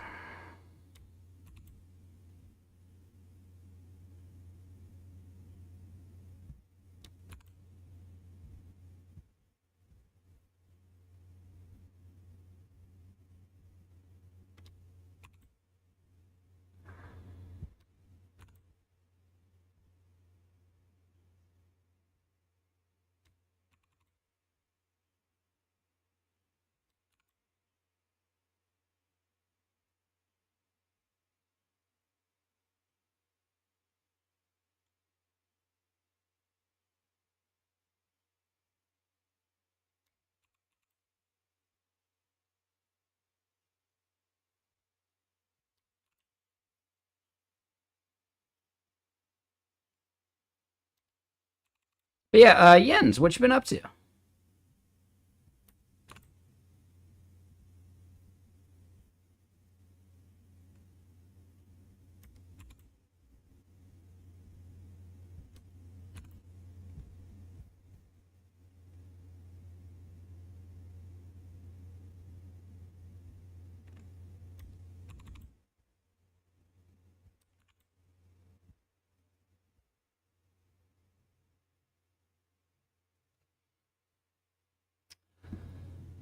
But yeah, Jens, what you been up to?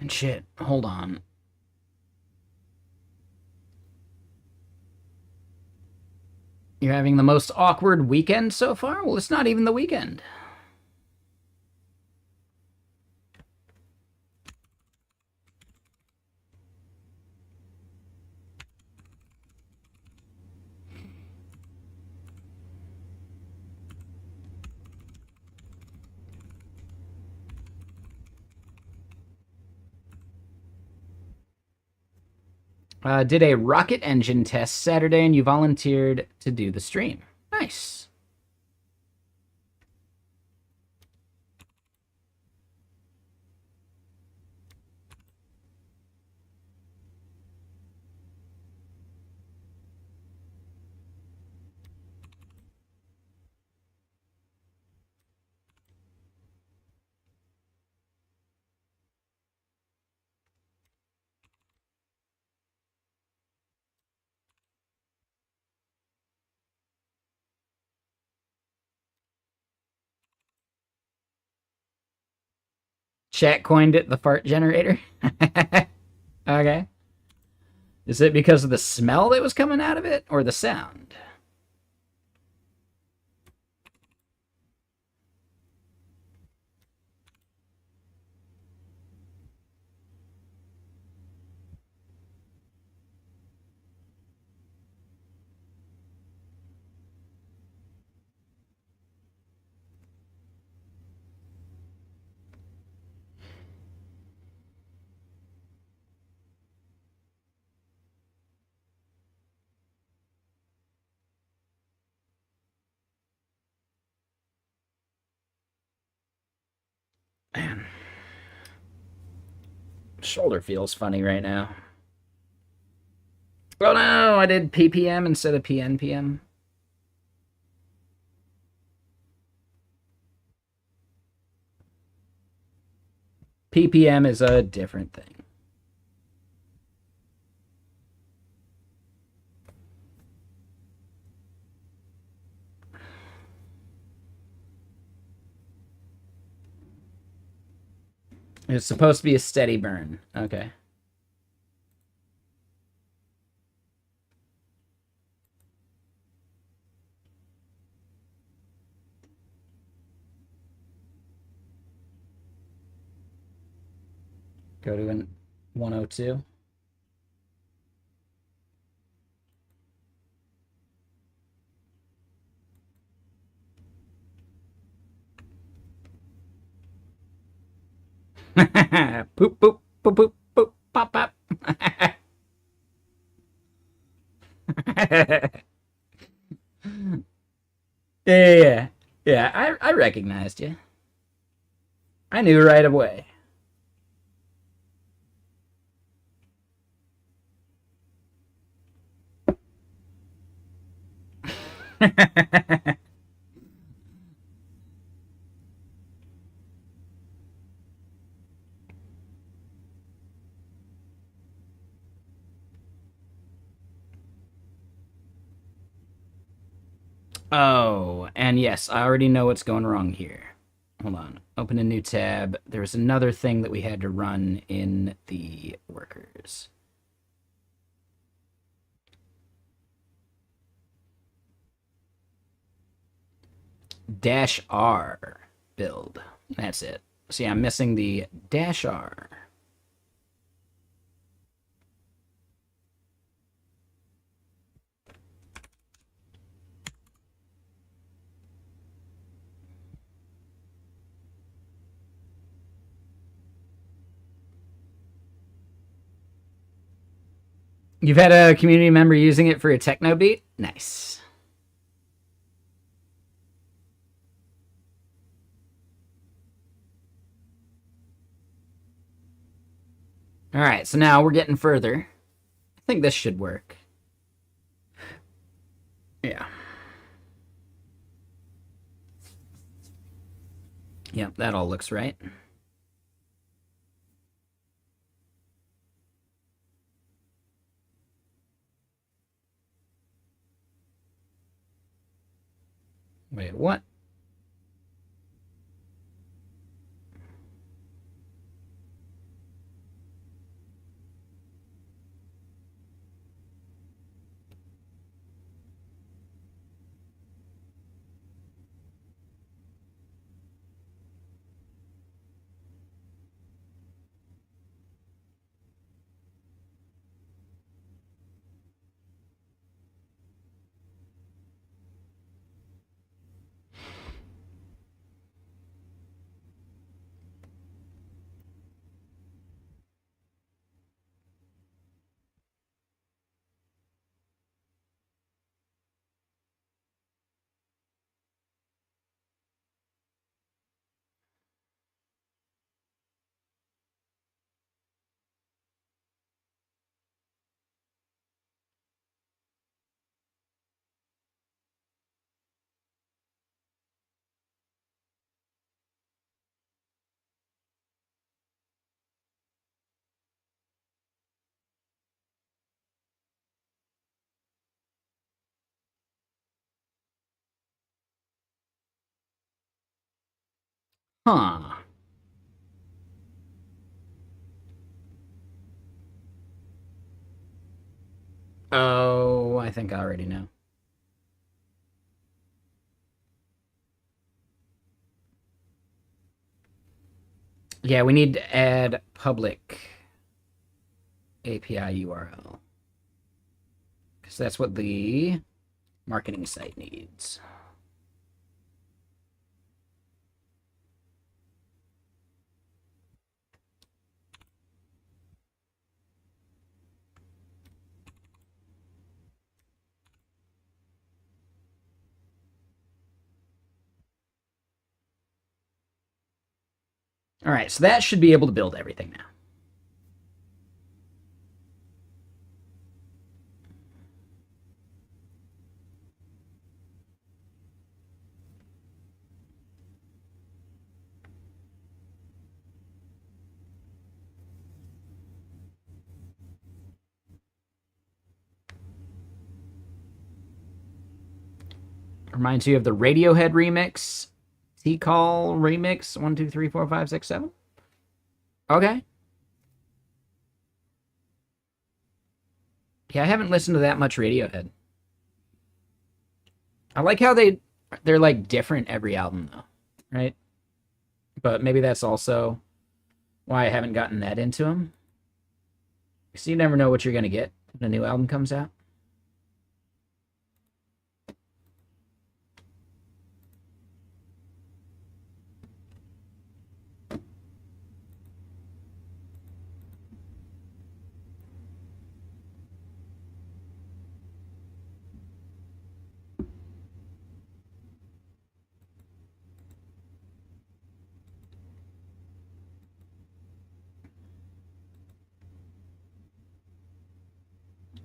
And shit, hold on. You're having the most awkward weekend so far? Well, it's not even the weekend. Did a rocket engine test Saturday, and you volunteered to do the stream. Nice. Chat coined it the fart generator. Okay. Is it because of the smell that was coming out of it, or the sound? Man. Shoulder feels funny right now. Oh no, I did ppm instead of pnpm. ppm is a different thing. It's supposed to be a steady burn. Okay. Go to an 102. Poop, boop, boop, boop, boop, pop, pop. Yeah. Yeah, I recognized you. I knew right away. Oh, and yes, I already know what's going wrong here. Hold on. Open a new tab. There was another thing that we had to run in the workers. -R build. That's it. See, I'm missing the -R. You've had a community member using it for a techno beat? Nice. All right, so now we're getting further. I think this should work. Yeah. Yep, that all looks right. Wait, what? Huh. Oh, I think I already know. Yeah, we need to add public API URL. Because that's what the marketing site needs. All right, so that should be able to build everything now. Reminds you of the Radiohead remix, T-Call remix, 1, 2, 3, 4, 5, 6, 7. Okay. Yeah, I haven't listened to that much Radiohead. I like how they're like different every album though, right? But maybe that's also why I haven't gotten that into him. So you never know what you're going to get when a new album comes out.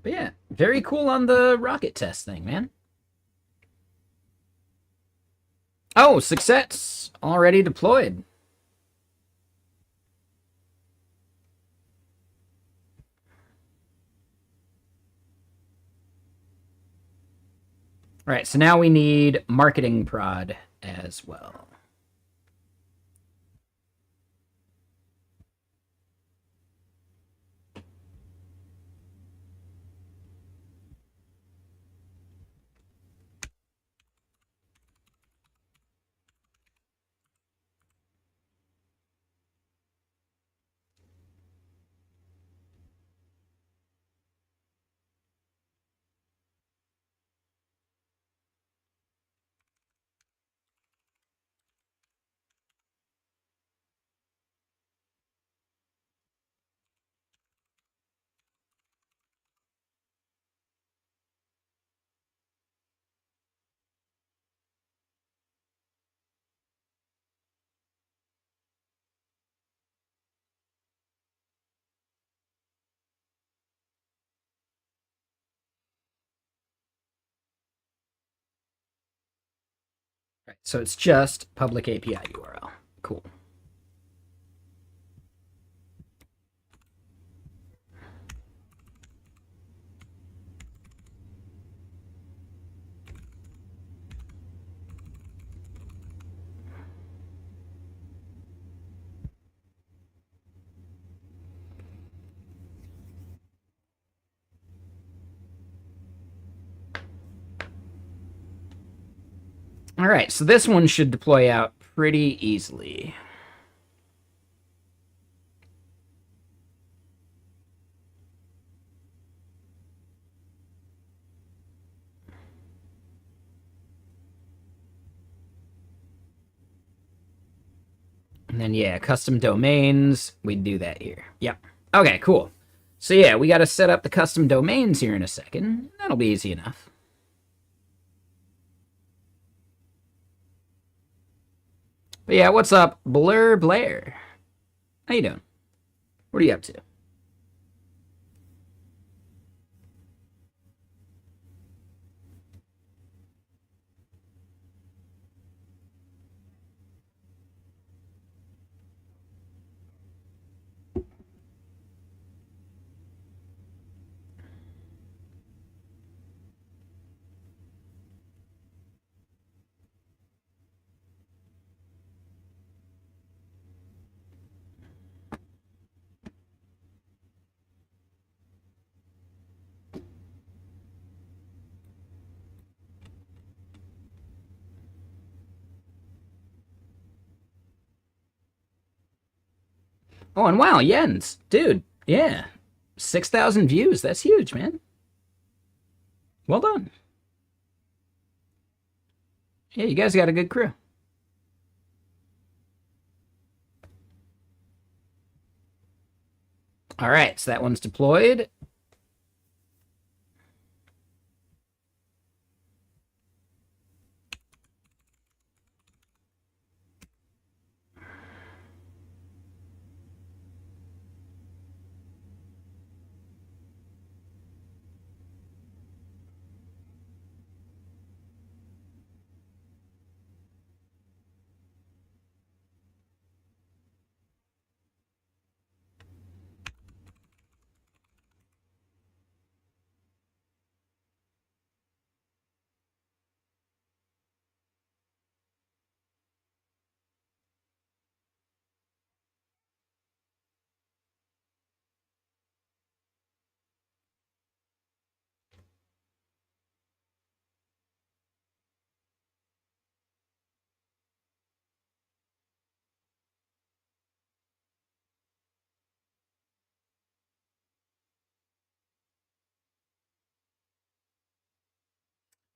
But yeah, very cool on the rocket test thing, man. Oh, success already deployed. All right, so now we need marketing prod as well. Right, so it's just public API URL. Cool. All right, so this one should deploy out pretty easily. And then, yeah, custom domains, we'd do that here. Yep. Okay, cool. So, yeah, we got to set up the custom domains here in a second. That'll be easy enough. But yeah, what's up, Blur Blair? How you doing? What are you up to? Oh, and wow, Jens, dude, yeah, 6,000 views. That's huge, man. Well done. Yeah, you guys got a good crew. All right, so that one's deployed.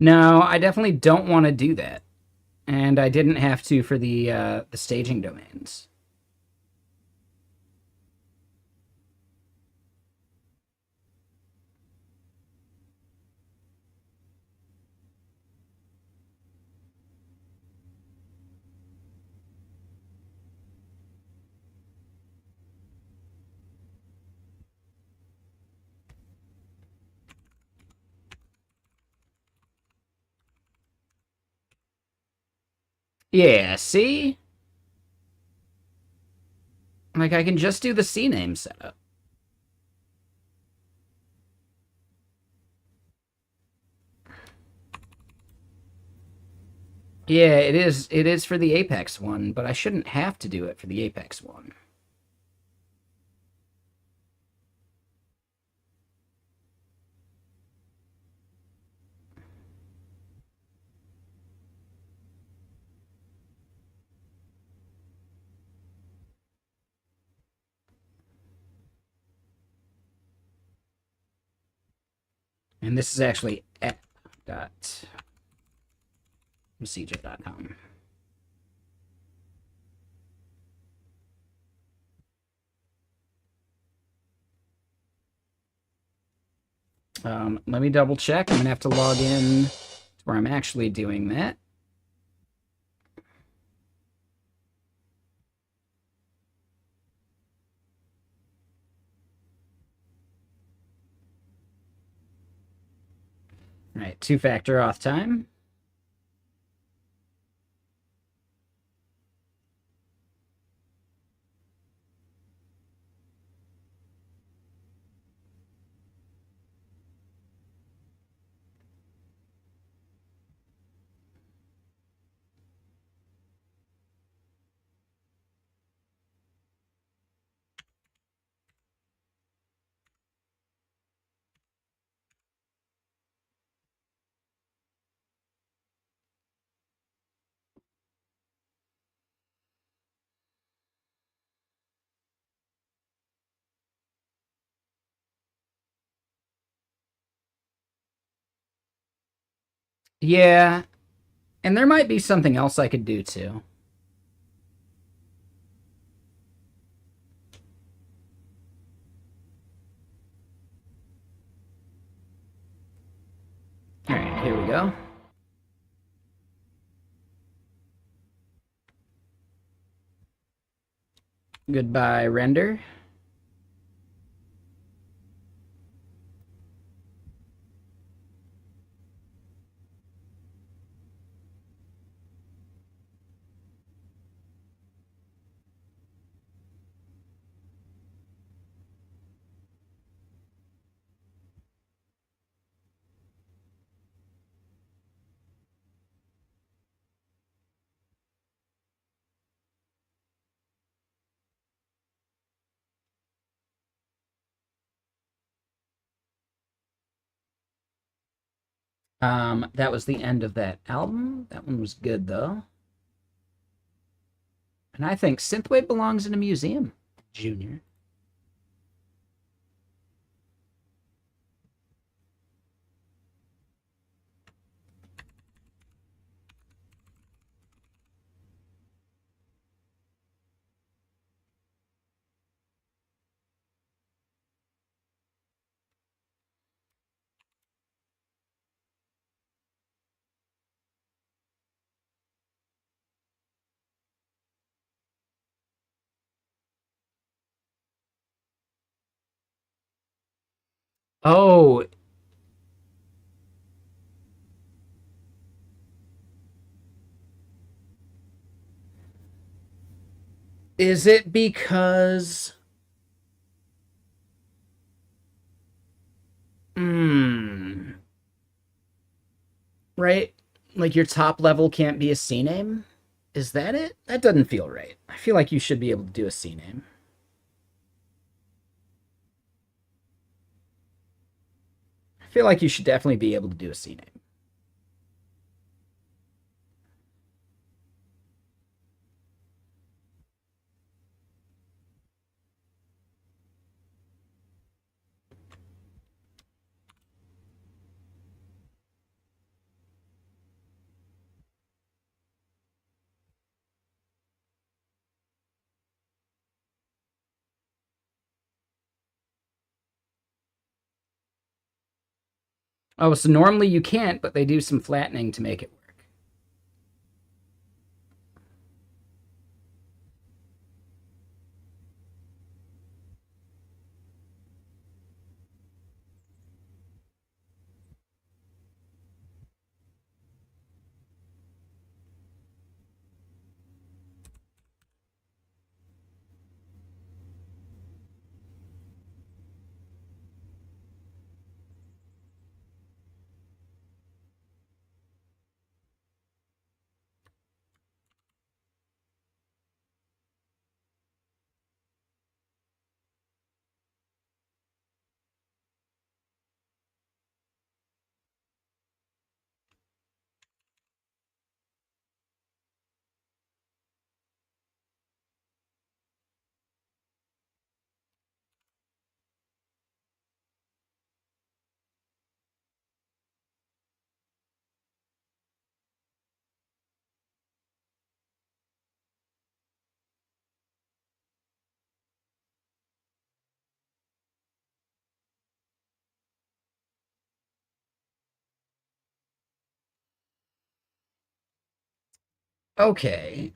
No, I definitely don't want to do that. And I didn't have to for the staging domains. Yeah, see? Like, I can just do the CNAME setup. Yeah, it is. It is for the Apex one, but I shouldn't have to do it for the Apex one. And this is actually app.messijo.com. Let me double check. I'm gonna have to log in to where I'm actually doing that. All right, two-factor auth time. Yeah, and there might be something else I could do too. All right, here we go. Goodbye, render. That was the end of that album. That one was good though. And I think Synthwave belongs in a museum, Junior. Oh, is it because hmm, right? Like your top level can't be a C name? Is that it? That doesn't feel right. I feel like you should be able to do a C name. I feel like you should definitely be able to do a C name. Oh, so normally you can't, but they do some flattening to make it work. Okay.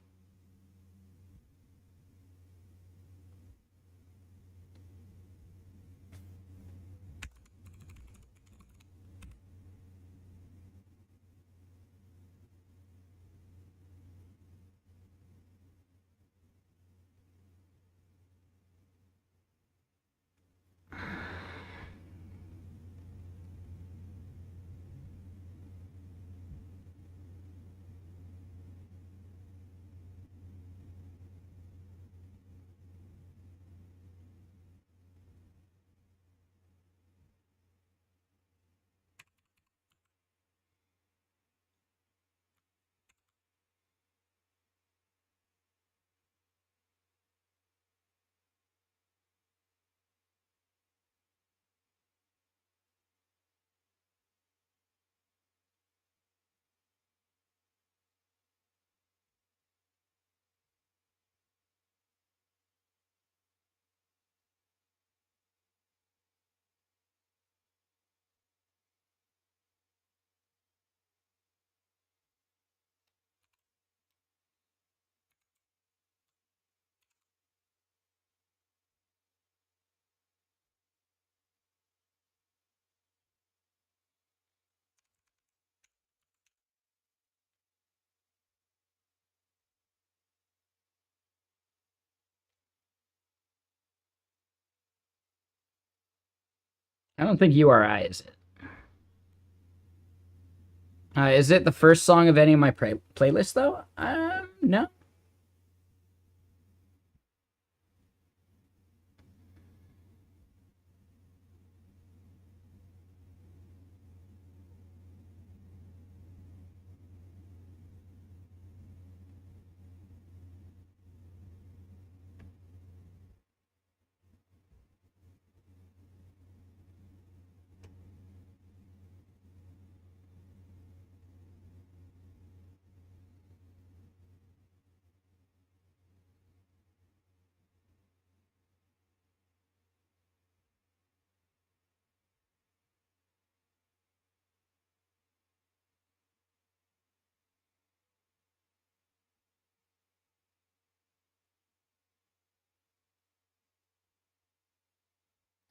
I don't think URI is it. Is it the first song of any of my playlists, though? No.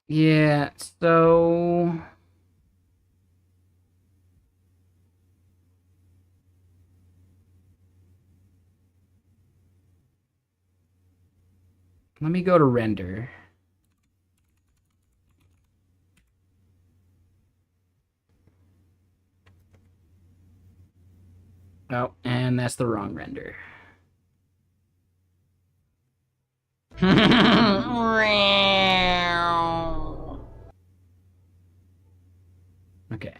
Yeah, so let me go to render. Oh, and that's the wrong render. Okay.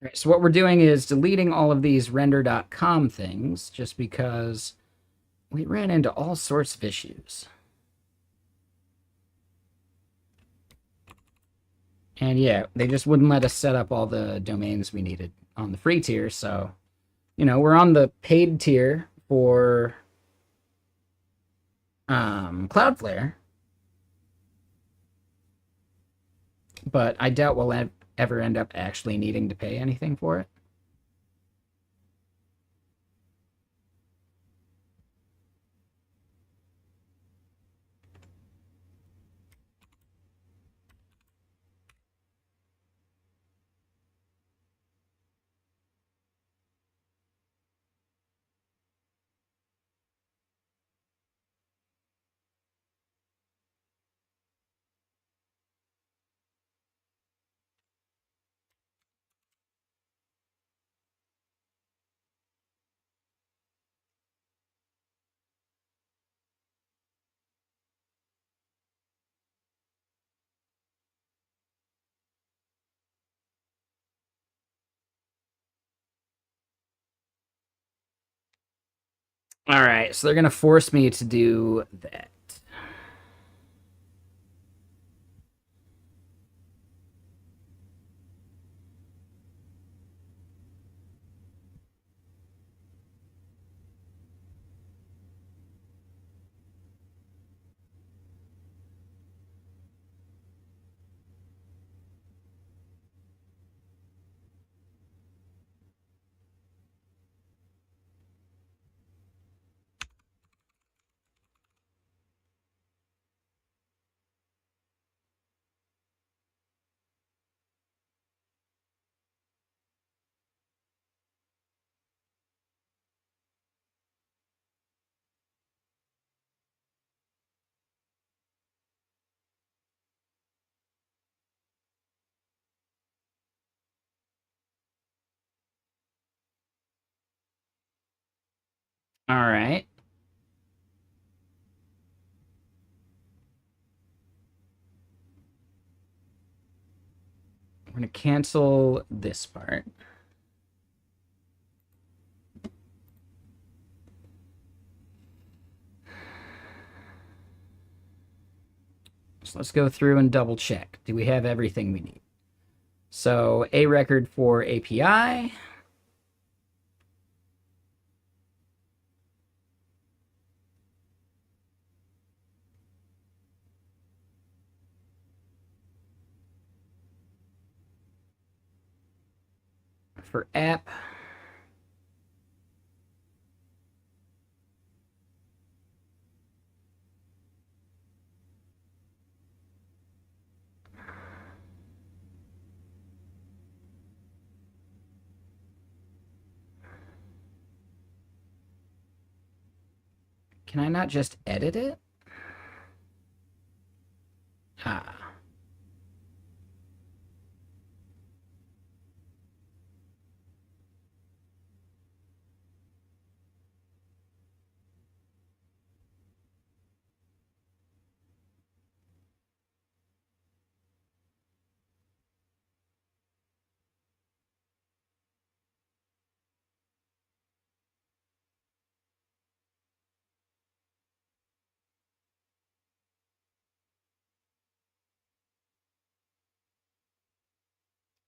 Right, so what we're doing is deleting all of these render.com things just because we ran into all sorts of issues. And yeah, they just wouldn't let us set up all the domains we needed on the free tier. So, we're on the paid tier for Cloudflare, but I doubt we'll ever end up actually needing to pay anything for it. All right, so they're going to force me to do that. All right. We're going to cancel this part. So let's go through and double check. Do we have everything we need? So a record for API. For app. Can I not just edit it? Ah.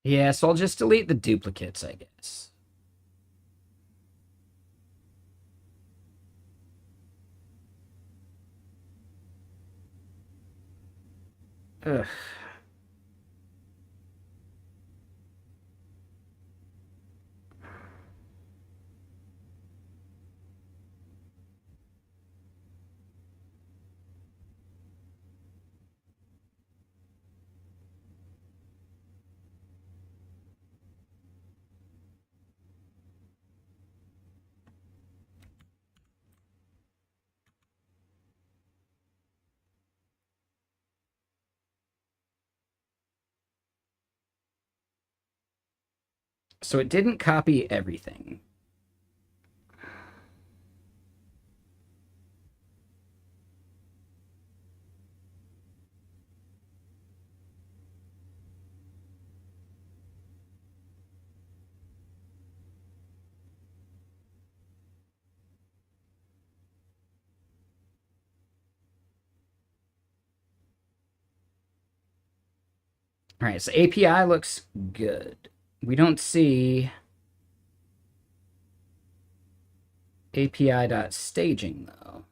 Yeah, so I'll just delete the duplicates, I guess. Ugh. So it didn't copy everything. All right, so API looks good. We don't see API.staging though.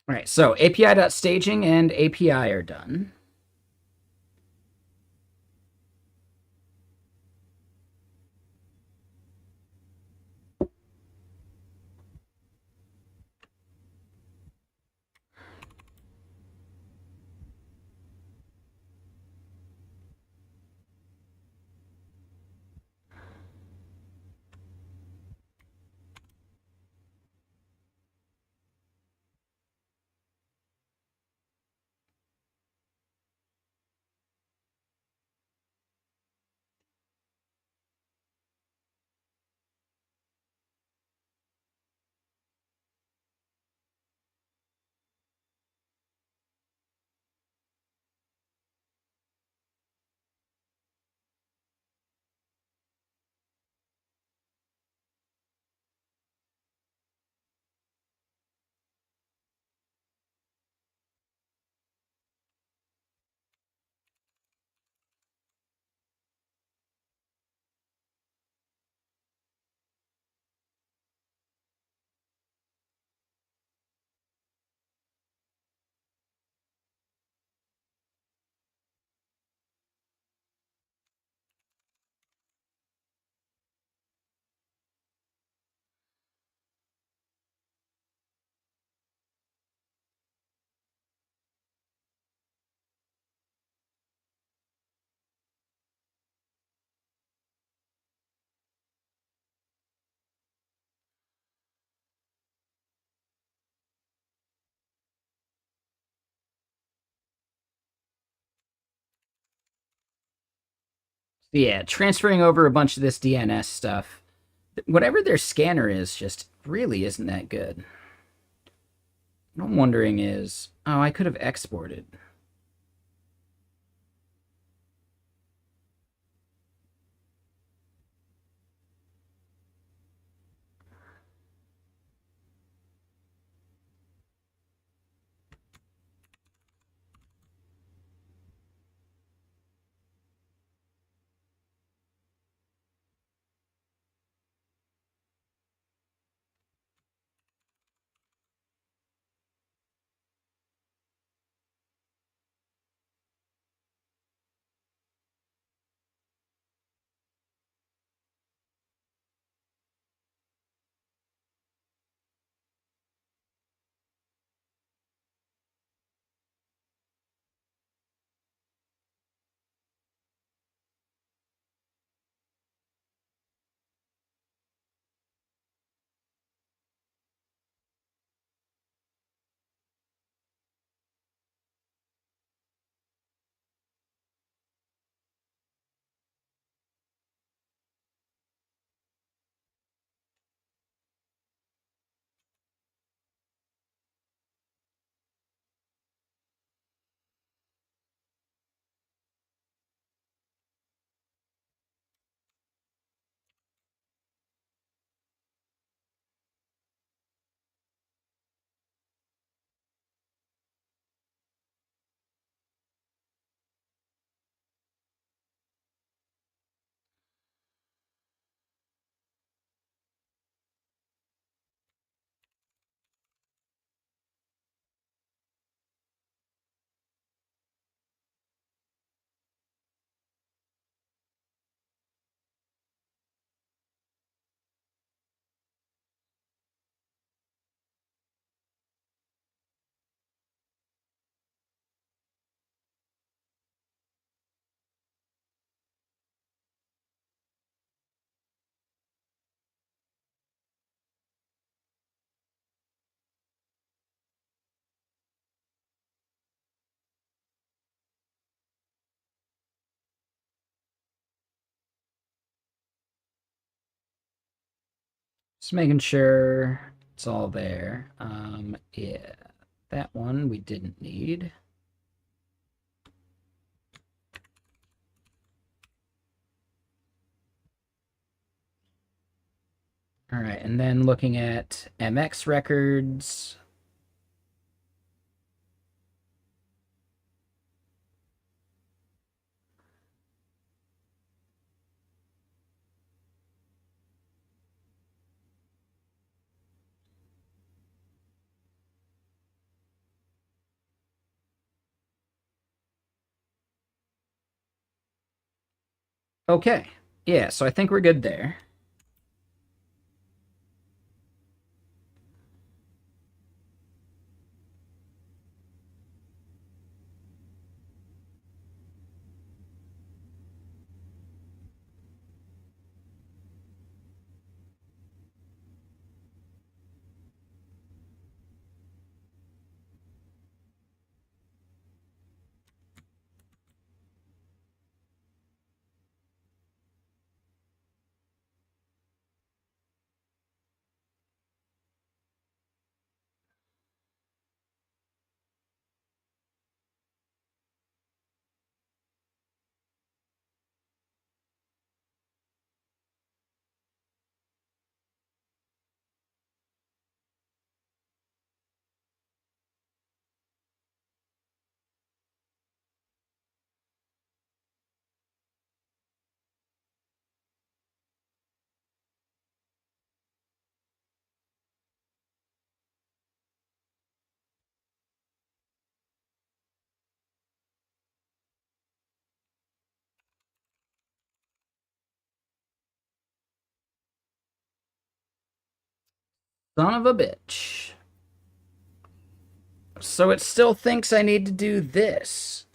All right, so API.staging and API are done. Yeah, transferring over a bunch of this DNS stuff. Whatever their scanner is just really isn't that good. What I'm wondering is, oh, I could have exported. Just making sure it's all there. Yeah, that one we didn't need. All right, and then looking at MX records. Okay, yeah, so I think we're good there. Son of a bitch. So it still thinks I need to do this.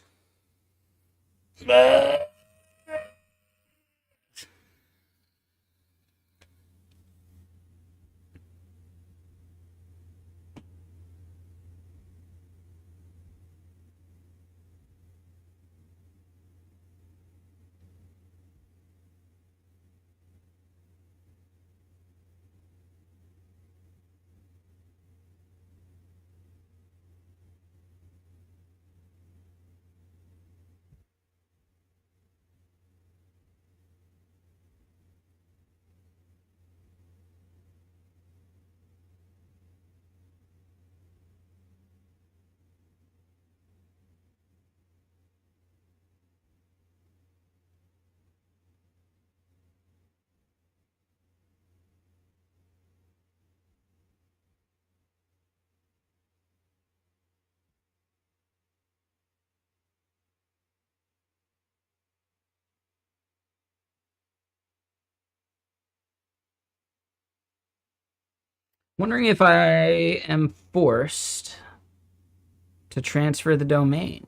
Wondering if I am forced to transfer the domain.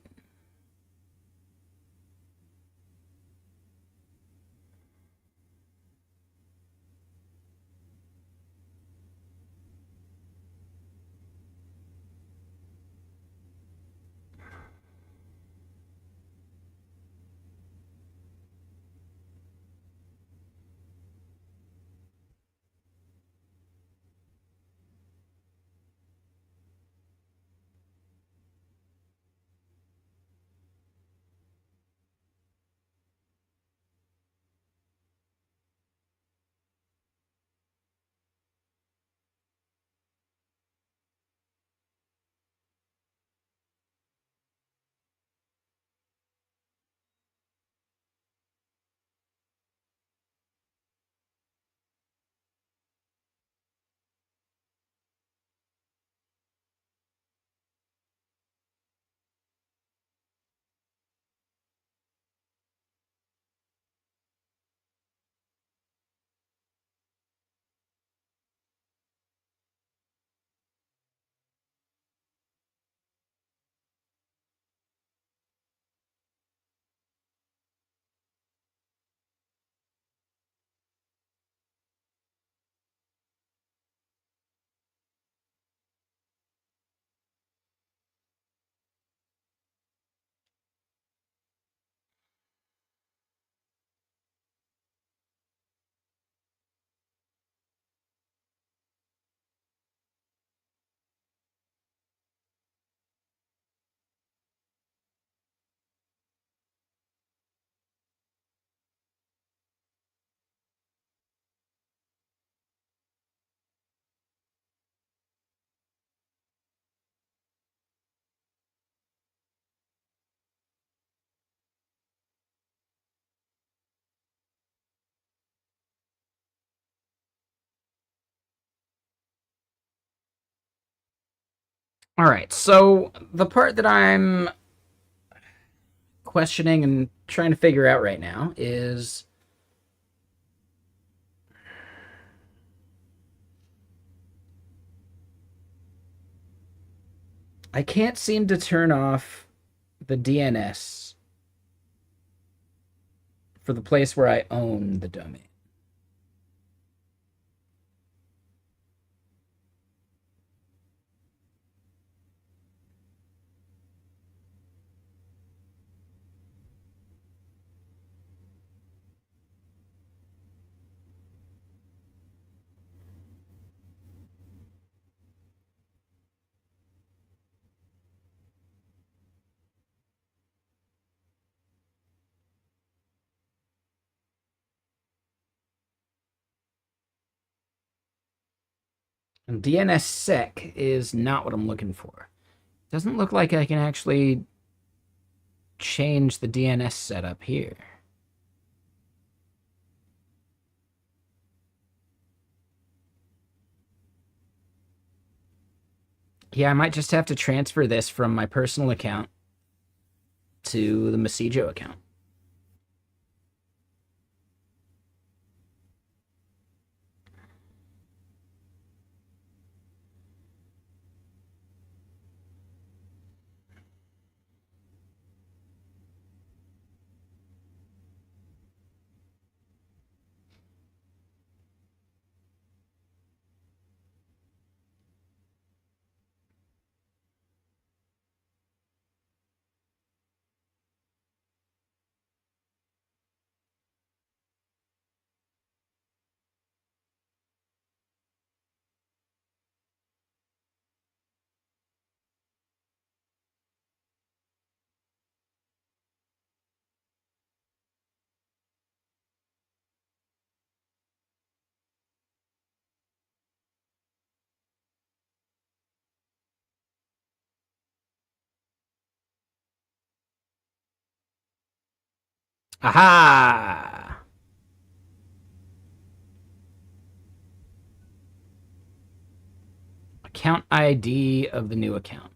All right, so the part that I'm questioning and trying to figure out right now is I can't seem to turn off the DNS for the place where I own the domain. And DNSSEC is not what I'm looking for. Doesn't look like I can actually change the DNS setup here. Yeah, I might just have to transfer this from my personal account to the Messijo account. Aha! Account ID of the new account.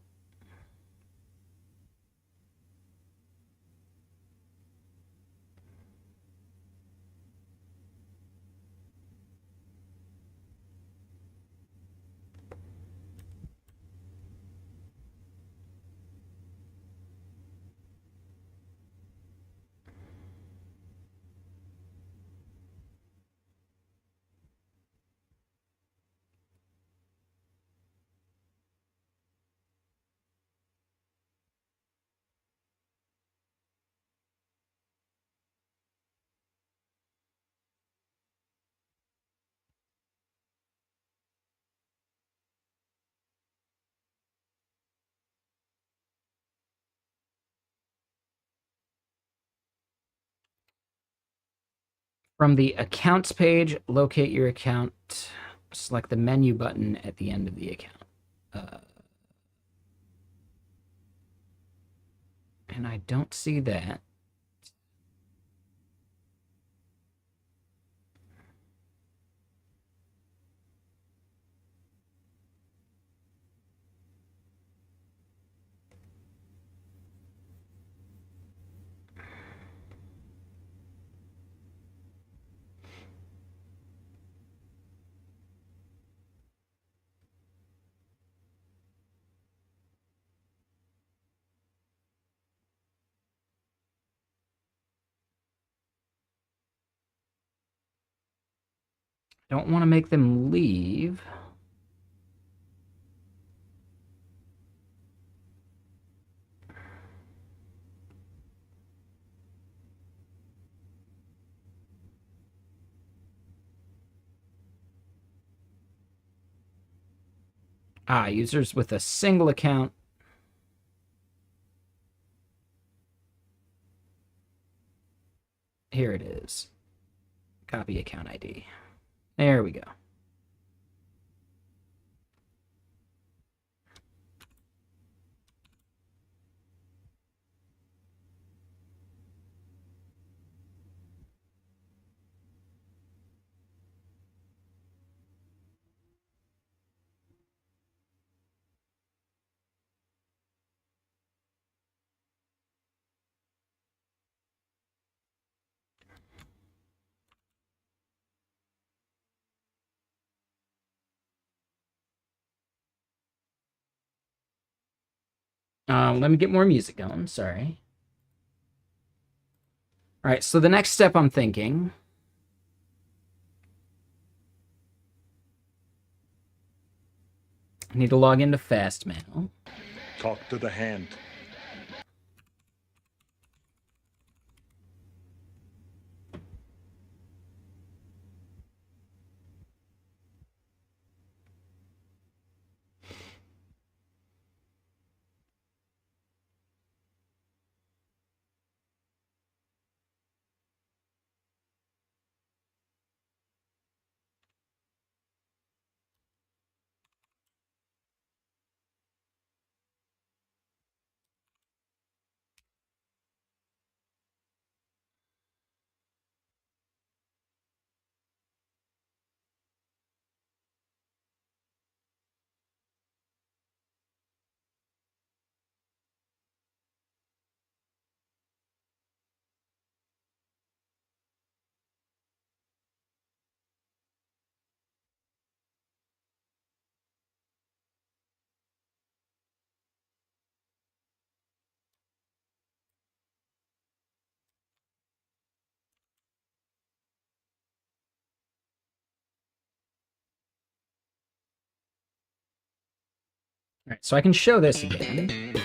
From the accounts page, locate your account. Select the menu button at the end of the account. And I don't see that. Don't want to make them leave. Users with a single account. Here it is. Copy account ID. There we go. Let me get more music going. Sorry. All right, so the next step I'm thinking... I need to log into Fastmail. Talk to the hand. All right, so I can show this again.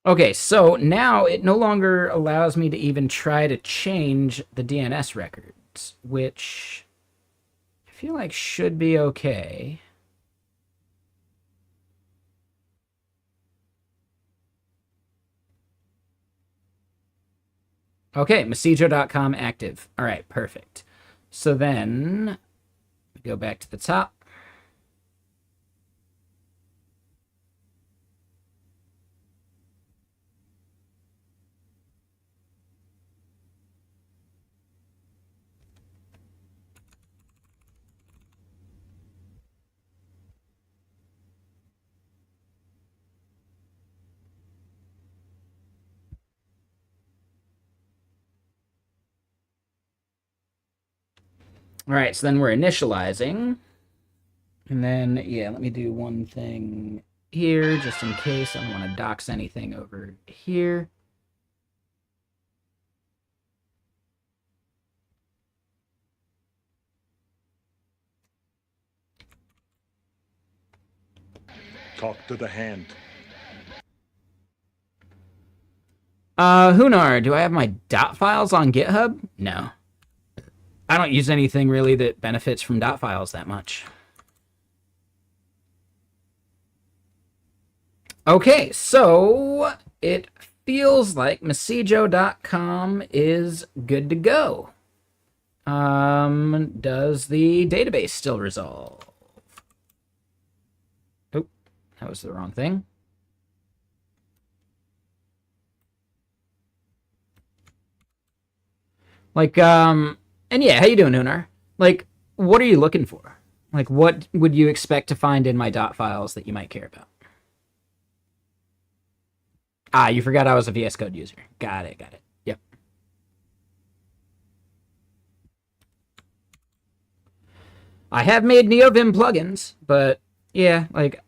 Okay, so now it no longer allows me to even try to change the DNS records, which I feel like should be okay. Okay, Messijo.com active. All right, perfect. So then we go back to the top. All right, so then we're initializing. And then, yeah, let me do one thing here just in case. I don't want to dox anything over here. Talk to the hand. Hunar, do I have my dot files on GitHub? No. I don't use anything really that benefits from dot files that much. Okay, so it feels like Messijo.com is good to go. Does the database still resolve? Oh, that was the wrong thing. Like, and yeah, how you doing, Unar? Like, what are you looking for? Like, what would you expect to find in my dot files that you might care about? Ah, you forgot I was a VS Code user. Got it, got it. Yep. I have made NeoVim plugins, but yeah, like,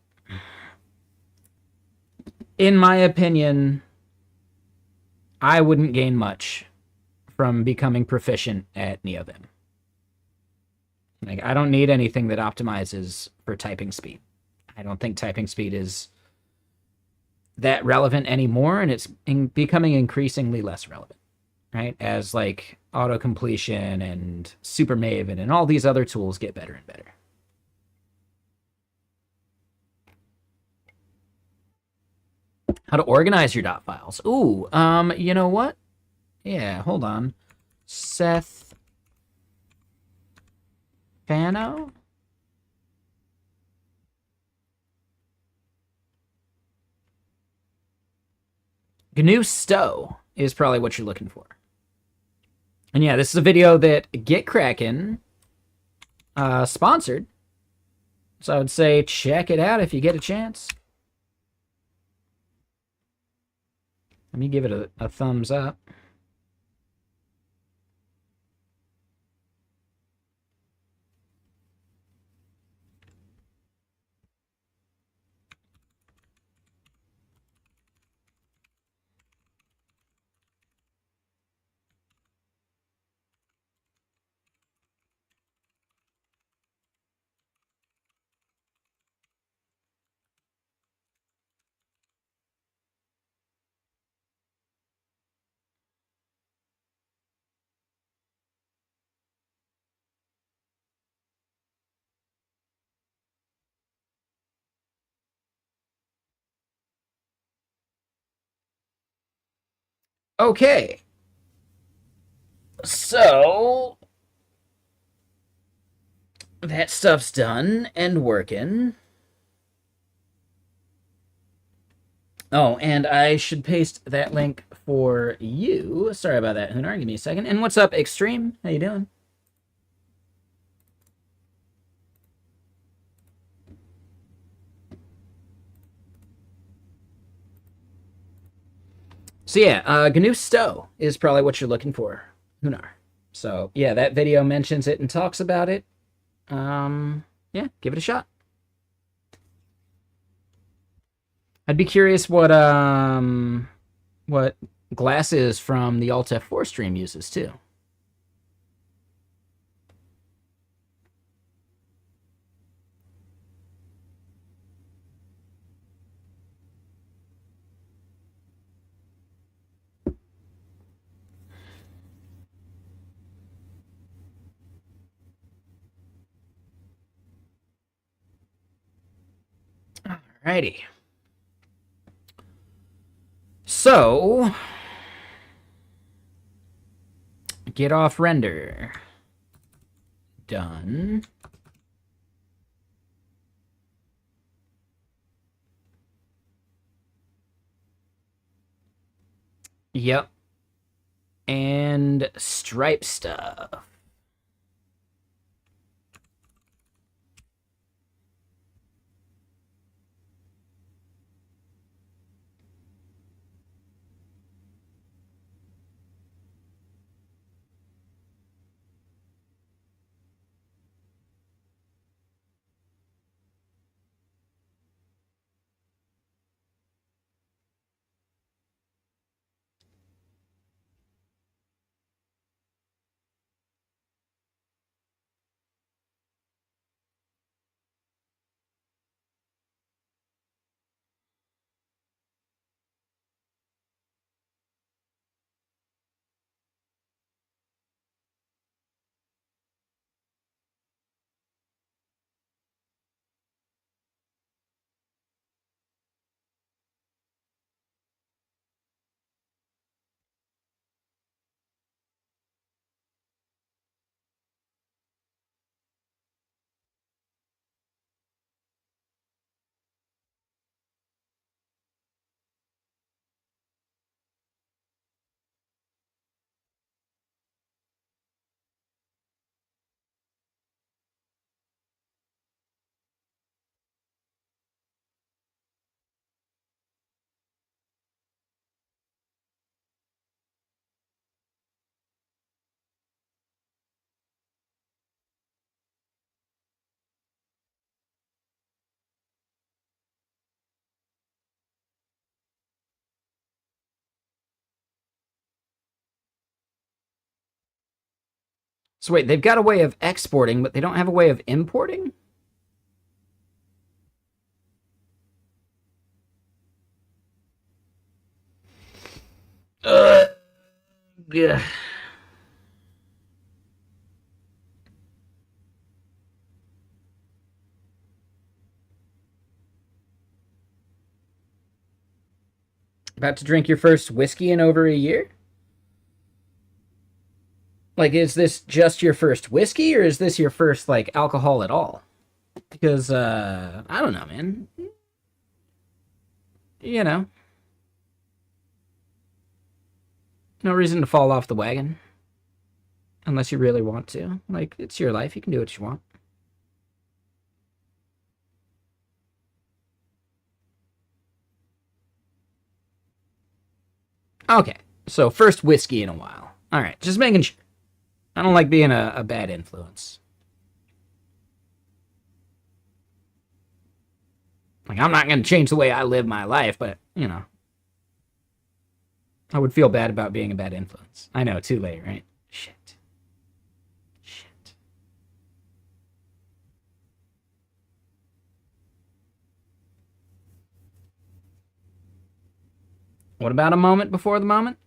in my opinion, I wouldn't gain much from becoming proficient at NeoVim. Like, I don't need anything that optimizes for typing speed. I don't think typing speed is that relevant anymore, and it's becoming increasingly less relevant. right? As like auto completion and Super Maven and all these other tools get better and better. How to organize your dot files. Ooh, you know what? Yeah, hold on. Seth Fano? GNU Stow is probably what you're looking for. And yeah, this is a video that Get Kraken sponsored. So I would say check it out if you get a chance. Let me give it a thumbs up. Okay. So that stuff's done and working. Oh, and I should paste that link for you. Sorry about that, Hunar. Give me a second. And what's up, Extreme? How you doing? So yeah, GNU Stow is probably what you're looking for, Hunar. So yeah, that video mentions it and talks about it. Yeah, give it a shot. I'd be curious what Glasses from the Alt F4 stream uses too. Alrighty. So, get off render. Done. Yep. And stripe stuff. So wait, they've got a way of exporting, but they don't have a way of importing? Ugh. Yeah. About to drink your first whiskey in over a year? Like, is this just your first whiskey, or is this your first, like, alcohol at all? Because, I don't know, man. You know, no reason to fall off the wagon. Unless you really want to. Like, it's your life. You can do what you want. Okay, so first whiskey in a while. All right, just making sure. I don't like being a bad influence. Like, I'm not going to change the way I live my life, but, you know, I would feel bad about being a bad influence. I know, too late, right? Shit. Shit. What about a moment before the moment?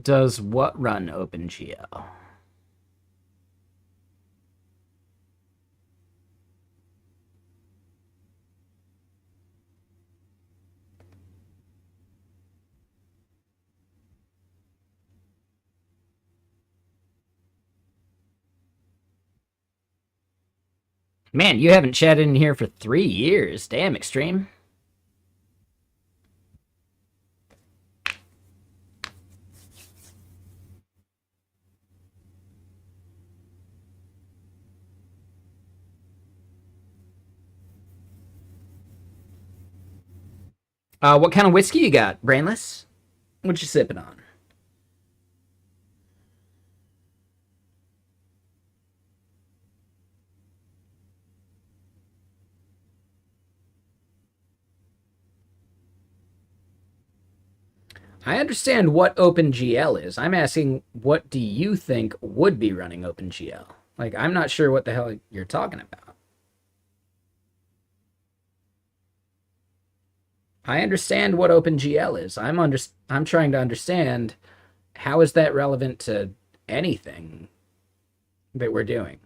Does what run OpenGL? Man, you haven't chatted in here for 3 years. Damn, Extreme. What kind of whiskey you got, Brainless? What you sipping on? I understand what OpenGL is. I'm asking, what do you think would be running OpenGL? Like, I'm not sure what the hell you're talking about. I understand what OpenGL is. I'm trying to understand how is that relevant to anything that we're doing.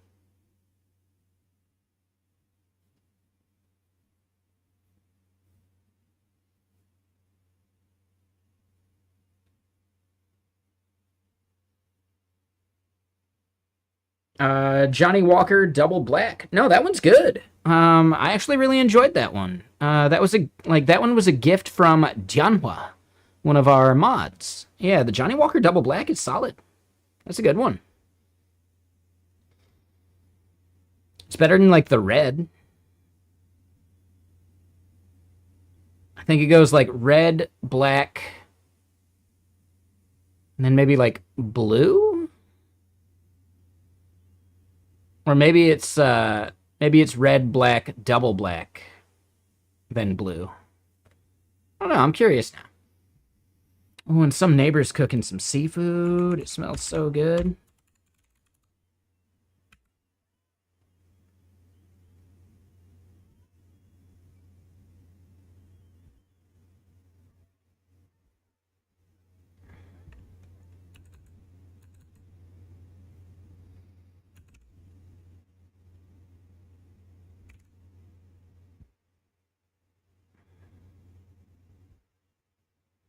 Johnny Walker Double Black. No, that one's good. I actually really enjoyed that one. That one was a gift from Jianhua, one of our mods. Yeah, the Johnny Walker Double Black is solid. That's a good one. It's better than like the red. I think it goes like red, black, and then maybe like blue? Or maybe it's red, black, double black, then blue. I don't know, I'm curious now. Oh, and some neighbor's cooking some seafood. It smells so good.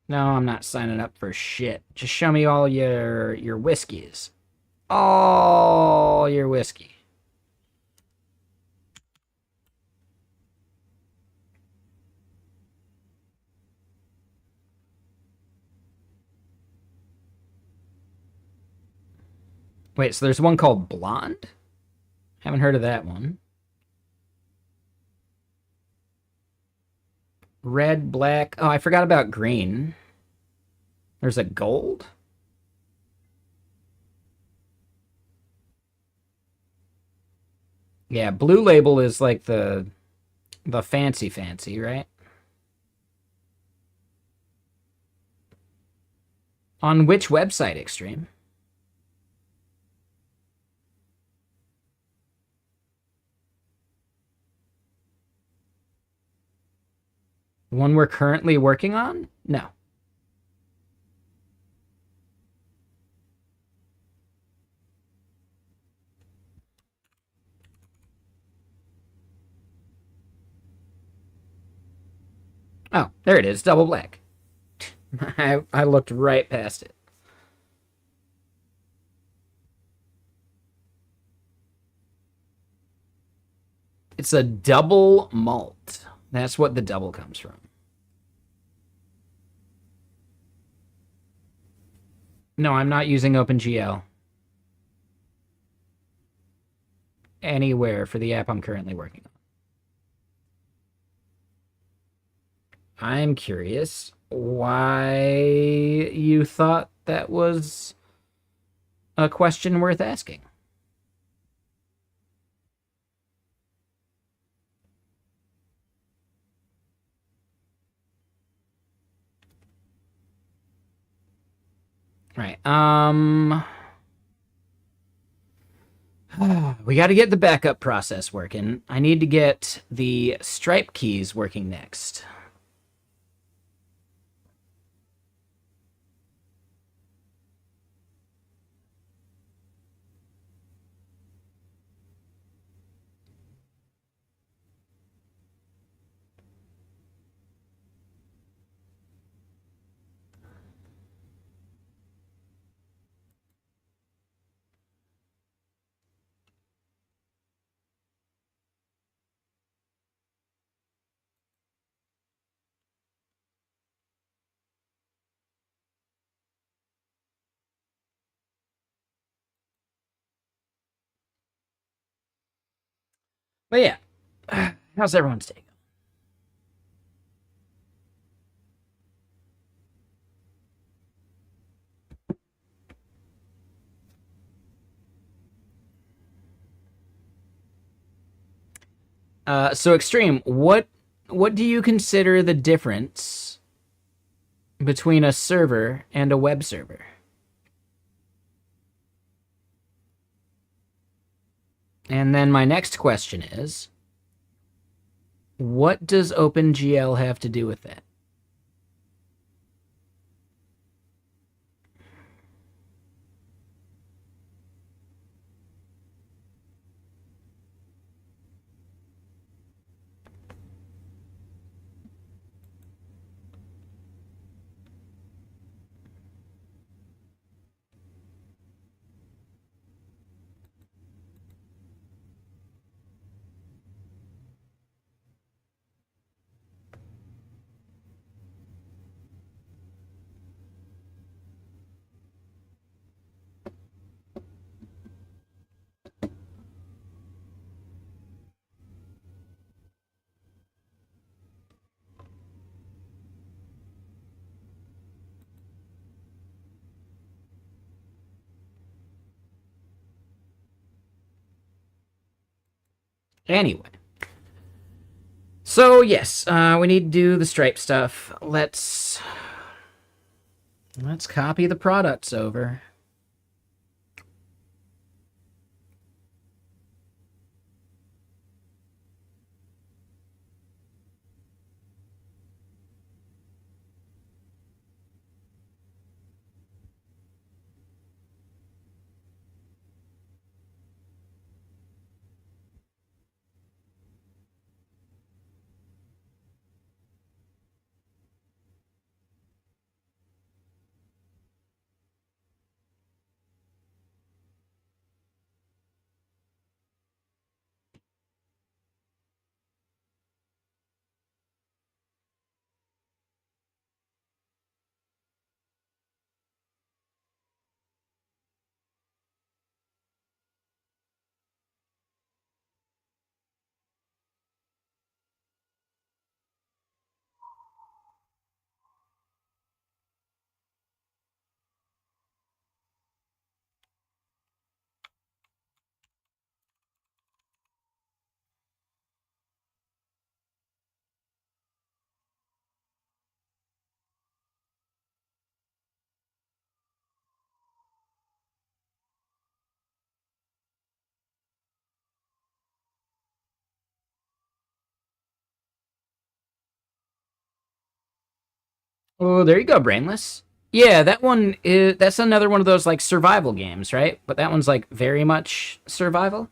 No, I'm not signing up for shit. Just show me all your whiskeys. All your whiskey. Wait, so there's one called Blonde? Haven't heard of that one. Red, black. Oh, I forgot about green. There's a gold? Yeah, blue label is like the fancy, right? On which website, Extreme? The one we're currently working on? No. Oh, there it is, double black. I looked right past it. It's a double malt. That's what the double comes from. No, I'm not using OpenGL anywhere for the app I'm currently working on. I'm curious why you thought that was a question worth asking. Right. We got to get the backup process working. I need to get the stripe keys working next. But yeah, how's everyone's day? So Extreme, what do you consider the difference between a server and a web server? And then my next question is, what does OpenGL have to do with that? Anyway, so yes, we need to do the stripe stuff. Let's copy the products over. Oh, there you go, Brainless. Yeah, that one is that's another one of those like survival games, right? But that one's like very much survival.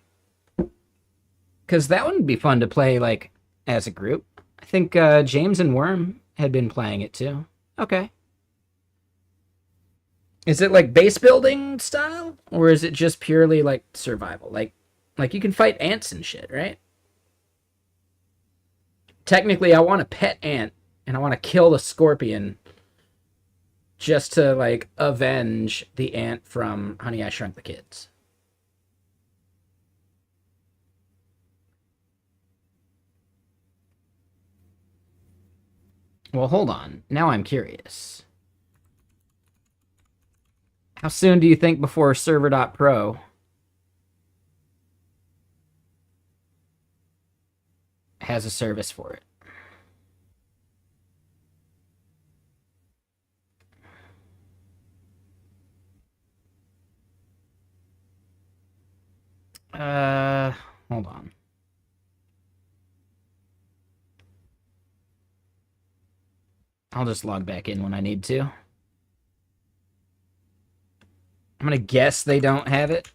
Cause that one would be fun to play like as a group. I think James and Worm had been playing it too. Okay. Is it like base building style? Or is it just purely like survival? Like you can fight ants and shit, right? Technically I want a pet ant and I want to kill the scorpion just to like avenge the ant from Honey I Shrunk the Kids. Well, hold on. Now I'm curious. How soon do you think before server.pro has a service for it? Uh, Hold on. I'll just log back in when I need to. I'm gonna guess they don't have it.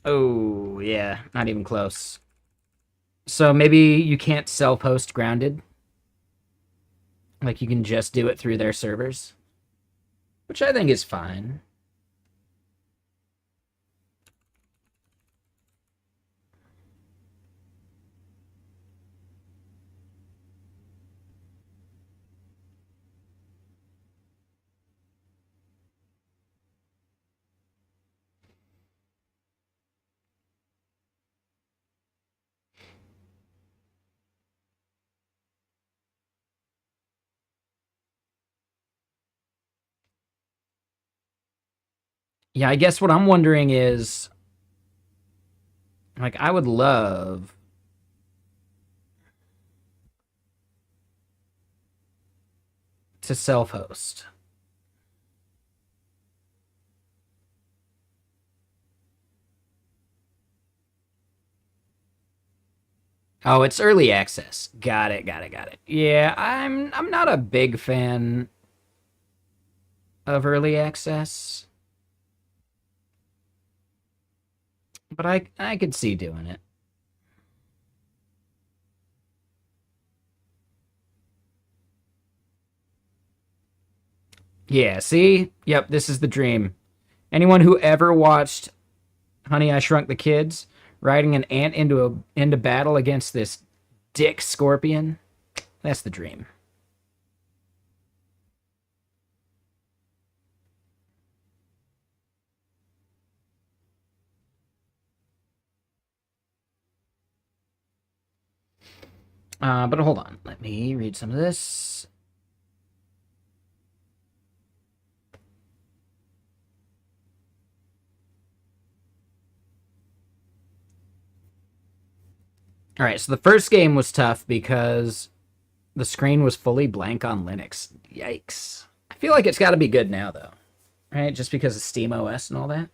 Oh, yeah, not even close. So maybe you can't self-host Grounded? Like you can just do it through their servers? Which I think is fine. Yeah, I guess what I'm wondering is, like, I would love to self-host. Oh, it's early access. Got it, got it, got it. Yeah, I'm not a big fan of early access, but I could see doing it. Yeah, see? Yep, this is the dream. Anyone who ever watched Honey I Shrunk the Kids riding an ant into battle against this dick scorpion, that's the dream. But hold on, let me read some of this. All right, so the first game was tough because the screen was fully blank on Linux. Yikes. I feel like it's got to be good now, though, right? Just because of Steam OS and all that.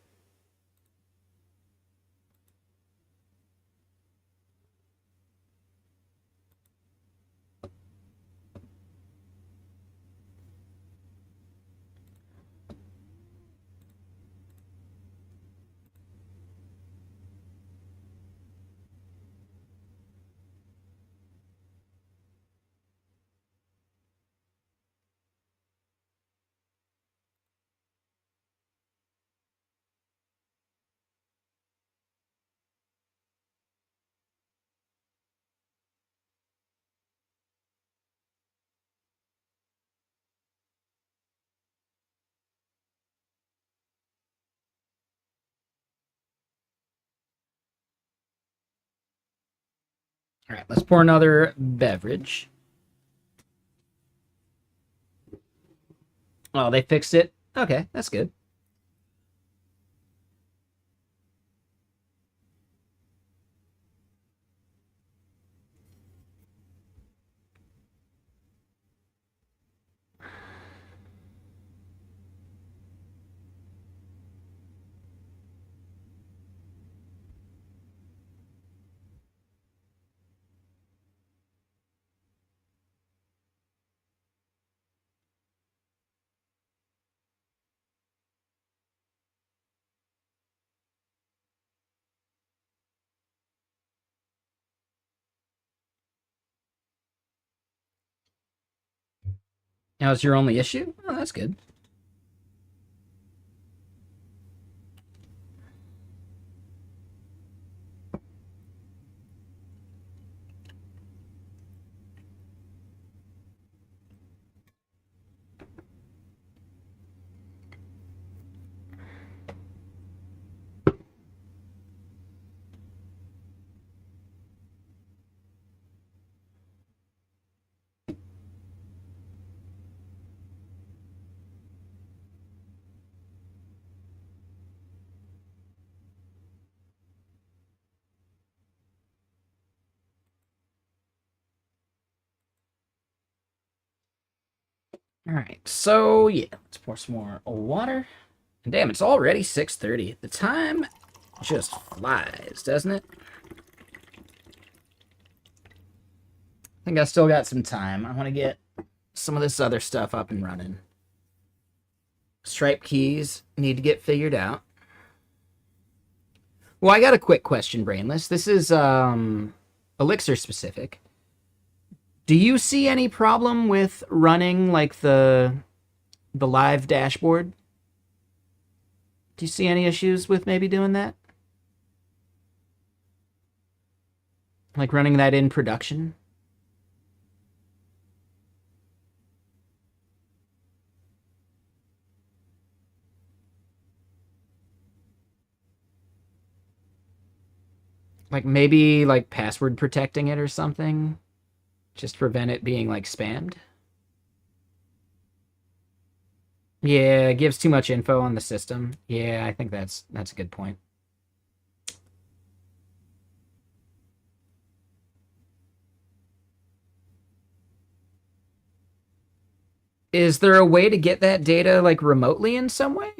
All right, let's pour another beverage. Oh, they fixed it? Okay, that's good. That was your only issue? Oh, that's good. All right, so yeah, let's pour some more water. And damn, it's already 6:30. The time just flies, doesn't it? I think I still got some time. I want to get some of this other stuff up and running. Stripe keys need to get figured out. Well, I got a quick question, Brainless. This is Elixir specific. Do you see any problem with running like the live dashboard? Do you see any issues with maybe doing that? Like running that in production? Like maybe like password protecting it or something? Just to prevent it being like spammed? Yeah, it gives too much info on the system. Yeah, I think that's a good point. Is there a way to get that data like remotely in some way?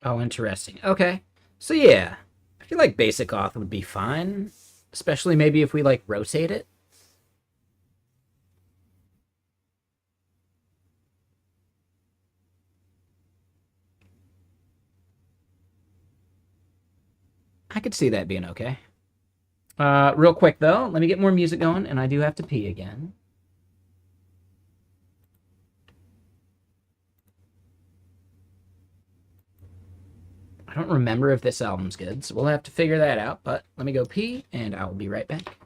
Oh, interesting. Okay. So yeah, I feel like basic auth would be fine, especially maybe if we like rotate it. I could see that being okay. Real quick, though, let me get more music going, and I do have to pee again. I don't remember if this album's good, so we'll have to figure that out, but let me go pee, and I will be right back.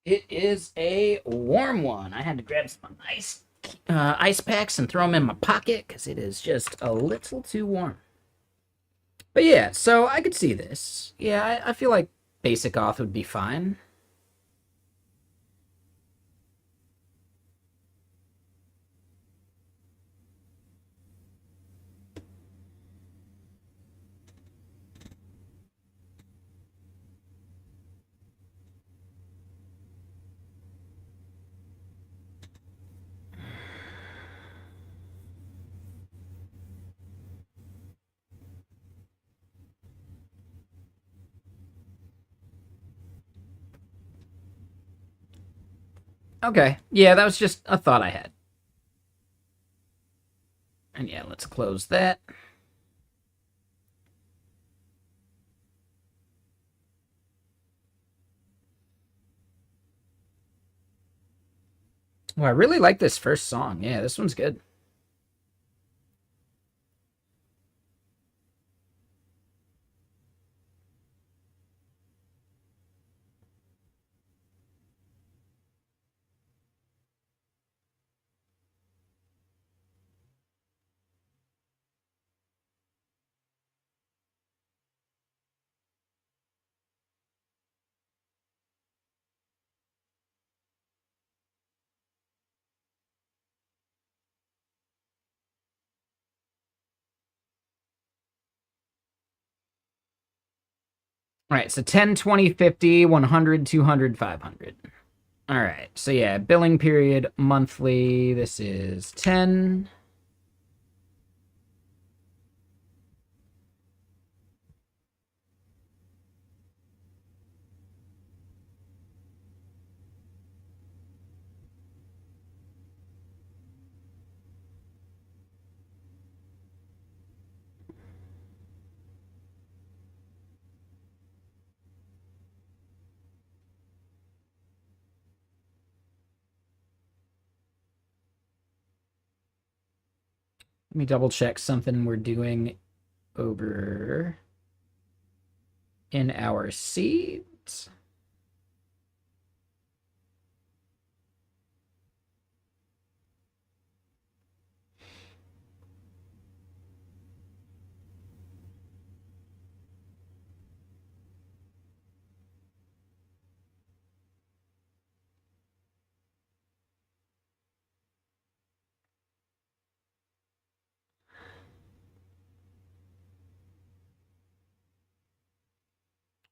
It is a warm one. I had to grab some ice packs and throw them in my pocket because it is just a little too warm. But yeah, so I could see this. Yeah, I feel like basic auth would be fine. Okay, yeah, that was just a thought I had. And yeah, let's close that. Well, I really like this first song. Yeah, this one's good. All right, so 10, 20, 50, 100, 200, 500. All right, so yeah, billing period monthly. This is 10. Let me double check something we're doing over in our seeds.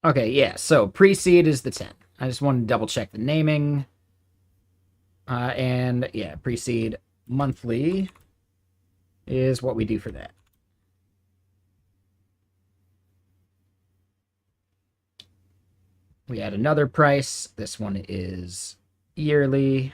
Okay, yeah, so pre-seed is the 10. I just wanted to double check the naming. And yeah, pre-seed monthly is what we do for that. We add another price. This one is yearly.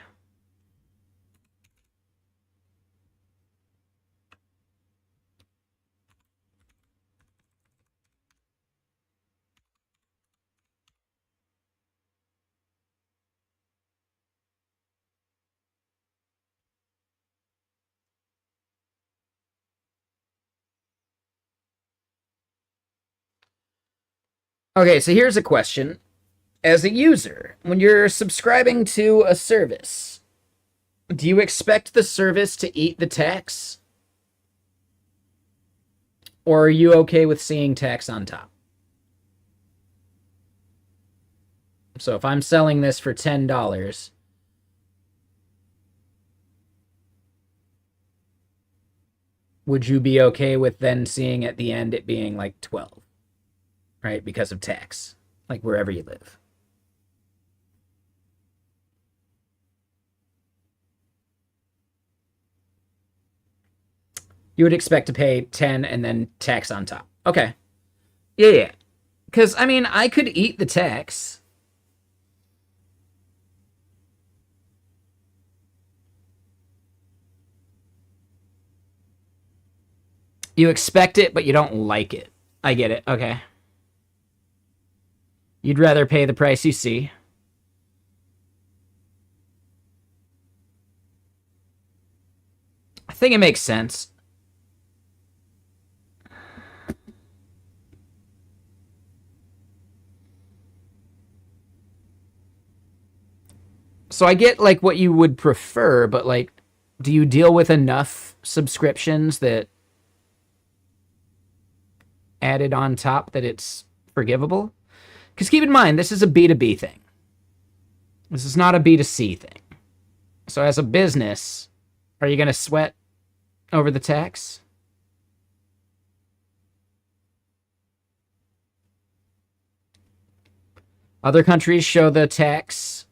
Okay, so here's a question. As a user, when you're subscribing to a service, do you expect the service to eat the tax? Or are you okay with seeing tax on top? So if I'm selling this for $10, would you be okay with then seeing at the end it being like 12, right? Because of tax, like wherever you live. You would expect to pay 10 and then tax on top. Okay. Yeah. Because, I mean, I could eat the tax. You expect it, but you don't like it. I get it. Okay. You'd rather pay the price you see. I think it makes sense. So I get like what you would prefer, but like, do you deal with enough subscriptions that added on top that it's forgivable? Because keep in mind, this is a B2B thing. This is not a B2C thing. So as a business, are you going to sweat over the tax? Other countries show the tax.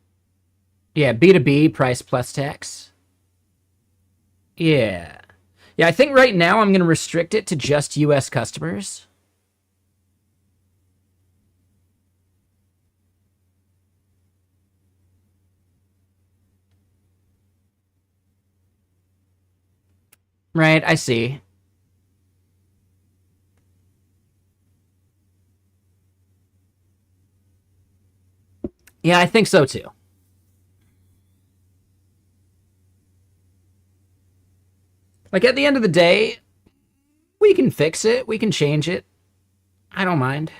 Yeah, B2B, price plus tax. Yeah. Yeah, I think right now I'm going to restrict it to just US customers. Right, I see. Yeah, I think so too. Like at the end of the day, we can fix it, we can change it. I don't mind.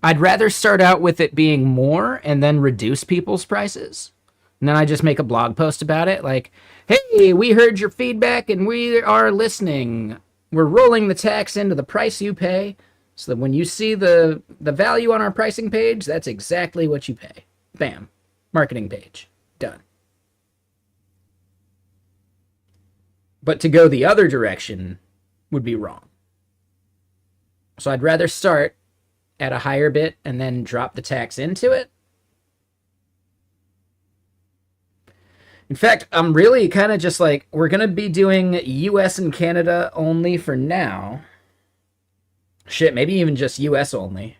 I'd rather start out with it being more and then reduce people's prices. And then I just make a blog post about it like, hey, we heard your feedback and we are listening. We're rolling the tax into the price you pay so that when you see the value on our pricing page, that's exactly what you pay. Bam. Marketing page. Done. But to go the other direction would be wrong. So I'd rather start at a higher bit and then drop the tax into it. In fact, I'm really kind of just like, we're going to be doing US and Canada only for now. Shit, maybe even just US only.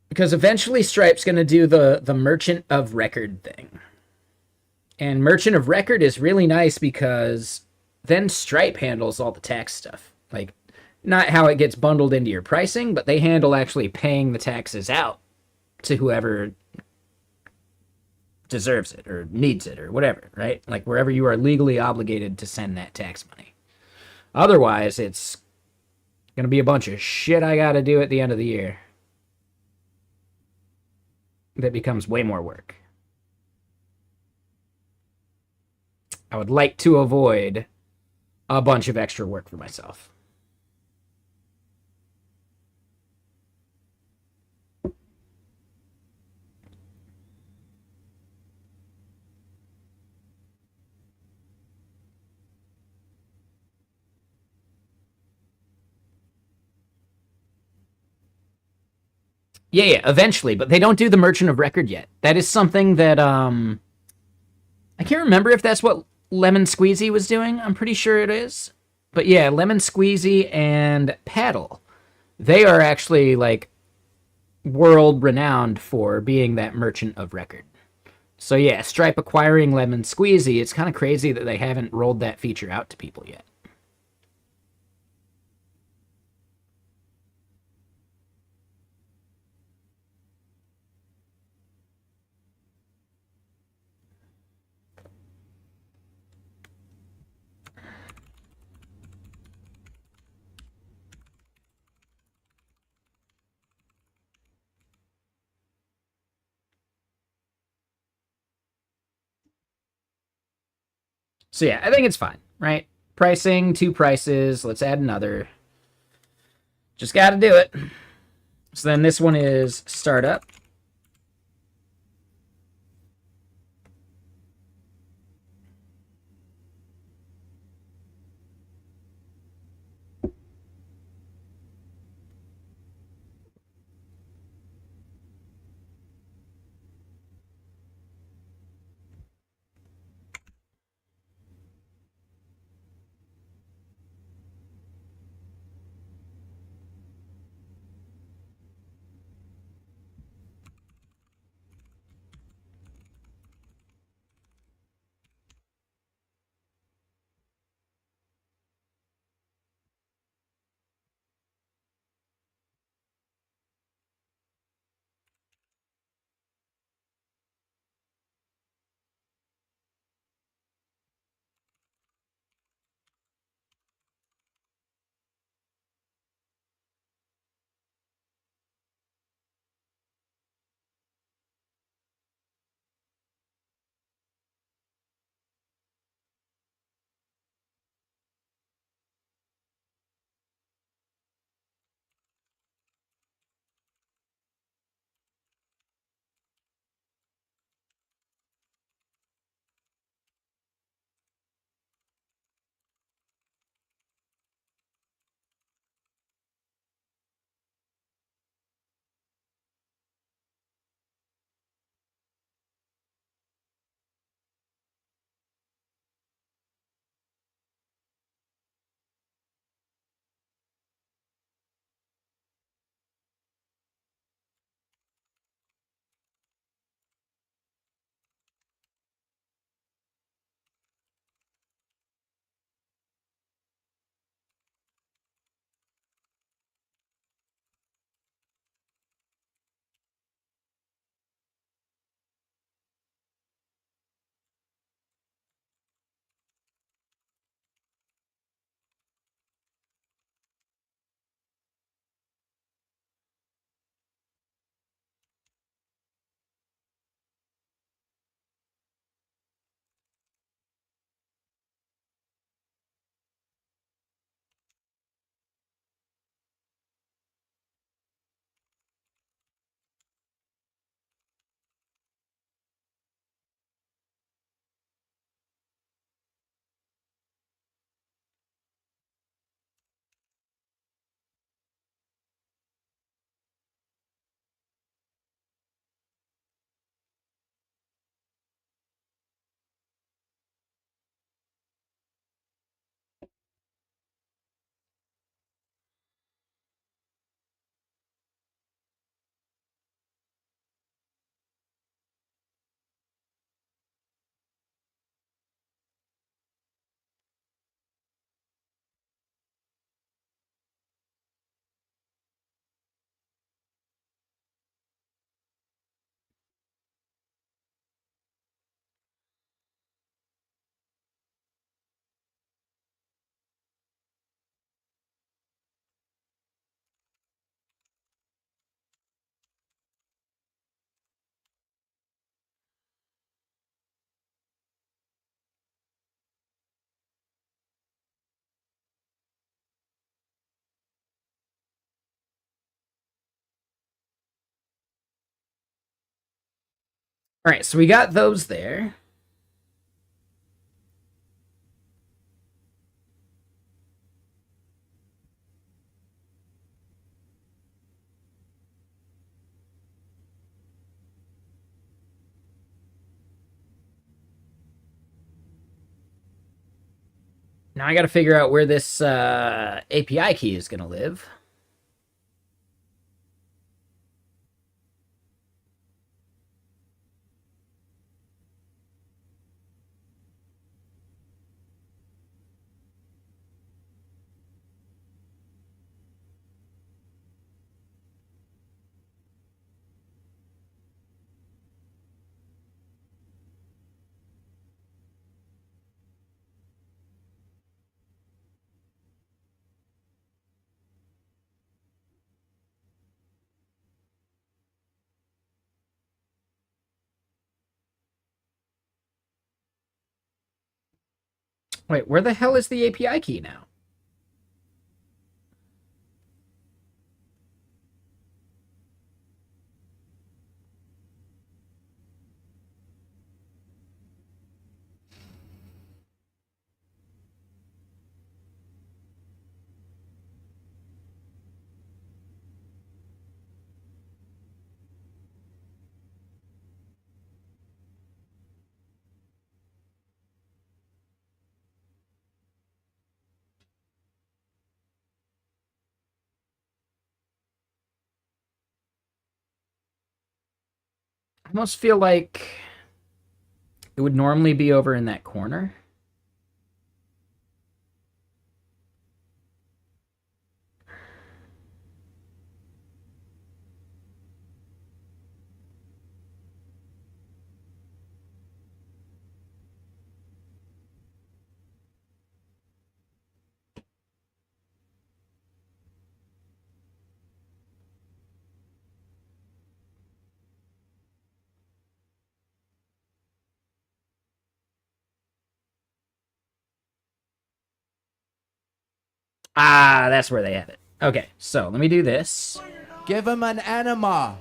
Because eventually Stripe's going to do the Merchant of Record thing. And Merchant of Record is really nice because then Stripe handles all the tax stuff. Like, not how it gets bundled into your pricing, but they handle actually paying the taxes out to whoever deserves it or needs it or whatever, right? Like wherever you are legally obligated to send that tax money. Otherwise, it's going to be a bunch of shit I got to do at the end of the year that becomes way more work. I would like to avoid a bunch of extra work for myself. Yeah, eventually, but they don't do the Merchant of Record yet. That is something that I can't remember if that's what Lemon Squeezy was doing. I'm pretty sure it is. But yeah, Lemon Squeezy and Paddle, they are actually like world renowned for being that Merchant of Record. So yeah, Stripe acquiring Lemon Squeezy, it's kind of crazy that they haven't rolled that feature out to people yet. So yeah, I think it's fine, right? Pricing, two prices, let's add another. Just got to do it. So then this one is startup. All right, so we got those there. Now I got to figure out where this API key is going to live. Wait, where the hell is the API key now? I almost feel like it would normally be over in that corner. Ah, that's where they have it. Okay, so let me do this. Give him an enema.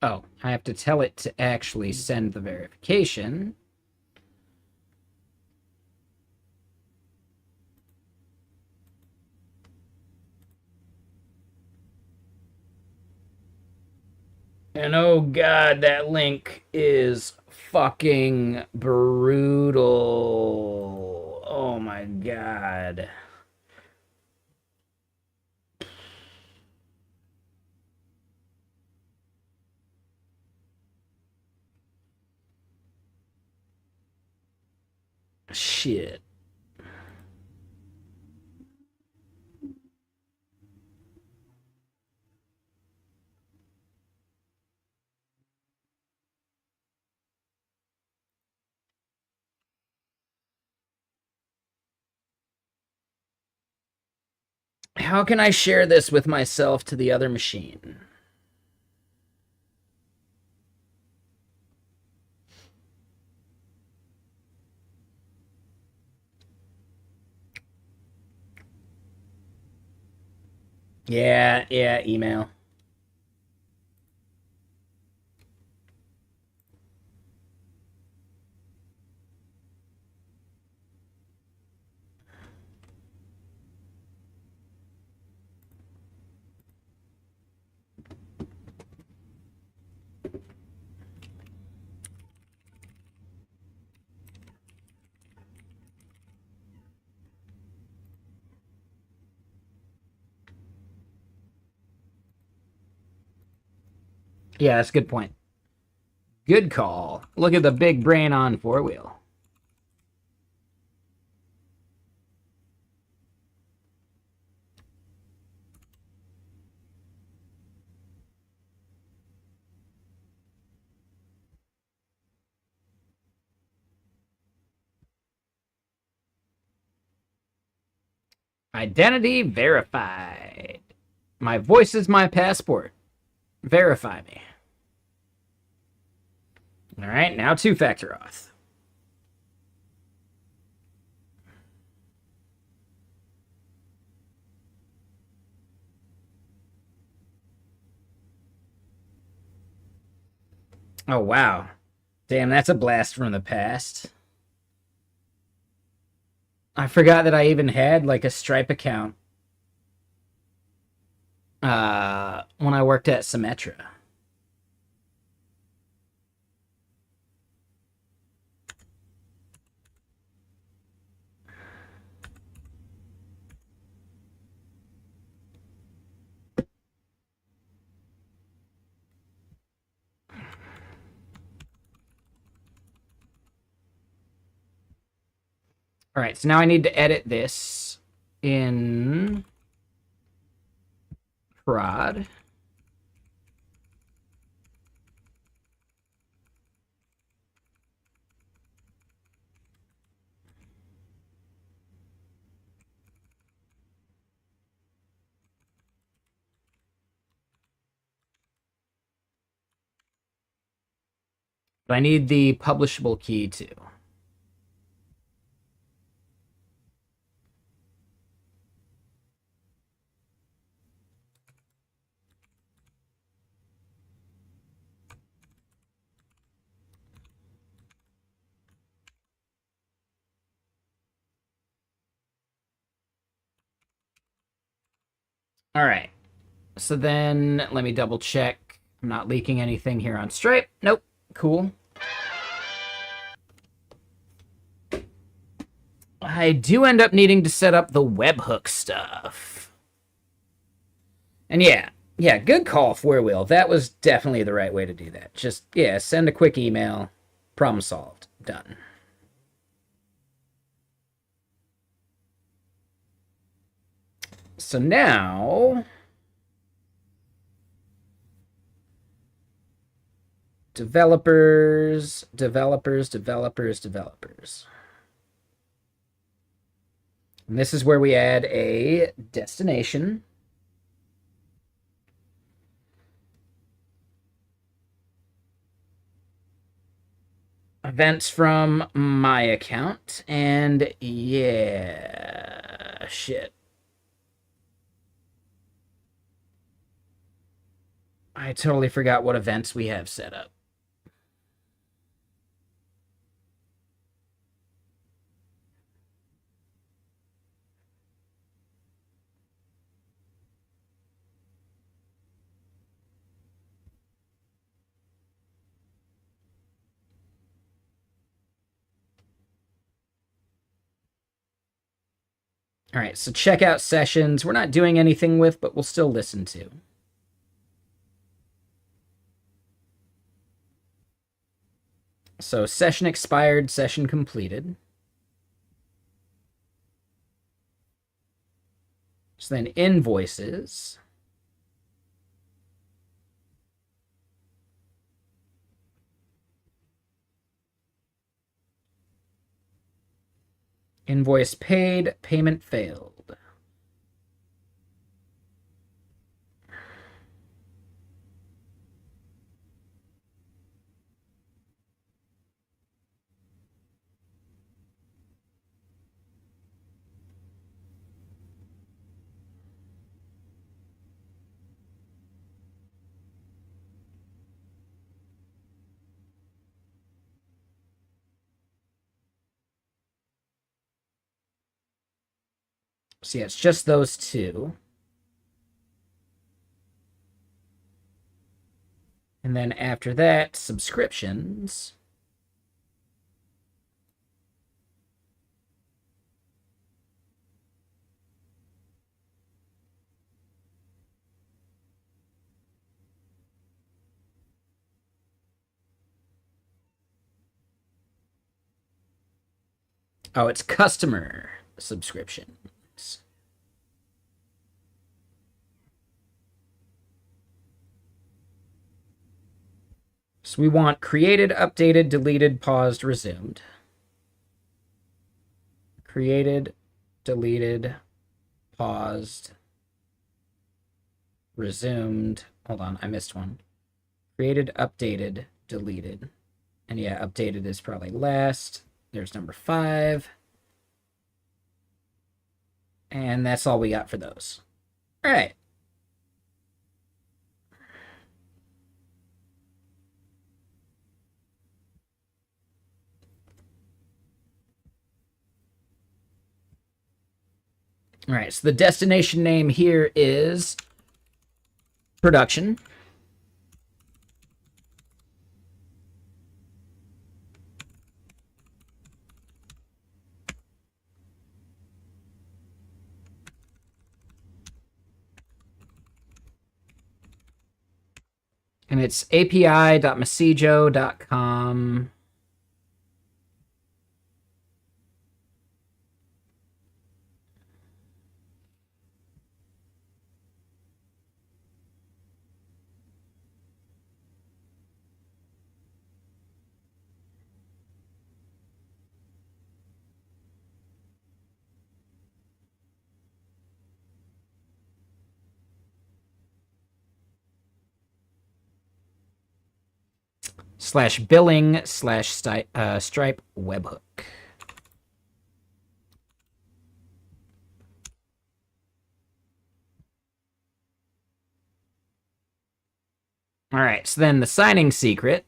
Oh, I have to tell it to actually send the verification. And oh god, that link is fucking brutal. Oh my god. Shit. How can I share this with myself to the other machine? Yeah, email. Yeah, that's a good point. Good call. Look at the big brain on four wheel. Identity verified. My voice is my passport. Verify me. All right, now two-factor auth. Oh, wow. Damn, that's a blast from the past. I forgot that I even had like a Stripe account when I worked at Symmetra. All right, so now I need to edit this in prod. But I need the publishable key too. All right. So then let me double check. I'm not leaking anything here on Stripe. Nope. Cool. I do end up needing to set up the webhook stuff. And yeah, good call, Four Wheel. That was definitely the right way to do that. Just, yeah, send a quick email. Problem solved. Done. So now... developers. And this is where we add a destination. Events from my account. And yeah, shit. I totally forgot what events we have set up. All right, so checkout sessions, we're not doing anything with, but we'll still listen to. So session expired, session completed. So then invoices. Invoice paid, payment failed. So yeah, it's just those two. And then after that, subscriptions. Oh, it's customer subscriptions. So we want created, updated, deleted, paused, resumed. Created, deleted, paused, resumed. Hold on, I missed one. Created, updated, deleted. And yeah, updated is probably last. There's number 5. And that's all we got for those. All right. All right, so the destination name here is production. And it's api.messijo.com. /billing/Stripe webhook. All right, so then the signing secret.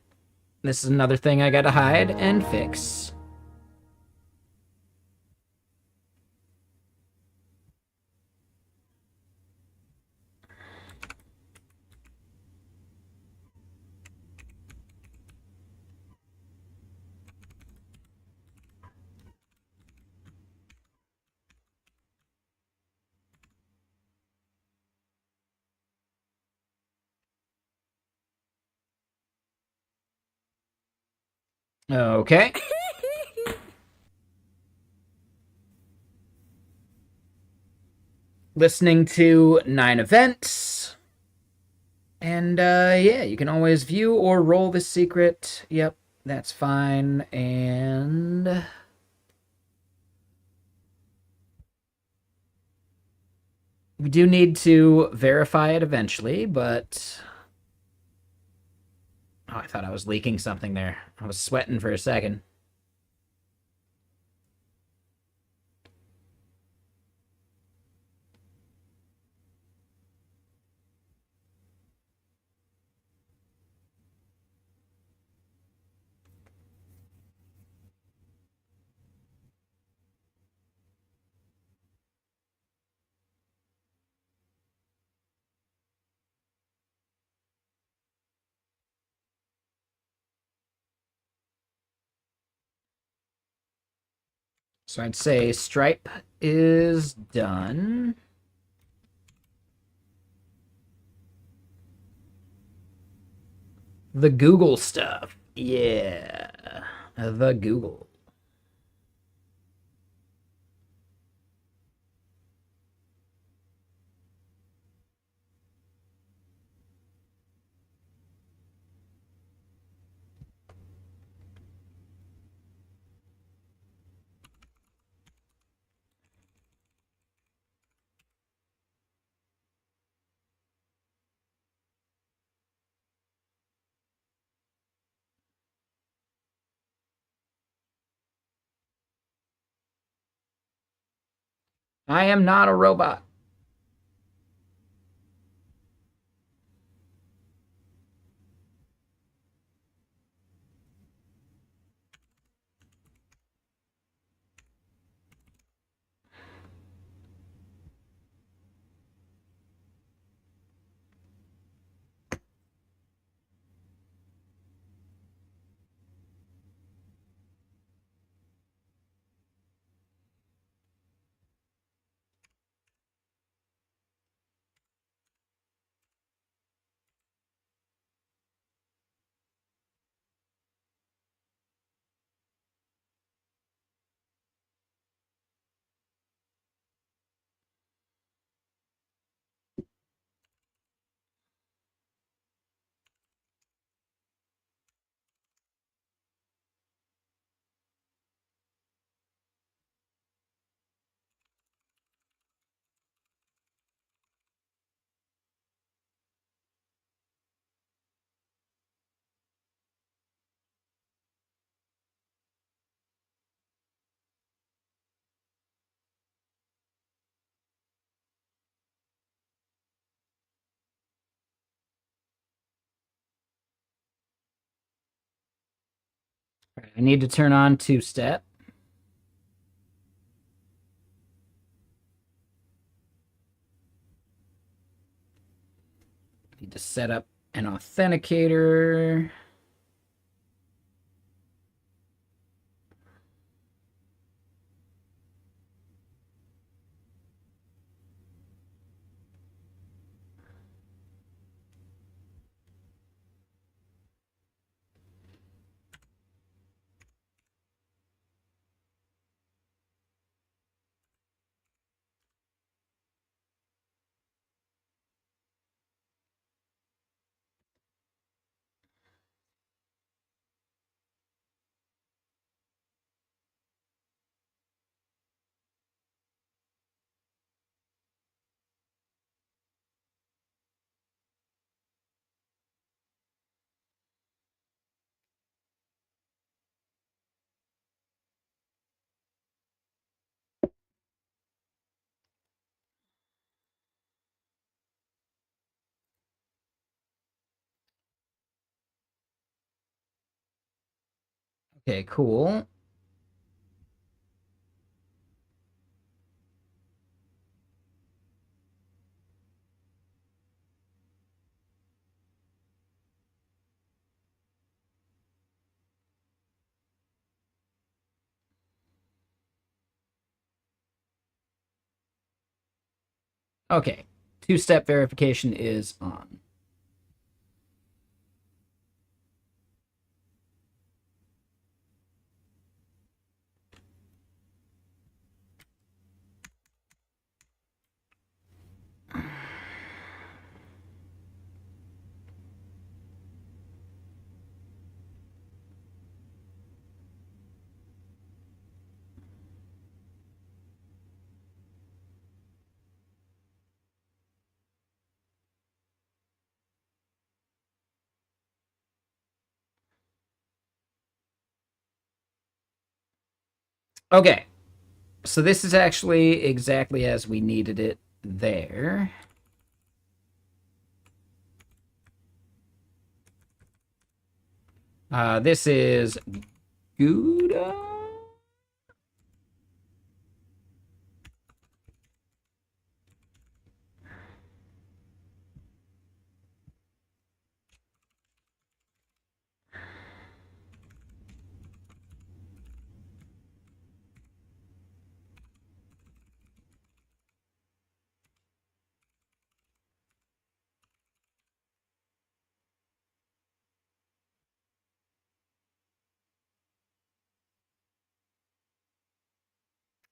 This is another thing I gotta hide and fix. Okay. Listening to 9 events. And yeah, you can always view or roll the secret. Yep, that's fine. And we do need to verify it eventually, but oh, I thought I was leaking something there. I was sweating for a second. So I'd say Stripe is done. The Google stuff. Yeah. The Google. I am not a robot. I need to turn on two-step. Need to set up an authenticator. Okay, cool. Okay, two-step verification is on. Okay, so this is actually exactly as we needed it there. This is Gouda.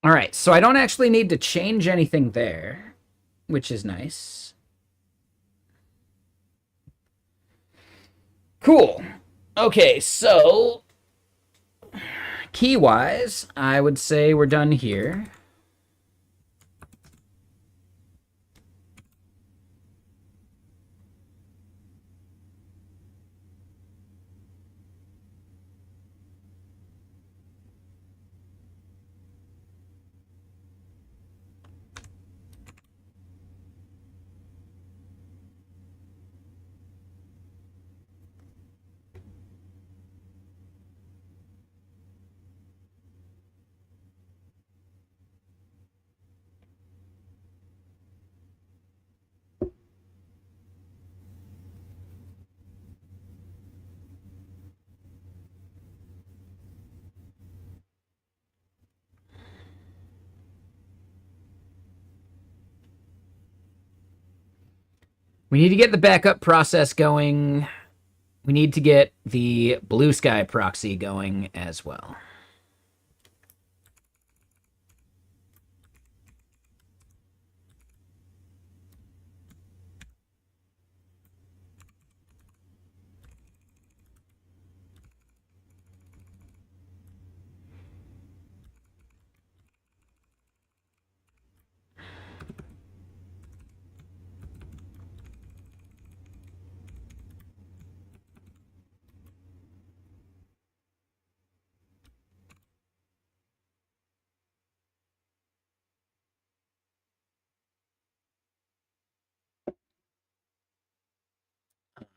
All right, so I don't actually need to change anything there, which is nice. Cool. Okay, so key-wise, I would say we're done here. We need to get the backup process going. We need to get the Blue Sky proxy going as well.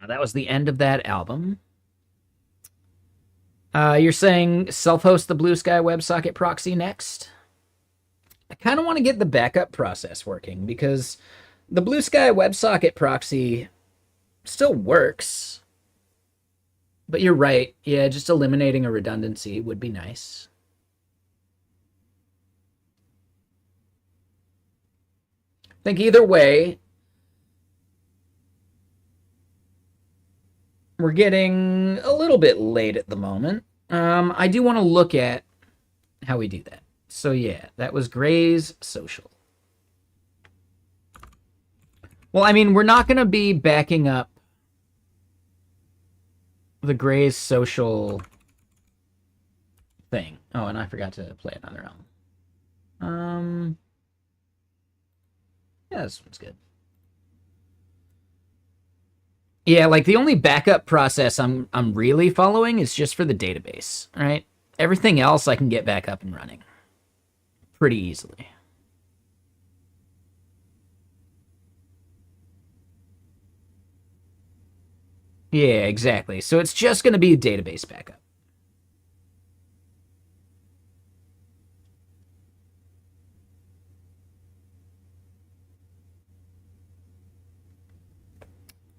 That was the end of that album. You're saying self-host the Blue Sky WebSocket proxy next? I kind of want to get the backup process working because the Blue Sky WebSocket proxy still works. But you're right. Yeah, just eliminating a redundancy would be nice. I think either way, we're getting a little bit late at the moment. I do want to look at how we do that. So yeah, that was Gray's social. Well, I mean, we're not going to be backing up the Gray's social thing. Oh, and I forgot to play another realm. Yeah, this one's good. Yeah, like the only backup process I'm really following is just for the database, right? Everything else I can get back up and running pretty easily. Yeah, exactly. So it's just going to be a database backup.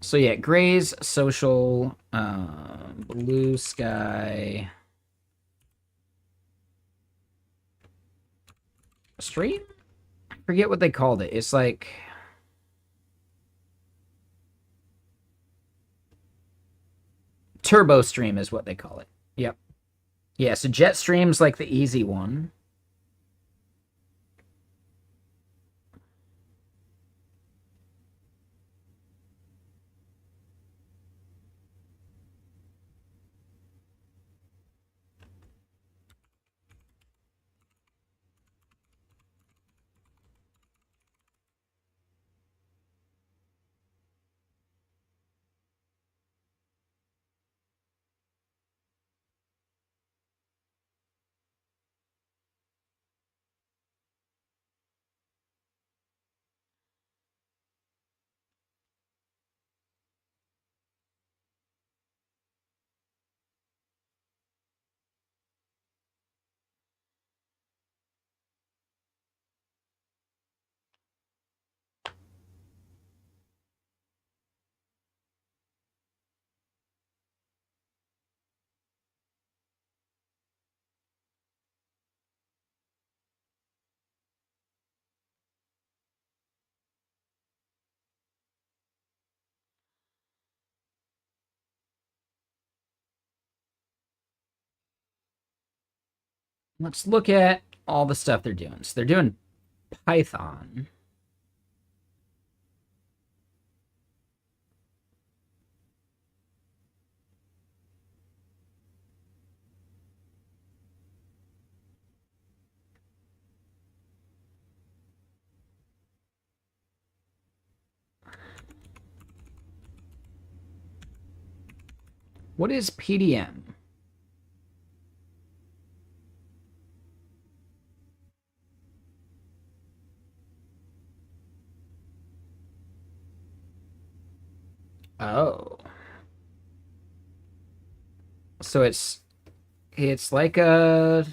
So yeah, Gray's social, Blue Sky stream? I forget what they called it. It's like Turbo Stream is what they call it. Yep. Yeah, so Jetstream's like the easy one. Let's look at all the stuff they're doing. So they're doing Python. What is PDM? Oh. So it's like a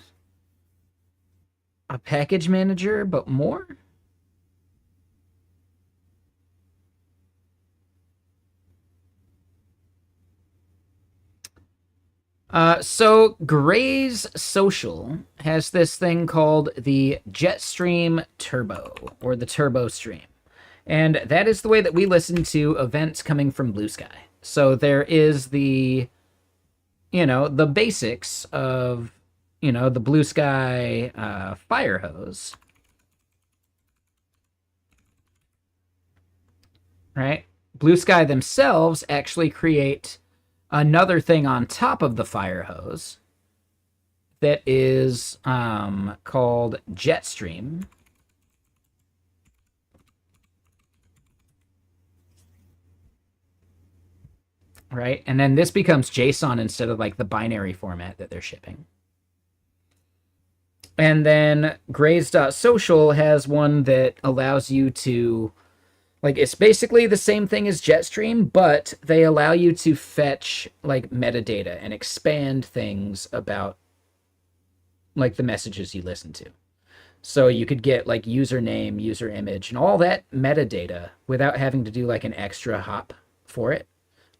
package manager, but more? So Gray's Social has this thing called the Jetstream Turbo, or the Turbo Stream. And that is the way that we listen to events coming from Blue Sky. So there is the, the basics of, the Blue Sky Firehose. Right? Blue Sky themselves actually create another thing on top of the Firehose that is called Jetstream. Right? And then this becomes JSON instead of like the binary format that they're shipping. And then Grays.social has one that allows you to Like, it's basically the same thing as Jetstream, but they allow you to fetch, like, metadata and expand things about, like, the messages you listen to. So you could get, like, username, user image, and all that metadata without having to do, like, an extra hop for it.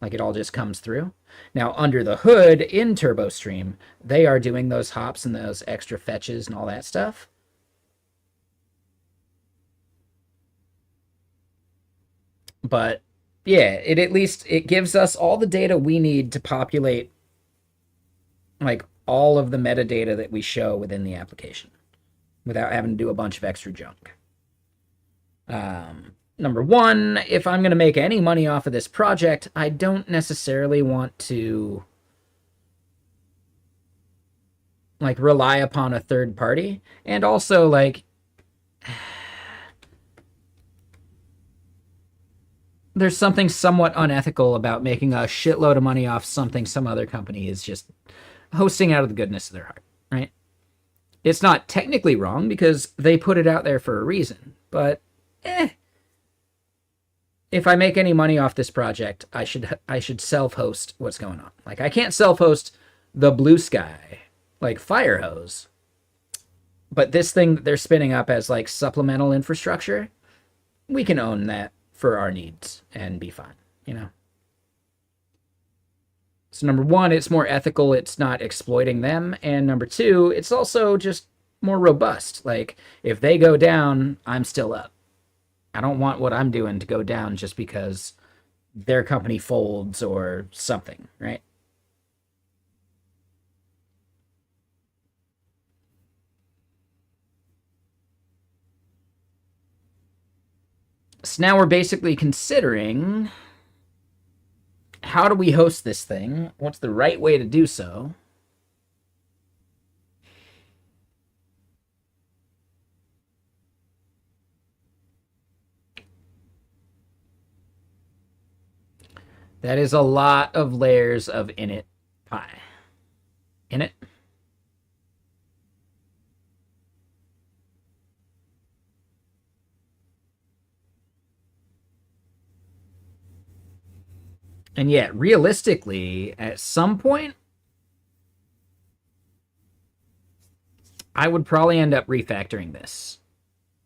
Like, it all just comes through. Now, under the hood in TurboStream, they are doing those hops and those extra fetches and all that stuff. But yeah, it gives us all the data we need to populate, like, all of the metadata that we show within the application without having to do a bunch of extra junk. Number one, if I'm going to make any money off of this project, I don't necessarily want to, like, rely upon a third party. And also, like, there's something somewhat unethical about making a shitload of money off something some other company is just hosting out of the goodness of their heart, right? It's not technically wrong because they put it out there for a reason, but if I make any money off this project, I should self-host what's going on. Like, I can't self-host the Blue Sky, like, Firehose, but this thing that they're spinning up as, like, supplemental infrastructure, we can own that for our needs and be fine, you know? So number one, it's more ethical. It's not exploiting them. And number two, it's also just more robust. Like, if they go down, I'm still up. I don't want what I'm doing to go down just because their company folds or something, right? So now we're basically considering, how do we host this thing? What's the right way to do so? That is a lot of layers of init pie. Init? And yet, realistically, at some point, I would probably end up refactoring this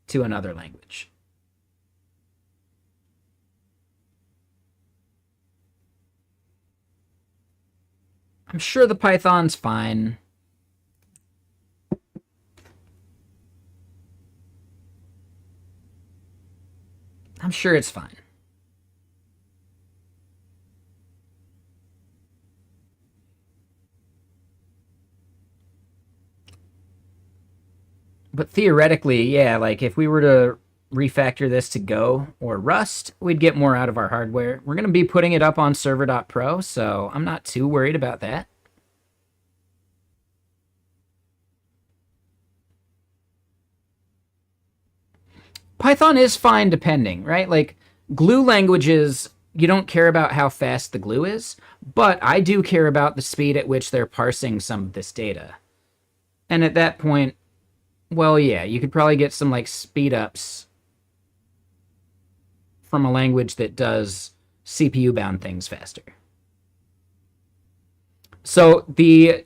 to another language. I'm sure the Python's fine. I'm sure it's fine. But theoretically, yeah, like, if we were to refactor this to Go or Rust, we'd get more out of our hardware. We're going to be putting it up on server.pro, so I'm not too worried about that. Python is fine depending, right? Like, glue languages, you don't care about how fast the glue is, but I do care about the speed at which they're parsing some of this data. And at that point, well, yeah, you could probably get some, like, speed ups from a language that does CPU-bound things faster. So the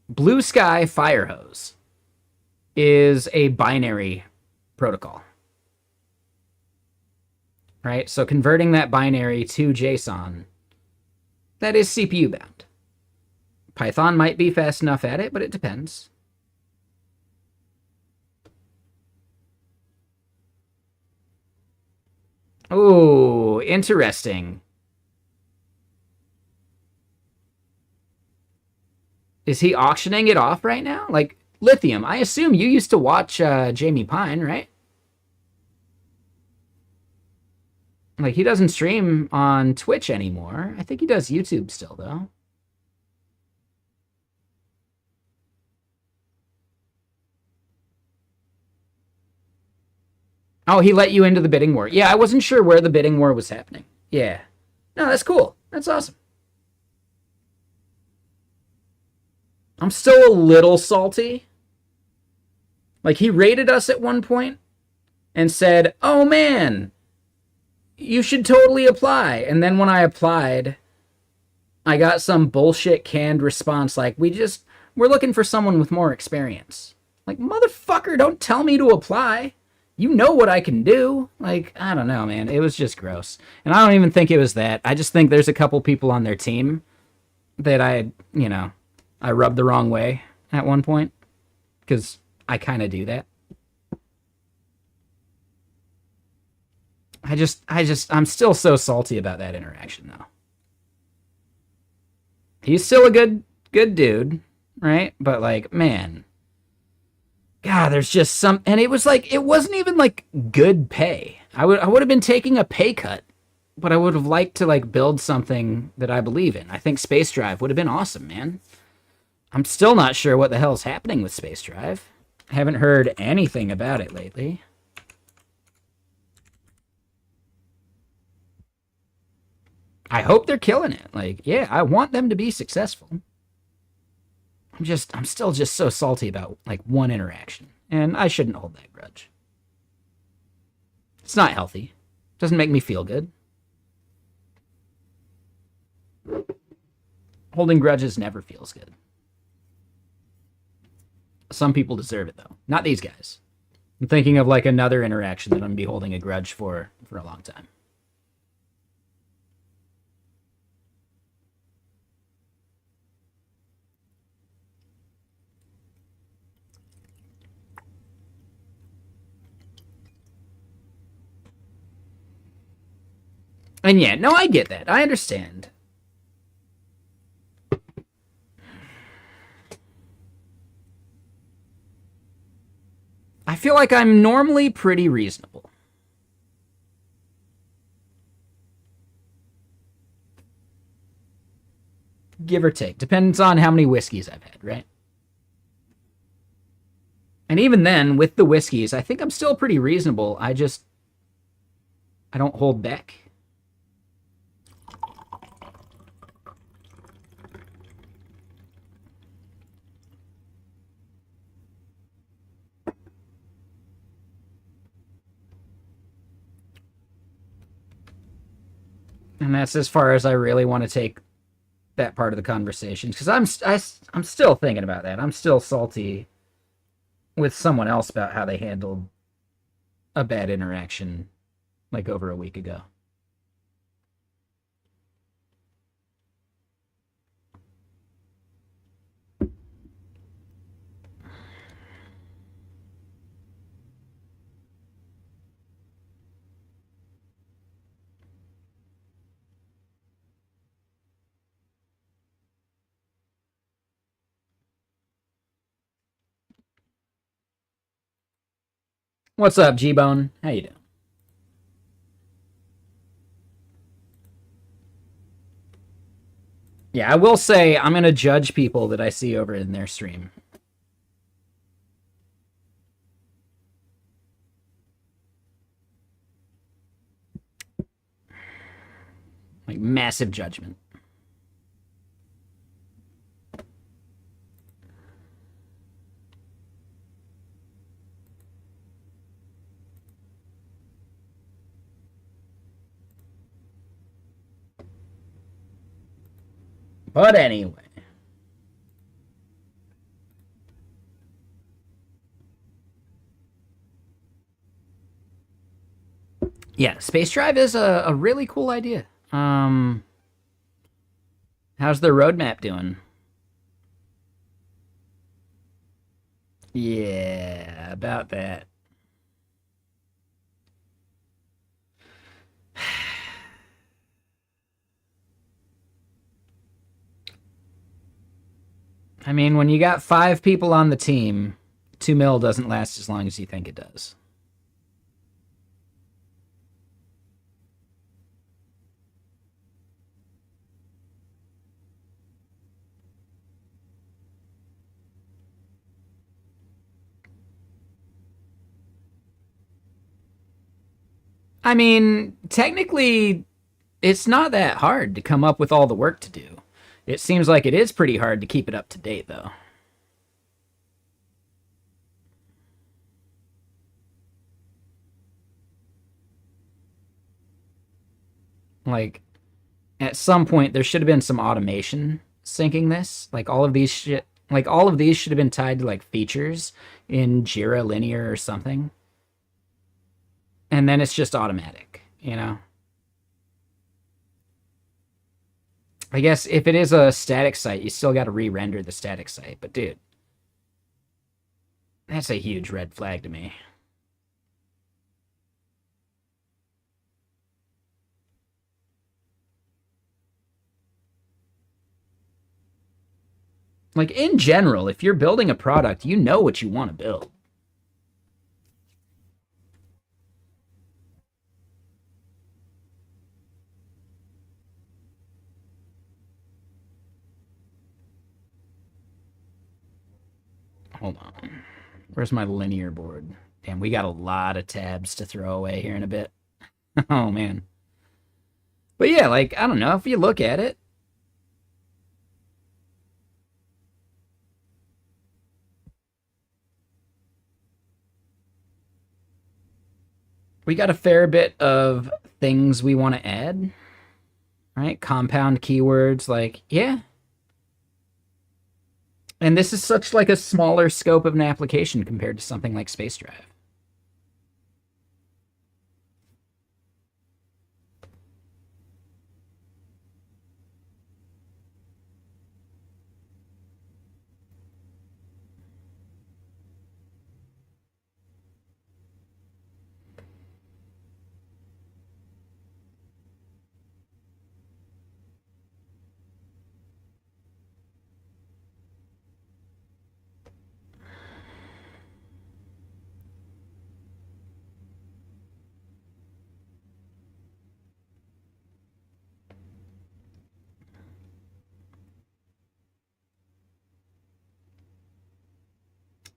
Blue Sky Firehose is a binary protocol, right? So converting that binary to JSON, that is CPU-bound. Python might be fast enough at it, but it depends. Oh, interesting. Is he auctioning it off right now? Like, Lithium, I assume you used to watch Jamie Pine, right? Like, he doesn't stream on Twitch anymore. I think he does YouTube still, though. Oh, he let you into the bidding war. Yeah, I wasn't sure where the bidding war was happening. Yeah. No, that's cool. That's awesome. I'm still a little salty. Like, he rated us at one point and said, oh man, you should totally apply. And then when I applied, I got some bullshit canned response like, we're looking for someone with more experience. Like, motherfucker, don't tell me to apply. You know what I can do. Like, I don't know, man. It was just gross. And I don't even think it was that. I just think there's a couple people on their team that I rubbed the wrong way at one point. Because I kind of do that. I'm still so salty about that interaction, though. He's still a good dude, right? But, like, man. God, there's just some... And it was like, it wasn't even, like, good pay. I would have been taking a pay cut, but I would have liked to, like, build something that I believe in. I think Space Drive would have been awesome, man. I'm still not sure what the hell's happening with Space Drive. I haven't heard anything about it lately. I hope they're killing it. Like, yeah, I want them to be successful. I'm still just so salty about, like, one interaction. And I shouldn't hold that grudge. It's not healthy. It doesn't make me feel good. Holding grudges never feels good. Some people deserve it, though. Not these guys. I'm thinking of, like, another interaction that I'm going to be holding a grudge for a long time. And yeah, no, I get that. I understand. I feel like I'm normally pretty reasonable. Give or take. Depends on how many whiskeys I've had, right? And even then, with the whiskeys, I think I'm still pretty reasonable. I don't hold back. And that's as far as I really want to take that part of the conversation. Because I'm still thinking about that. I'm still salty with someone else about how they handled a bad interaction like over a week ago. What's up, G-Bone? How you doing? Yeah, I will say I'm going to judge people that I see over in their stream. Like, massive judgment. But anyway. Yeah, Space Drive is a really cool idea. How's their roadmap doing? Yeah, about that. I mean, when you got 5 people on the team, 2 mil doesn't last as long as you think it does. I mean, technically, it's not that hard to come up with all the work to do. It seems like it is pretty hard to keep it up to date, though. Like, at some point, there should have been some automation syncing this. Like, all of these should have been tied to, like, features in Jira Linear or something. And then it's just automatic, you know? I guess if it is a static site, you still got to re-render the static site. But, dude, that's a huge red flag to me. Like, in general, if you're building a product, you know what you want to build. Hold on. Where's my linear board? Damn, we got a lot of tabs to throw away here in a bit. Oh, man. But yeah, like, I don't know. If you look at it, we got a fair bit of things we want to add, right? Compound keywords, like, yeah. And this is such like a smaller scope of an application compared to something like Space Drive.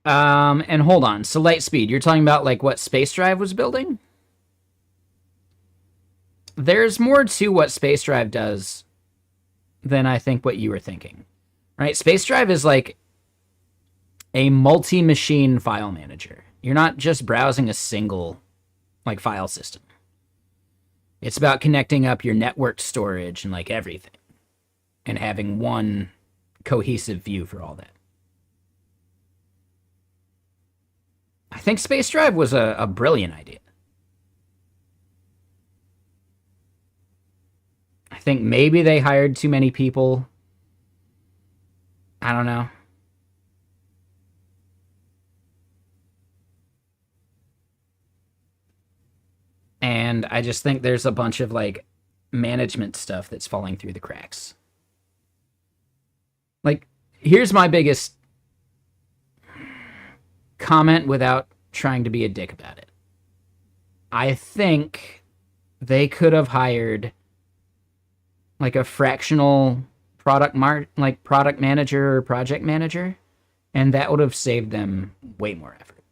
And hold on. So Lightspeed, you're talking about like what Space Drive was building? There's more to what Space Drive does than I think what you were thinking. Right? Space Drive is like a multi-machine file manager. You're not just browsing a single like file system. It's about connecting up your networked storage and like everything and having one cohesive view for all that. I think Space Drive was a brilliant idea. I think maybe they hired too many people. I don't know. And I just think there's a bunch of like management stuff that's falling through the cracks. Like, here's my biggest comment without trying to be a dick about it. I think they could have hired like a fractional product manager or project manager, and that would have saved them way more effort.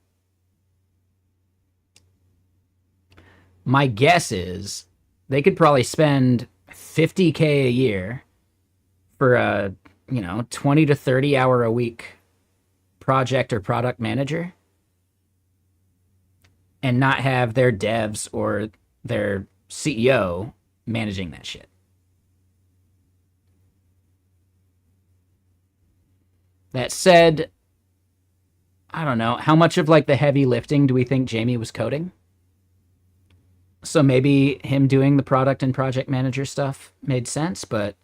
My guess is they could probably spend $50K a year for a, 20 to 30 hour a week project or product manager and not have their devs or their CEO managing that shit. That said, I don't know. How much of like the heavy lifting do we think Jamie was coding? So maybe him doing the product and project manager stuff made sense, but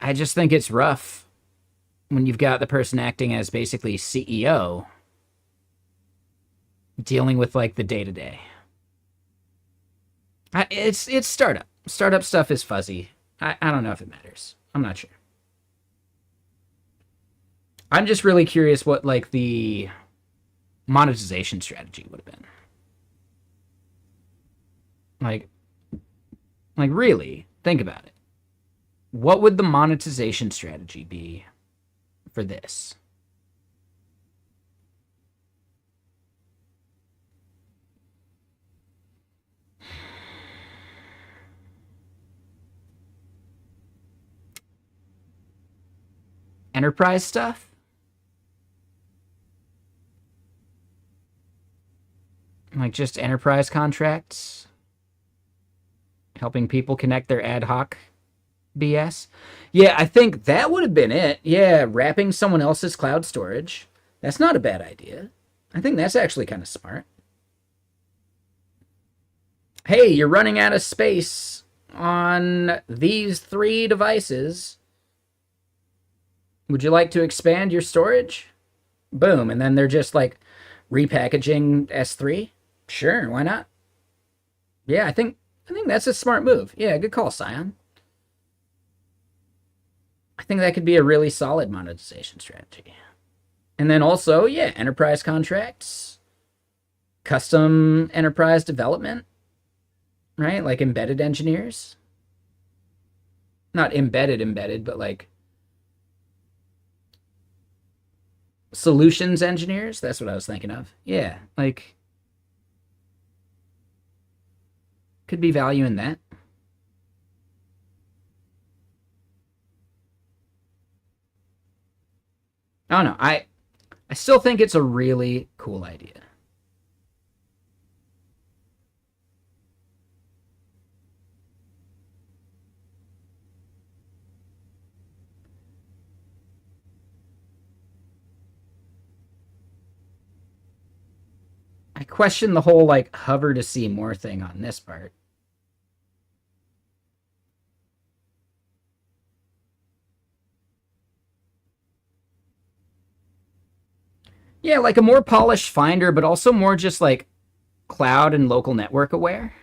I just think it's rough when you've got the person acting as basically CEO dealing with like the day-to-day. It's startup. Startup stuff is fuzzy. I don't know if it matters. I'm not sure. I'm just really curious what like the monetization strategy would have been. Like really, think about it. What would the monetization strategy be for this? Enterprise stuff? Like just enterprise contracts? helping people connect their ad hoc BS. Yeah, I think that would have been it. Yeah, wrapping someone else's cloud storage. That's not a bad idea. I think that's actually kind of smart. Hey, you're running out of space on these 3 devices. Would you like to expand your storage? Boom. And then they're just like repackaging S3. Sure, why not? Yeah, I think that's a smart move. Yeah, good call, Scion. I think that could be a really solid monetization strategy. And then also, yeah, enterprise contracts, custom enterprise development, right? Like embedded engineers. Not embedded, but like solutions engineers. That's what I was thinking of. Yeah, like could be value in that. I don't know. I still think it's a really cool idea. I question the whole like hover to see more thing on this part. Yeah, like a more polished Finder, but also more just like cloud and local network aware.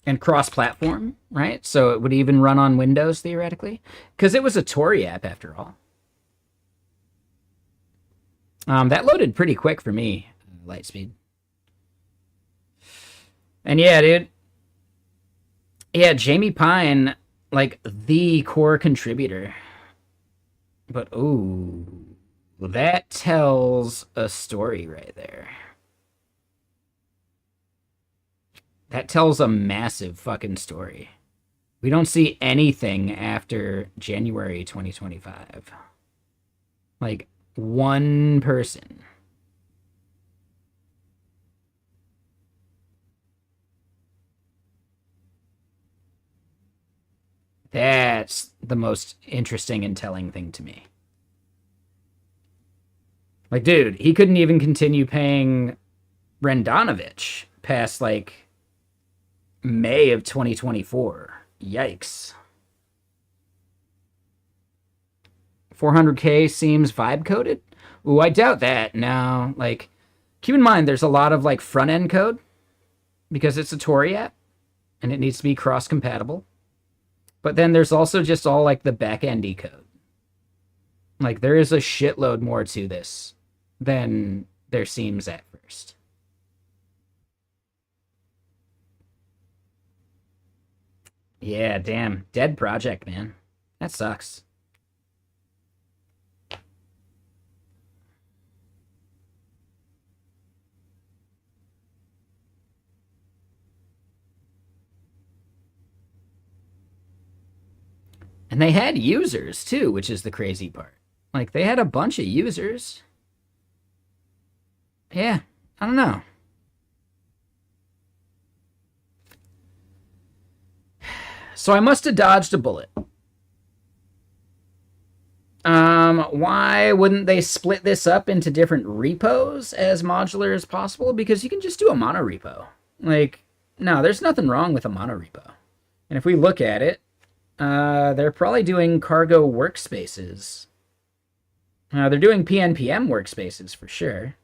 And cross-platform, right? So it would even run on Windows, theoretically. Because it was a Tory app, after all. That loaded pretty quick for me, Lightspeed. And yeah, dude. Yeah, Jamie Pine, like, the core contributor. But, ooh, that tells a story right there. That tells a massive fucking story. We don't see anything after January 2025. Like, one person. That's the most interesting and telling thing to me. Like, dude, he couldn't even continue paying Rendanovich past, like, May of 2024. Yikes. 400k seems vibe coded? Ooh, I doubt that. No, like, keep in mind there's a lot of, like, front-end code because it's a Tory app and it needs to be cross-compatible. But then there's also just all, like, the back-endy code. Like, there is a shitload more to this than there seems at first. Yeah, damn. Dead project, man. That sucks. And they had users, too, which is the crazy part. Like, they had a bunch of users. Yeah, I don't know. So I must have dodged a bullet. Why wouldn't they split this up into different repos as modular as possible? Because you can just do a monorepo. Like, no, there's nothing wrong with a monorepo. And if we look at it, they're probably doing cargo workspaces. They're doing PNPM workspaces for sure.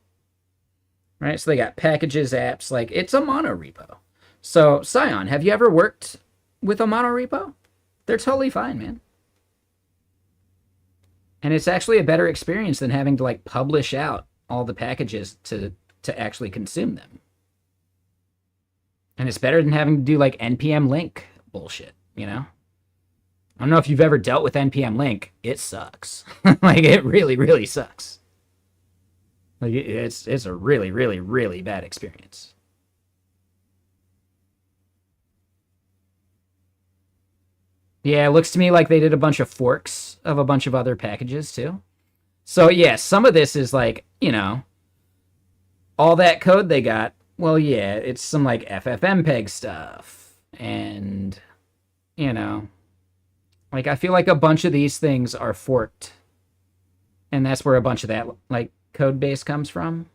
Right, so they got packages, apps, like, it's a monorepo. So, Scion, have you ever worked with a monorepo? They're totally fine, man. And it's actually a better experience than having to, like, publish out all the packages to actually consume them. And it's better than having to do, like, NPM link bullshit, you know? I don't know if you've ever dealt with NPM link. It sucks. Like, it really, really sucks. Like, it's a really, really, really bad experience. Yeah, it looks to me like they did a bunch of forks of a bunch of other packages, too. So, yeah, some of this is like, you know, all that code they got Well, yeah, it's some like FFmpeg stuff. And, you know, like I feel like a bunch of these things are forked. And that's where a bunch of that like code base comes from.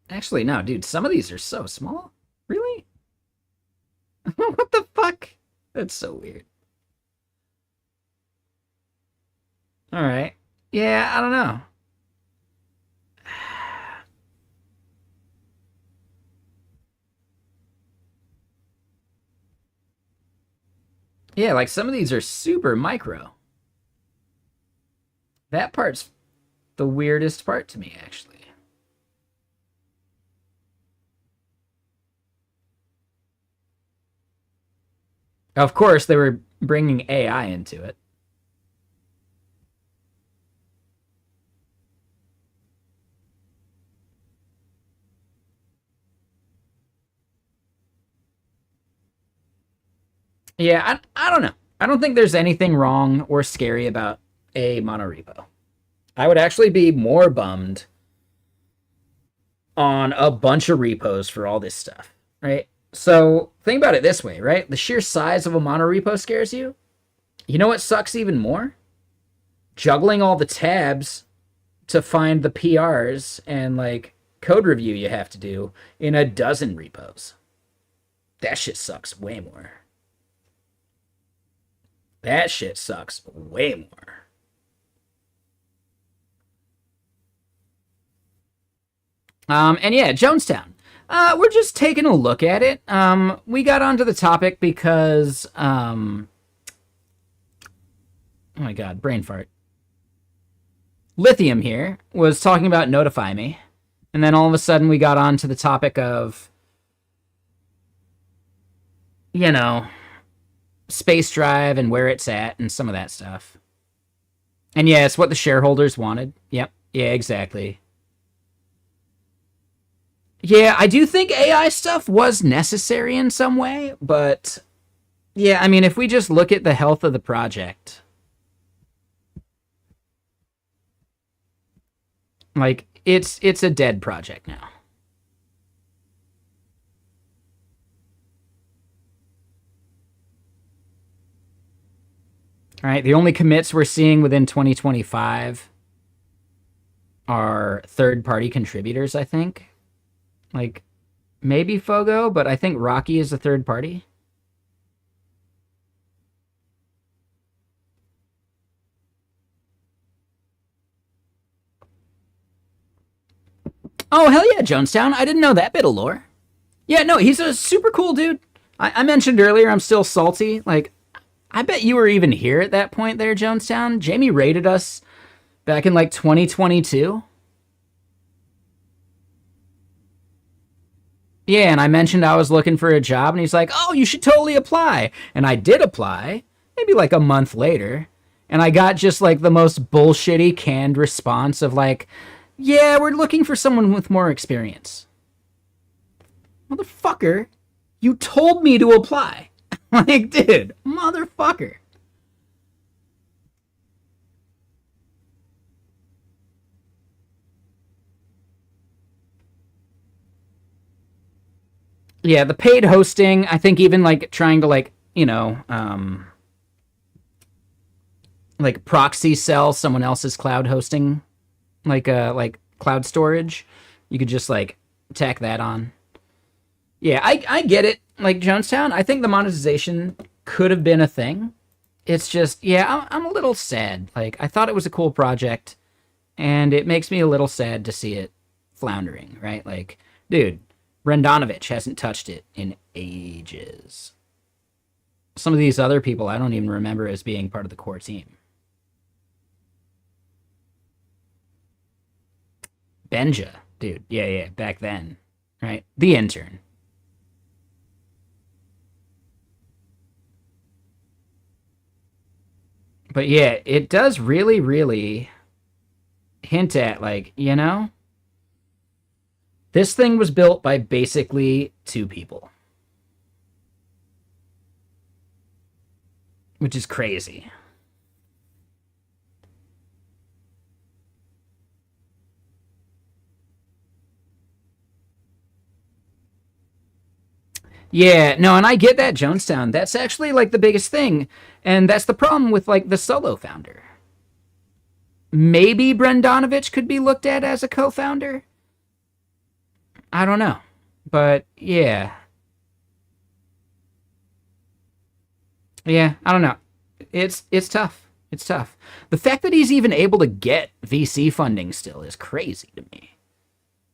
Actually, no, dude, some of these are so small. Really? What the fuck? That's so weird. All right. Yeah, I don't know. Yeah, like some of these are super micro. That part's the weirdest part to me, actually. Of course, they were bringing AI into it. Yeah, I don't know. I don't think there's anything wrong or scary about a monorepo. I would actually be more bummed on a bunch of repos for all this stuff, right? So think about it this way, right? The sheer size of a monorepo scares you. You know what sucks even more? Juggling all the tabs to find the PRs and like code review you have to do in a dozen repos. That shit sucks way more. That shit sucks way more. And yeah, Jonestown. We're just taking a look at it. We got onto the topic because, oh my god, brain fart. Lithium here was talking about Notify Me, and then all of a sudden we got onto the topic of, you know, space drive and where it's at and some of that stuff. And yeah, it's what the shareholders wanted. Yep. Yeah, exactly. Yeah, I do think AI stuff was necessary in some way, but yeah, I mean, if we just look at the health of the project, like it's a dead project now. All right, the only commits we're seeing within 2025 are third-party contributors, I think. Like maybe Fogo, but I think Rocky is a third party. Oh, hell yeah, Jonestown. I didn't know that bit of lore. Yeah, no, he's a super cool dude. I mentioned earlier I'm still salty. Like, I bet you were even here at that point there, Jonestown. Jamie rated us back in like 2022. Yeah, and I mentioned I was looking for a job, and he's like, oh, you should totally apply. And I did apply, maybe like a month later. And I got just like the most bullshitty canned response of like, yeah, we're looking for someone with more experience. Motherfucker, you told me to apply. Like, dude, motherfucker. Yeah, the paid hosting, I think even like trying to like, like proxy sell someone else's cloud hosting, like cloud storage, you could just like tack that on. Yeah, I get it. Like Jonestown, I think the monetization could have been a thing. It's just, yeah, I'm a little sad. Like, I thought it was a cool project, and it makes me a little sad to see it floundering, right? Like, dude, Brendanovich hasn't touched it in ages. Some of these other people I don't even remember as being part of the core team. Benja, dude, yeah, back then, right? The intern. But yeah, it does really, really hint at, like, this thing was built by basically two people. Which is crazy. Yeah, no, and I get that, Jonestown. That's actually like the biggest thing. And that's the problem with like the solo founder. Maybe Brendanovich could be looked at as a co-founder. I don't know. But yeah. Yeah, I don't know. It's tough. It's tough. The fact that he's even able to get VC funding still is crazy to me.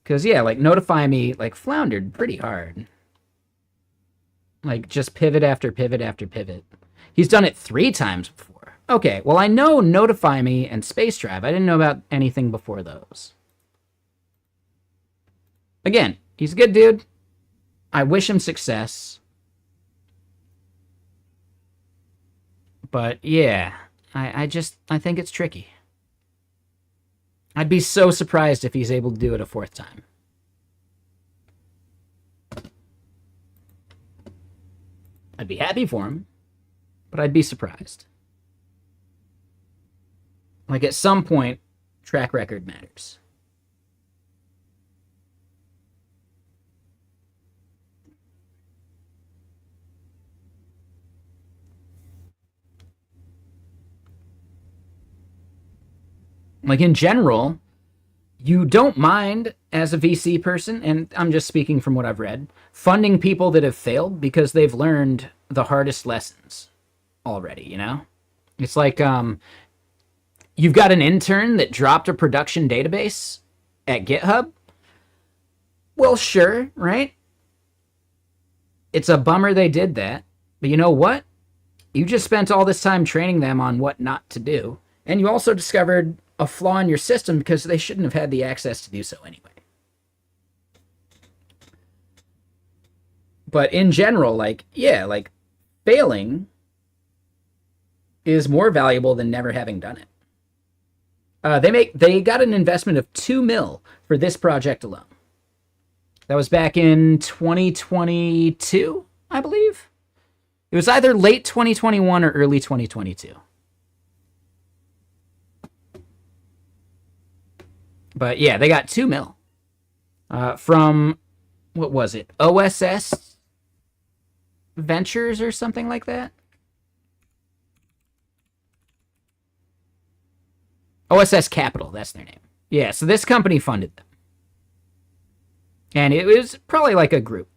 Cause yeah, like Notify Me like floundered pretty hard. Like just pivot after pivot after pivot. He's done it 3 times before. Okay, well I know Notify Me and Space Drive. I didn't know about anything before those. Again, he's a good dude. I wish him success. But yeah, I think it's tricky. I'd be so surprised if he's able to do it a 4th time. I'd be happy for him, but I'd be surprised. Like at some point, track record matters. Like in general, you don't mind as a VC person, and I'm just speaking from what I've read, funding people that have failed because they've learned the hardest lessons already, you know? It's like you've got an intern that dropped a production database at GitHub. Well, sure, right? It's a bummer they did that, but you know what? You just spent all this time training them on what not to do, and you also discovered a flaw in your system because they shouldn't have had the access to do so anyway. But in general, like, yeah, like, failing is more valuable than never having done it. They got an investment of $2 million for this project alone. That was back in 2022, I believe. It was either late 2021 or early 2022. But yeah, they got $2 million from, what was it, OSS Ventures or something like that? OSS Capital, that's their name. Yeah, so this company funded them. And it was probably like a group.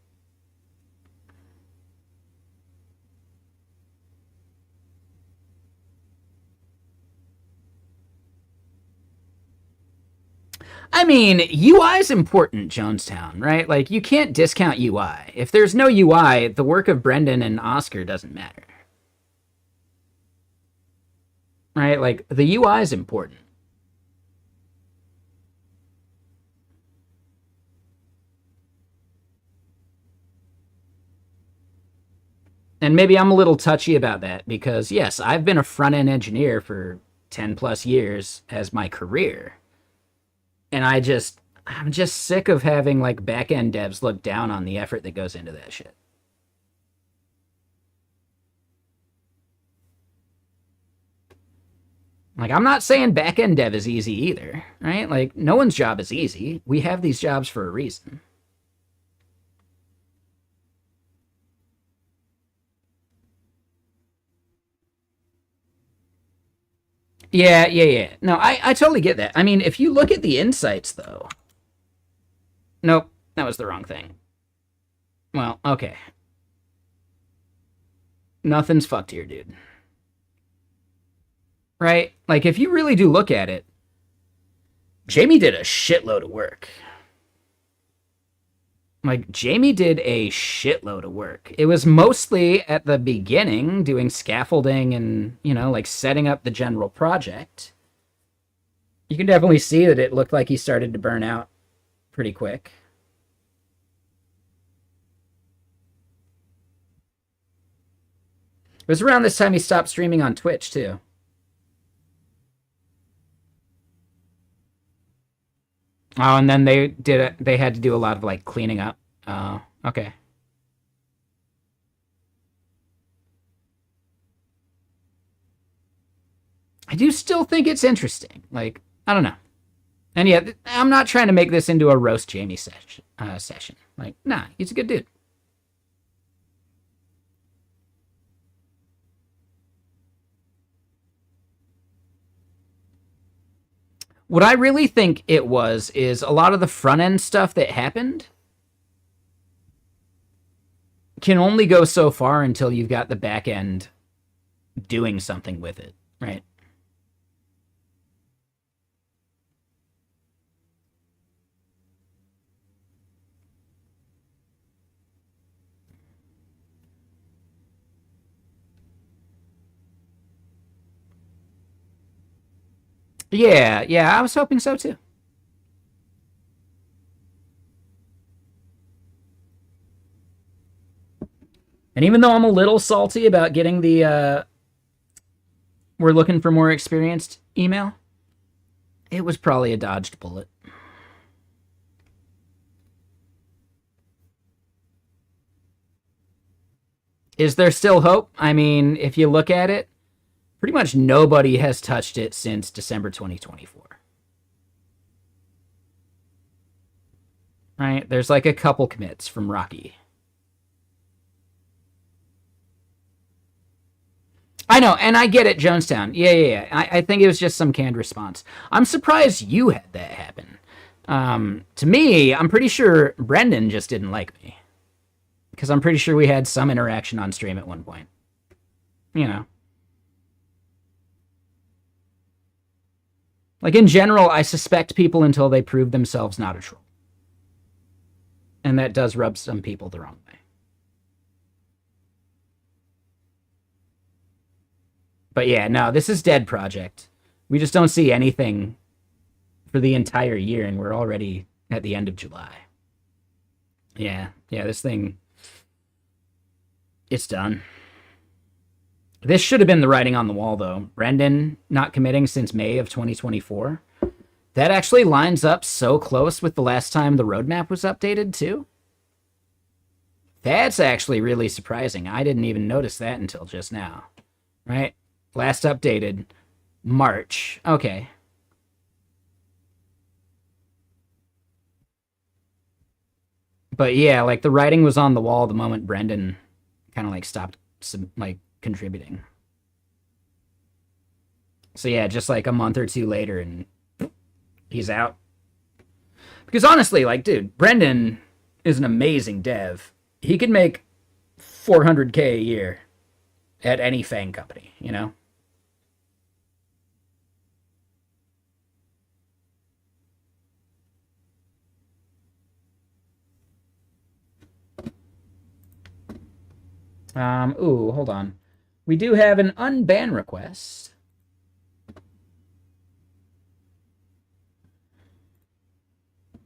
I mean, UI is important, Jonestown, right? Like, you can't discount UI. If there's no UI, the work of Brendan and Oscar doesn't matter. Right? Like, the UI is important. And maybe I'm a little touchy about that because, yes, I've been a front-end engineer for 10 plus years as my career. And I'm just sick of having like back-end devs look down on the effort that goes into that shit. Like, I'm not saying back-end dev is easy either, right? Like, no one's job is easy. We have these jobs for a reason. Yeah. No, I totally get that. I mean, if you look at the insights, though... Nope, that was the wrong thing. Well, okay. Nothing's fucked here, dude. Right? Like, if you really do look at it, Jamie did a shitload of work. Like, Jamie did a shitload of work. It was mostly at the beginning doing scaffolding and, you know, like setting up the general project. You can definitely see that it looked like he started to burn out pretty quick. It was around this time he stopped streaming on Twitch, too. Oh, and then they had to do a lot of like cleaning up. Oh, okay. I do still think it's interesting. Like, I don't know. And yeah, I'm not trying to make this into a roast Jamie session. Like, nah, he's a good dude. What I really think it was is a lot of the front end stuff that happened can only go so far until you've got the back end doing something with it, right? Yeah, I was hoping so too. And even though I'm a little salty about getting the we're looking for more experienced email, it was probably a dodged bullet. Is there still hope? I mean, if you look at it, pretty much nobody has touched it since December 2024. Right? There's like a couple commits from Rocky. I know, and I get it, Jonestown. Yeah. I think it was just some canned response. I'm surprised you had that happen. To me, I'm pretty sure Brendan just didn't like me. Because I'm pretty sure we had some interaction on stream at one point. You know. Like, in general, I suspect people until they prove themselves not a troll. And that does rub some people the wrong way. But yeah, no, this is dead project. We just don't see anything for the entire year, and we're already at the end of July. Yeah, this thing, it's done. This should have been the writing on the wall, though. Brendan not committing since May of 2024. That actually lines up so close with the last time the roadmap was updated, too. That's actually really surprising. I didn't even notice that until just now. Right? Last updated March. Okay. But yeah, like the writing was on the wall the moment Brendan kind of like stopped like contributing. So yeah, just like a month or two later and he's out. Because honestly, like, dude, Brendan is an amazing dev. He could make 400K a year at any FANG company, you know? Ooh, hold on. We do have an unban request.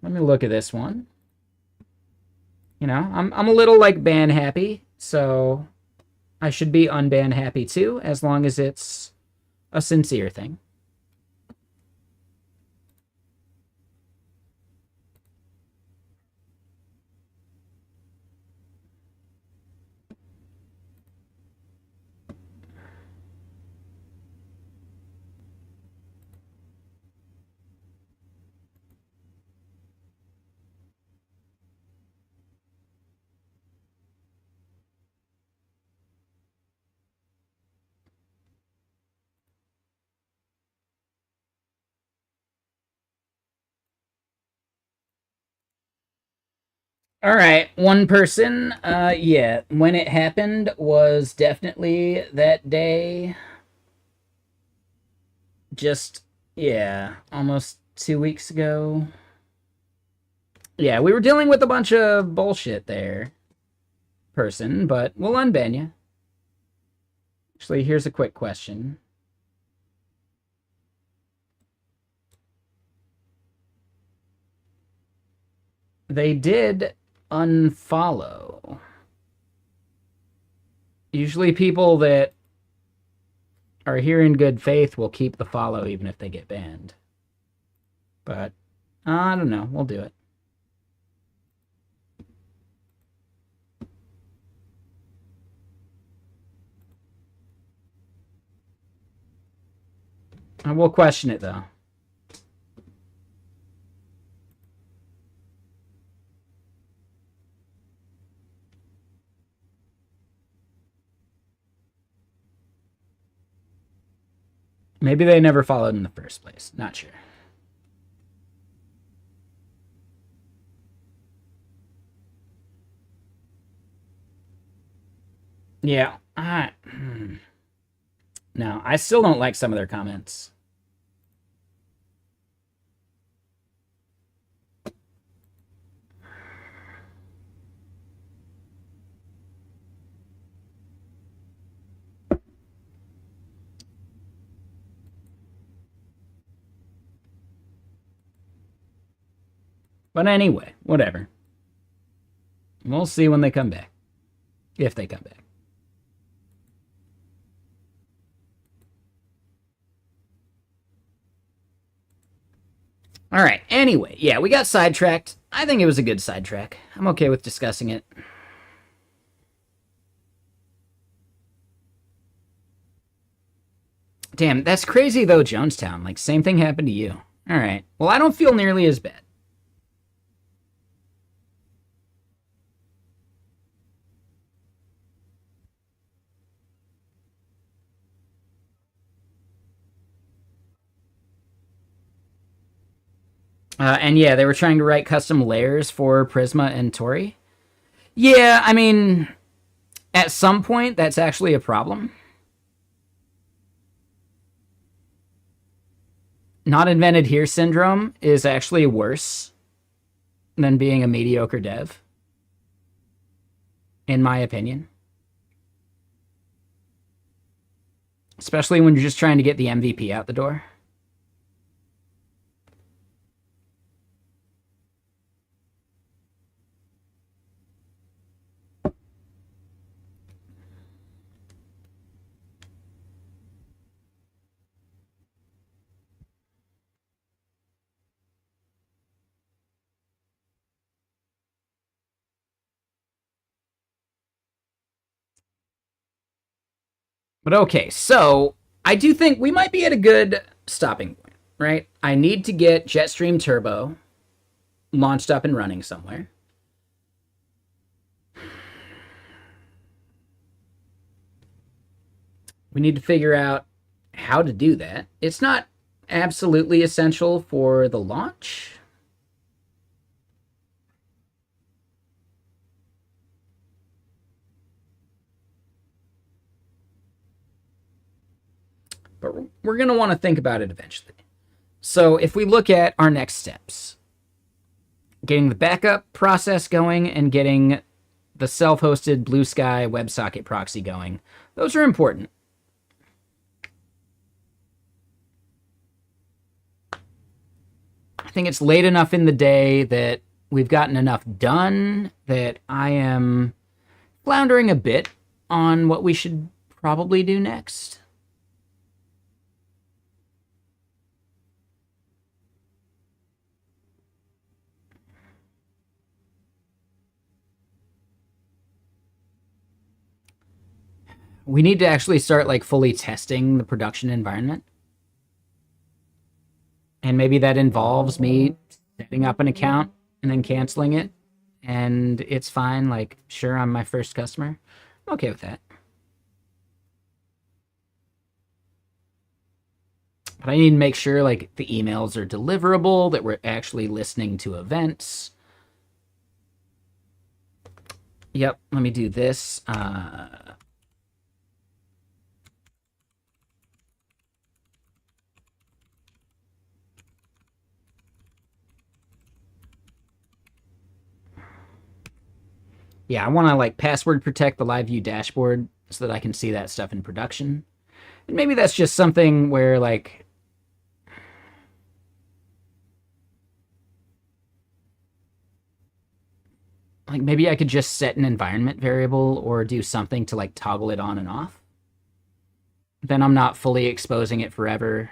Let me look at this one. You know, I'm a little like ban happy, so I should be unban happy too, as long as it's a sincere thing. All right, one person. Yeah, when it happened was definitely that day. Just, yeah, almost 2 weeks ago. Yeah, we were dealing with a bunch of bullshit there, person, but we'll unban you. Actually, here's a quick question. They did unfollow. Usually people that are here in good faith will keep the follow even if they get banned. But I don't know. We'll do it. We'll question it, though. Maybe they never followed in the first place. Not sure. Yeah. No, I still don't like some of their comments. But anyway, whatever. We'll see when they come back. If they come back. All right. Anyway, yeah, we got sidetracked. I think it was a good sidetrack. I'm okay with discussing it. Damn, that's crazy though, Jonestown. Like, same thing happened to you. All right. Well, I don't feel nearly as bad. And yeah, they were trying to write custom layers for Prisma and Tori. Yeah, I mean, at some point, that's actually a problem. Not invented here syndrome is actually worse than being a mediocre dev, in my opinion. Especially when you're just trying to get the MVP out the door. But okay, so I do think we might be at a good stopping point, right? I need to get Jetstream Turbo launched up and running somewhere. We need to figure out how to do that. It's not absolutely essential for the launch. But we're going to want to think about it eventually. So if we look at our next steps, getting the backup process going and getting the self-hosted Blue Sky WebSocket proxy going, those are important. I think it's late enough in the day that we've gotten enough done that I am floundering a bit on what we should probably do next. We need to actually start like fully testing the production environment. And maybe that involves me setting up an account and then canceling it. And it's fine. Like, sure, I'm my first customer. I'm okay with that. But I need to make sure like the emails are deliverable, that we're actually listening to events. Yep, let me do this. Yeah, I want to like password protect the live view dashboard so that I can see that stuff in production. And maybe that's just something where like maybe I could just set an environment variable or do something to like toggle it on and off. Then I'm not fully exposing it forever.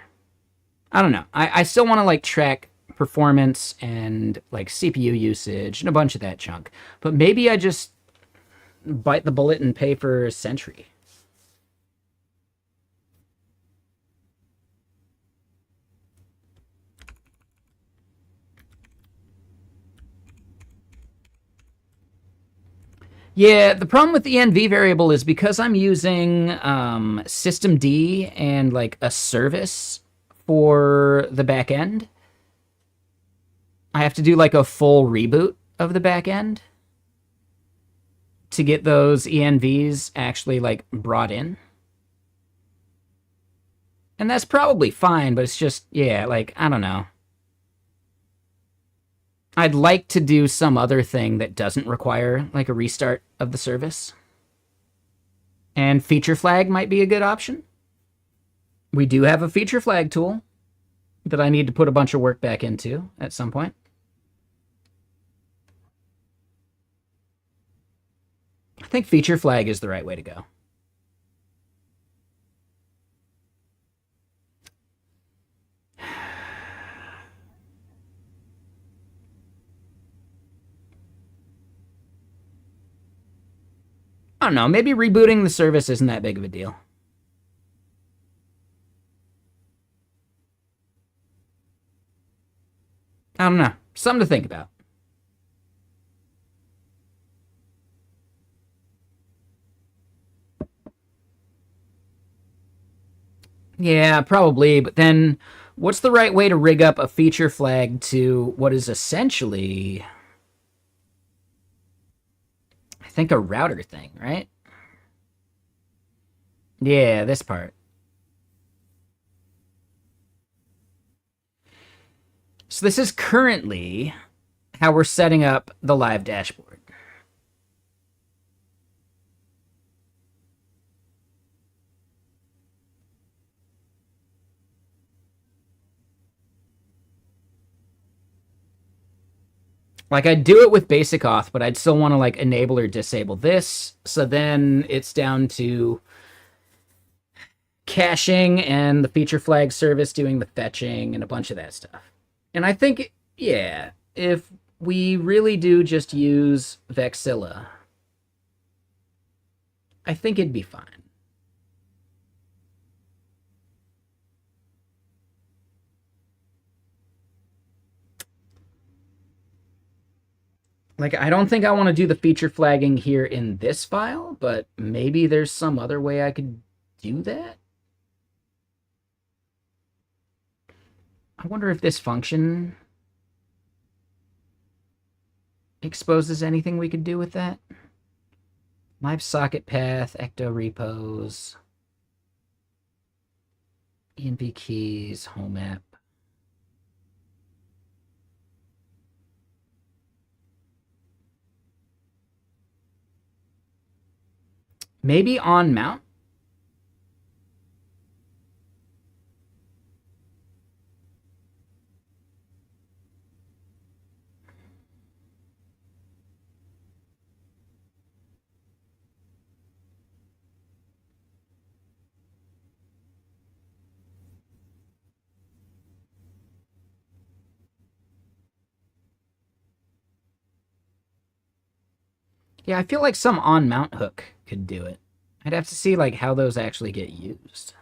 I don't know. I still want to like track performance and like CPU usage and a bunch of that junk. But maybe I just bite the bullet and pay for Sentry. Yeah, the problem with the env variable is because I'm using systemd and like a service for the back end, I have to do like a full reboot of the back end to get those ENVs actually like brought in. And that's probably fine, but it's just, yeah, like, I don't know. I'd like to do some other thing that doesn't require like a restart of the service. And feature flag might be a good option. We do have a feature flag tool that I need to put a bunch of work back into at some point. I think feature flag is the right way to go. I don't know, maybe rebooting the service isn't that big of a deal. I don't know. Something to think about. Yeah, probably, but then what's the right way to rig up a feature flag to what is essentially, I think, a router thing, right? Yeah, this part. So this is currently how we're setting up the live dashboard. Like, I'd do it with basic auth, but I'd still want to like enable or disable this. So then it's down to caching and the feature flag service doing the fetching and a bunch of that stuff. And I think, yeah, if we really do just use Vexilla, I think it'd be fine. Like, I don't think I want to do the feature flagging here in this file, but maybe there's some other way I could do that. I wonder if this function exposes anything we could do with that. Live socket path, ecto repos, env keys, home app. Maybe on mount. Yeah, I feel like some on mount hook could do it. I'd have to see like how those actually get used.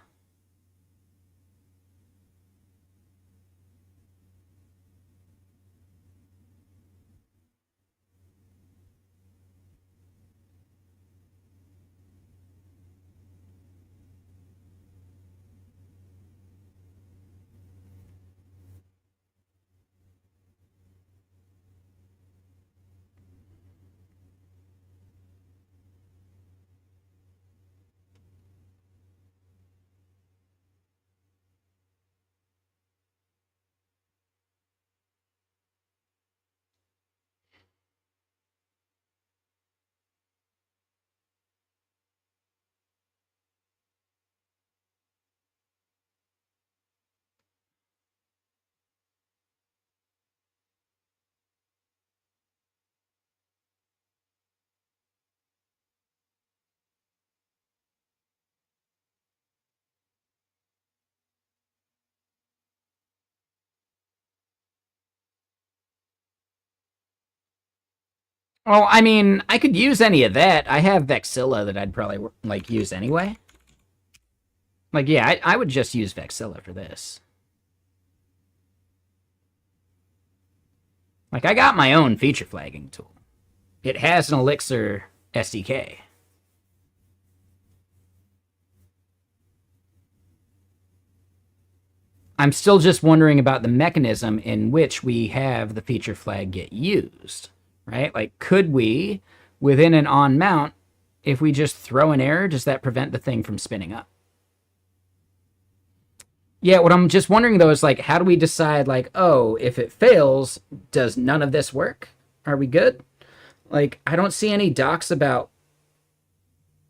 Well, I mean, I could use any of that. I have Vexilla that I'd probably like use anyway. Like, yeah, I would just use Vexilla for this. Like, I got my own feature flagging tool. It has an Elixir SDK. I'm still just wondering about the mechanism in which we have the feature flag get used, right? Like, could we within an on mount, if we just throw an error, does that prevent the thing from spinning up? Yeah, what I'm just wondering, though, is, like, how do we decide, like, oh, if it fails, does none of this work? Are we good? Like, I don't see any docs about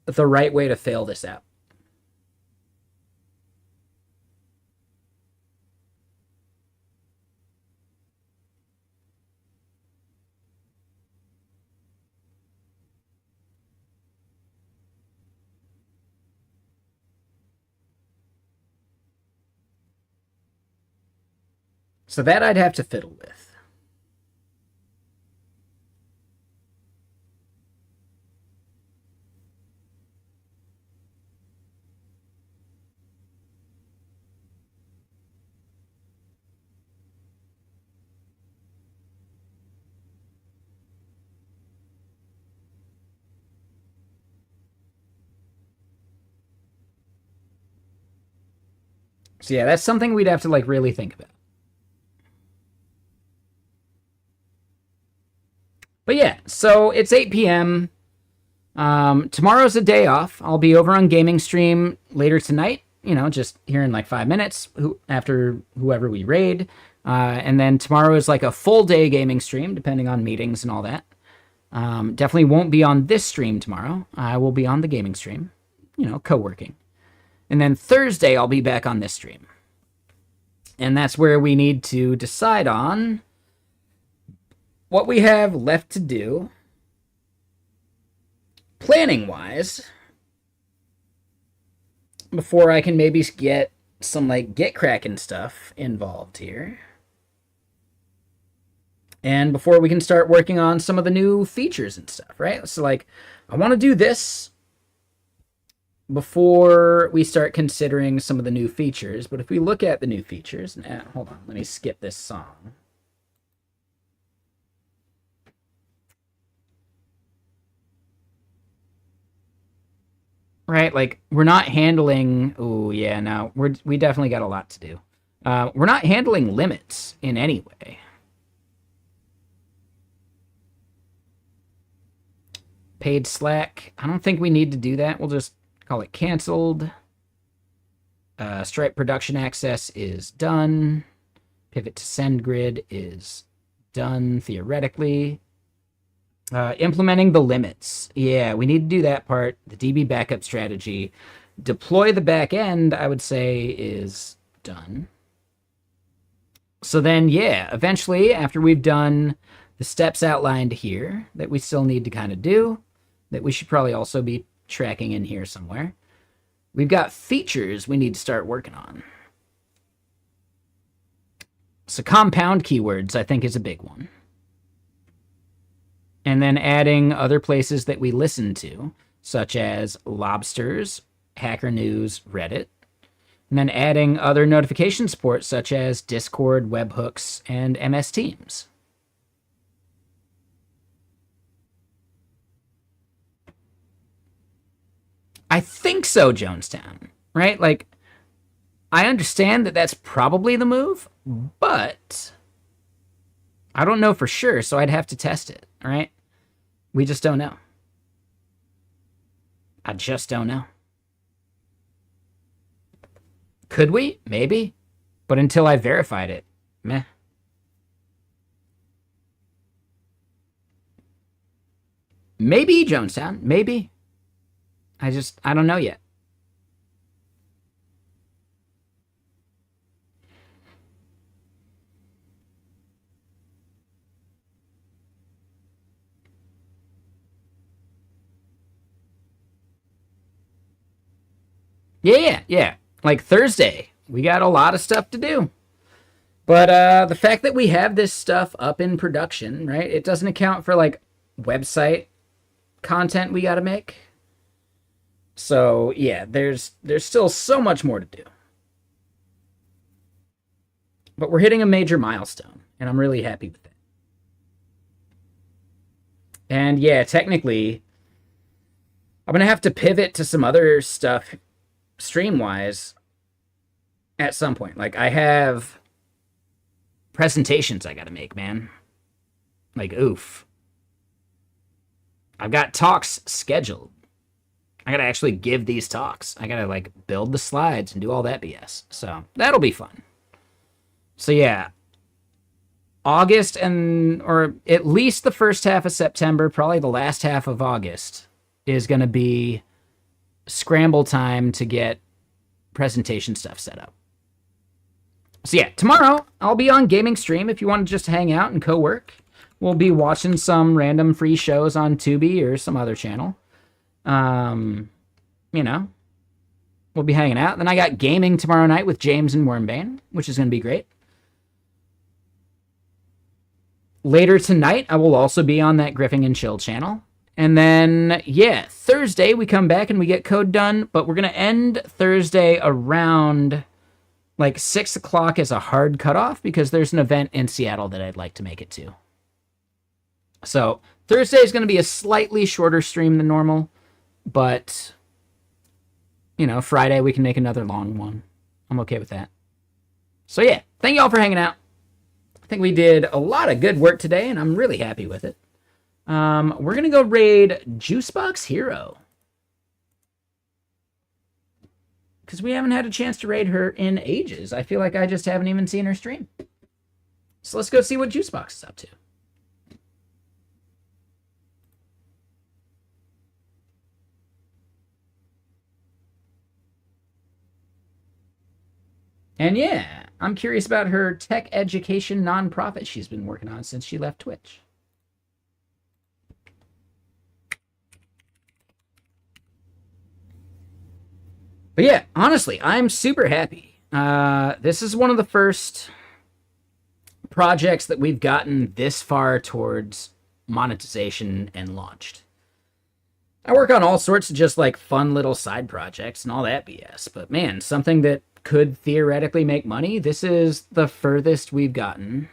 the right way to fail this out. So that I'd have to fiddle with. So yeah, that's something we'd have to, like, really think about. But yeah, so it's 8 p.m. Tomorrow's a day off. I'll be over on gaming stream later tonight, just here in like 5 minutes after whoever we raid. And then tomorrow is like a full day gaming stream, depending on meetings and all that. Definitely won't be on this stream tomorrow. I will be on the gaming stream, co-working. And then Thursday, I'll be back on this stream. And that's where we need to decide on what we have left to do, planning-wise, before I can maybe get some, like, get cracking stuff involved here. And before we can start working on some of the new features and stuff, right? So, like, I want to do this before we start considering some of the new features. But if we look at the new features, hold on, let me skip this song. Right, like, we're not handling... Oh, yeah, no, we definitely got a lot to do. We're not handling limits in any way. Paid Slack. I don't think we need to do that. We'll just call it canceled. Stripe production access is done. Pivot to SendGrid is done, theoretically. Implementing the limits. Yeah, we need to do that part. The DB backup strategy. Deploy the back end, I would say, is done. So then, yeah, eventually, after we've done the steps outlined here that we still need to kind of do, that we should probably also be tracking in here somewhere, we've got features we need to start working on. So compound keywords, I think, is a big one. And then adding other places that we listen to, such as Lobsters, Hacker News, Reddit. And then adding other notification support, such as Discord, webhooks, and MS Teams. I think so, Jonestown, right? Like, I understand that that's probably the move, but I don't know for sure, so I'd have to test it, all right? We just don't know. I just don't know. Could we? Maybe. But until I verified it, meh. Maybe, Jonestown. Maybe. I don't know yet. Yeah. Like Thursday, we got a lot of stuff to do. But the fact that we have this stuff up in production, right? It doesn't account for, like, website content we got to make. So, yeah, there's still so much more to do. But we're hitting a major milestone, and I'm really happy with it. And, yeah, technically, I'm going to have to pivot to some other stuff stream-wise at some point. Like, I have presentations I got to make, man. Like, oof. I've got talks scheduled. I gotta actually give these talks. I gotta like build the slides and do all that BS. So that'll be fun. So yeah, August or at least the first half of September, probably the last half of August, is gonna be scramble time to get presentation stuff set up. So yeah, tomorrow I'll be on gaming stream if you want to just hang out and co-work. We'll be watching some random free shows on Tubi or some other channel. You know, we'll be hanging out. Then I got gaming tomorrow night with James and Wormbane, which is going to be great. Later tonight, I will also be on that Griffing and Chill channel. And then, yeah, Thursday we come back and we get code done, but we're going to end Thursday around like 6 o'clock as a hard cutoff because there's an event in Seattle that I'd like to make it to. So Thursday is going to be a slightly shorter stream than normal, but, you know, Friday we can make another long one. I'm okay with that. So yeah, thank you all for hanging out. I think we did a lot of good work today, and I'm really happy with it. We're going to go raid Juicebox Hero, because we haven't had a chance to raid her in ages. I feel like I just haven't even seen her stream. So let's go see what Juicebox is up to. And yeah, I'm curious about her tech education nonprofit she's been working on since she left Twitch. But yeah, honestly, I'm super happy. This is one of the first projects that we've gotten this far towards monetization and launched. I work on all sorts of just like fun little side projects and all that BS, but man, something that could theoretically make money, this is the furthest we've gotten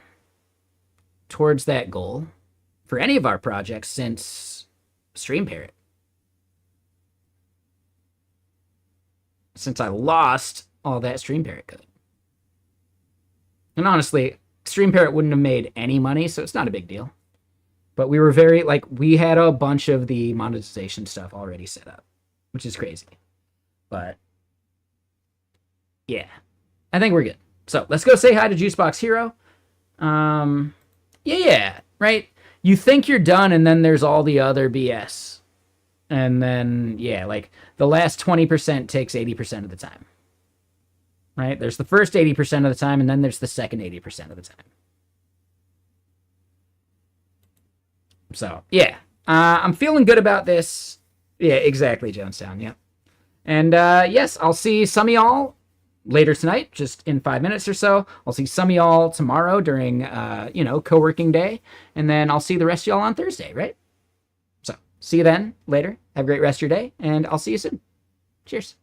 towards that goal for any of our projects since Stream Parrot. Since I lost all that Stream Parrot code. And honestly, Stream Parrot wouldn't have made any money, so it's not a big deal. But we were very, like, we had a bunch of the monetization stuff already set up, which is crazy. But yeah, I think we're good. So let's go say hi to Juicebox Hero. Yeah, right? You think you're done, and then there's all the other BS. And then, yeah, like, the last 20% takes 80% of the time. Right? There's the first 80% of the time, and then there's the second 80% of the time. So, yeah. I'm feeling good about this. Yeah, exactly, Jonestown, yeah. And, yes, I'll see some of y'all later tonight, just in 5 minutes or so. I'll see some of y'all tomorrow during, co-working day. And then I'll see the rest of y'all on Thursday, right? So, see you then, later. Have a great rest of your day, and I'll see you soon. Cheers.